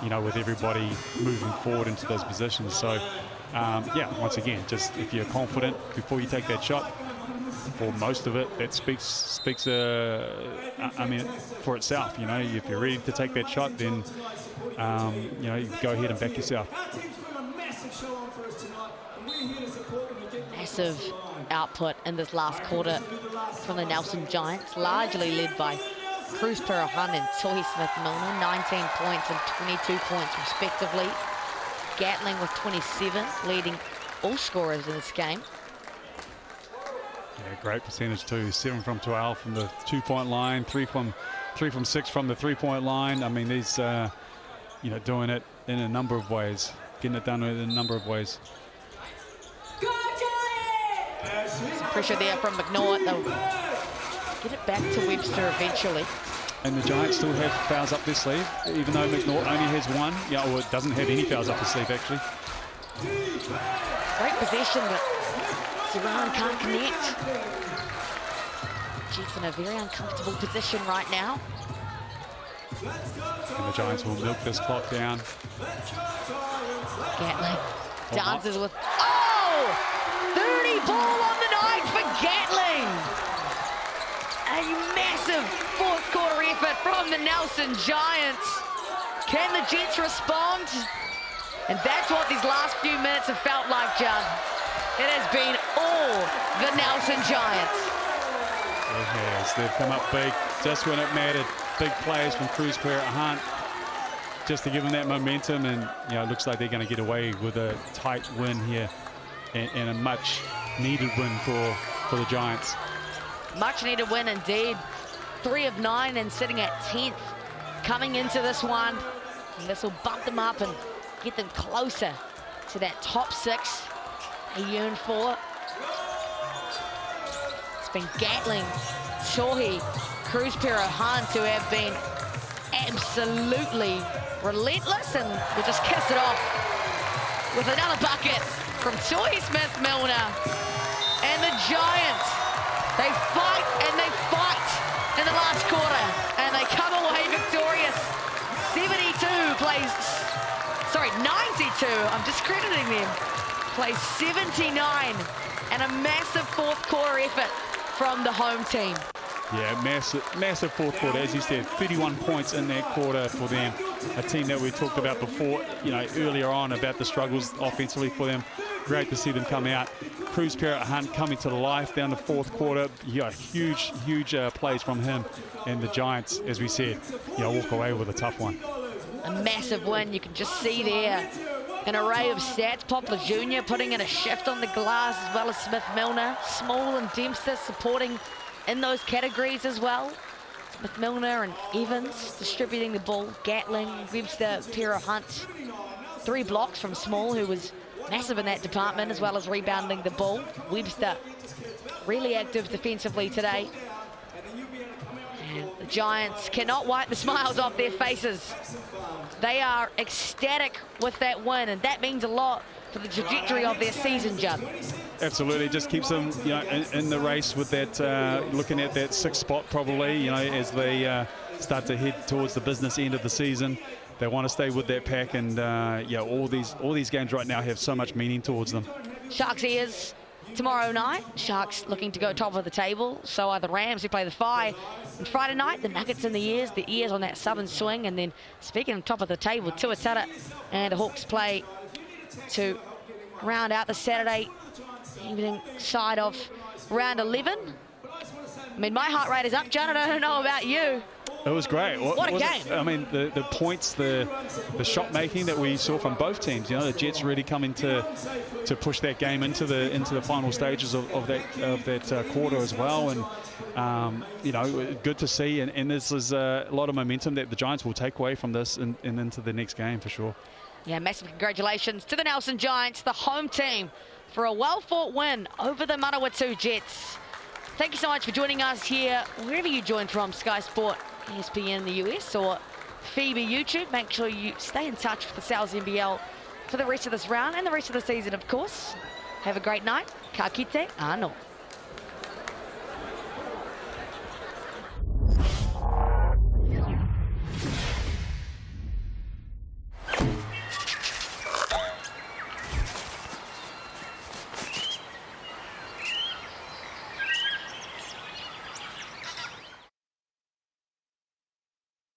you know, with everybody moving forward into those positions. So, yeah, once again, just if you're confident before you take that shot, for most of it, that speaks I mean, for itself. You know, if you're ready to take that shot, then, you know, you go ahead and back yourself. Massive output in this last quarter from the Nelson Giants, largely led by Cruz Hunt and Tohi Smith-Milner, 19 points and 22 points respectively. Gatling with 27, leading all scorers in this game. Yeah, great percentage too. 7 from 12 from the 2-point line, 3 from 6 from the 3-point line. I mean, these, you know, doing it in a number of ways, getting it done in a number of ways. Some pressure there from McNaught. They'll get it back to Webster eventually. And the Giants still have fouls up their sleeve, even though McNaught only has 1. Yeah, or it doesn't have any fouls up his sleeve, actually. Great possession, but Ziran can't connect. Jets in a very uncomfortable position right now. And the Giants will milk this clock down. Gatling dances with... Oh! 30 ball on the night for Gatling. A massive fourth quarter effort from the Nelson Giants. Can the Jets respond? And that's what these last few minutes have felt like, Judd. It has been all the Nelson Giants. It has. They've come up big just when it mattered. Big plays from Cruz Hunt just to give them that momentum. And, you know, it looks like they're going to get away with a tight win here. And a much needed win for the Giants. Much needed win indeed. 3 of 9 and sitting at 10th coming into this one. And this will bump them up and get them closer to that top 6 they yearn for. It's been Gatling, Tohi, Cruz Hunt who have been absolutely relentless, and we'll just kiss it off with another bucket from Tohi Smith-Milner. And the Giants, they fight and they fight in the last quarter, and they come away victorious. 92, I'm discrediting them. Plays 79, and a massive fourth quarter effort from the home team. Yeah, massive fourth quarter, as you said, 31 points in that quarter for them. A team that we talked about before, you know, earlier on about the struggles offensively for them. Great to see them come out. Cruz Hunt coming to life down the fourth quarter. Yeah, huge plays from him, and the Giants, as we said, you know, walk away with a tough one. A massive win. You can just see there an array of stats. Poplar Jr. putting in a shift on the glass, as well as Smith-Milner. Small and Dempster supporting in those categories as well. Smith-Milner and Evans distributing the ball. Gatling, Webster, Hunt. 3 blocks from Small, who was massive in that department, as well as rebounding the ball. Webster really active defensively today. And Giants cannot wipe the smiles off their faces. They are ecstatic with that win, and that means a lot for the trajectory of their season, Judd. Absolutely, just keeps them, you know, in the race with that, looking at that 6th spot probably, you know, as they start to head towards the business end of the season. They want to stay with that pack, and yeah, all these games right now have so much meaning towards them. Sharks ears tomorrow night. Sharks looking to go top of the table. So are the Rams, who play the Phi. And Friday night, the Nuggets in the ears on that southern swing. And then, speaking of top of the table, Tuatara and the Hawks play to round out the Saturday evening side of round 11. I mean, my heart rate is up, John. I don't know about you. It was great. What a game. I mean, the points, the shot making that we saw from both teams. You know, the Jets really coming to push that game into the final stages of that quarter as well. And you know, good to see. And this is a lot of momentum that the Giants will take away from this and into the next game for sure. Yeah, massive congratulations to the Nelson Giants, the home team, for a well-fought win over the Manawatū Jets. Thank you so much for joining us here, wherever you joined from, Sky Sport, ESPN in the US, or FIBA YouTube. Make sure you stay in touch with the Sal's NBL for the rest of this round and the rest of the season, of course. Have a great night. Ka kite anō.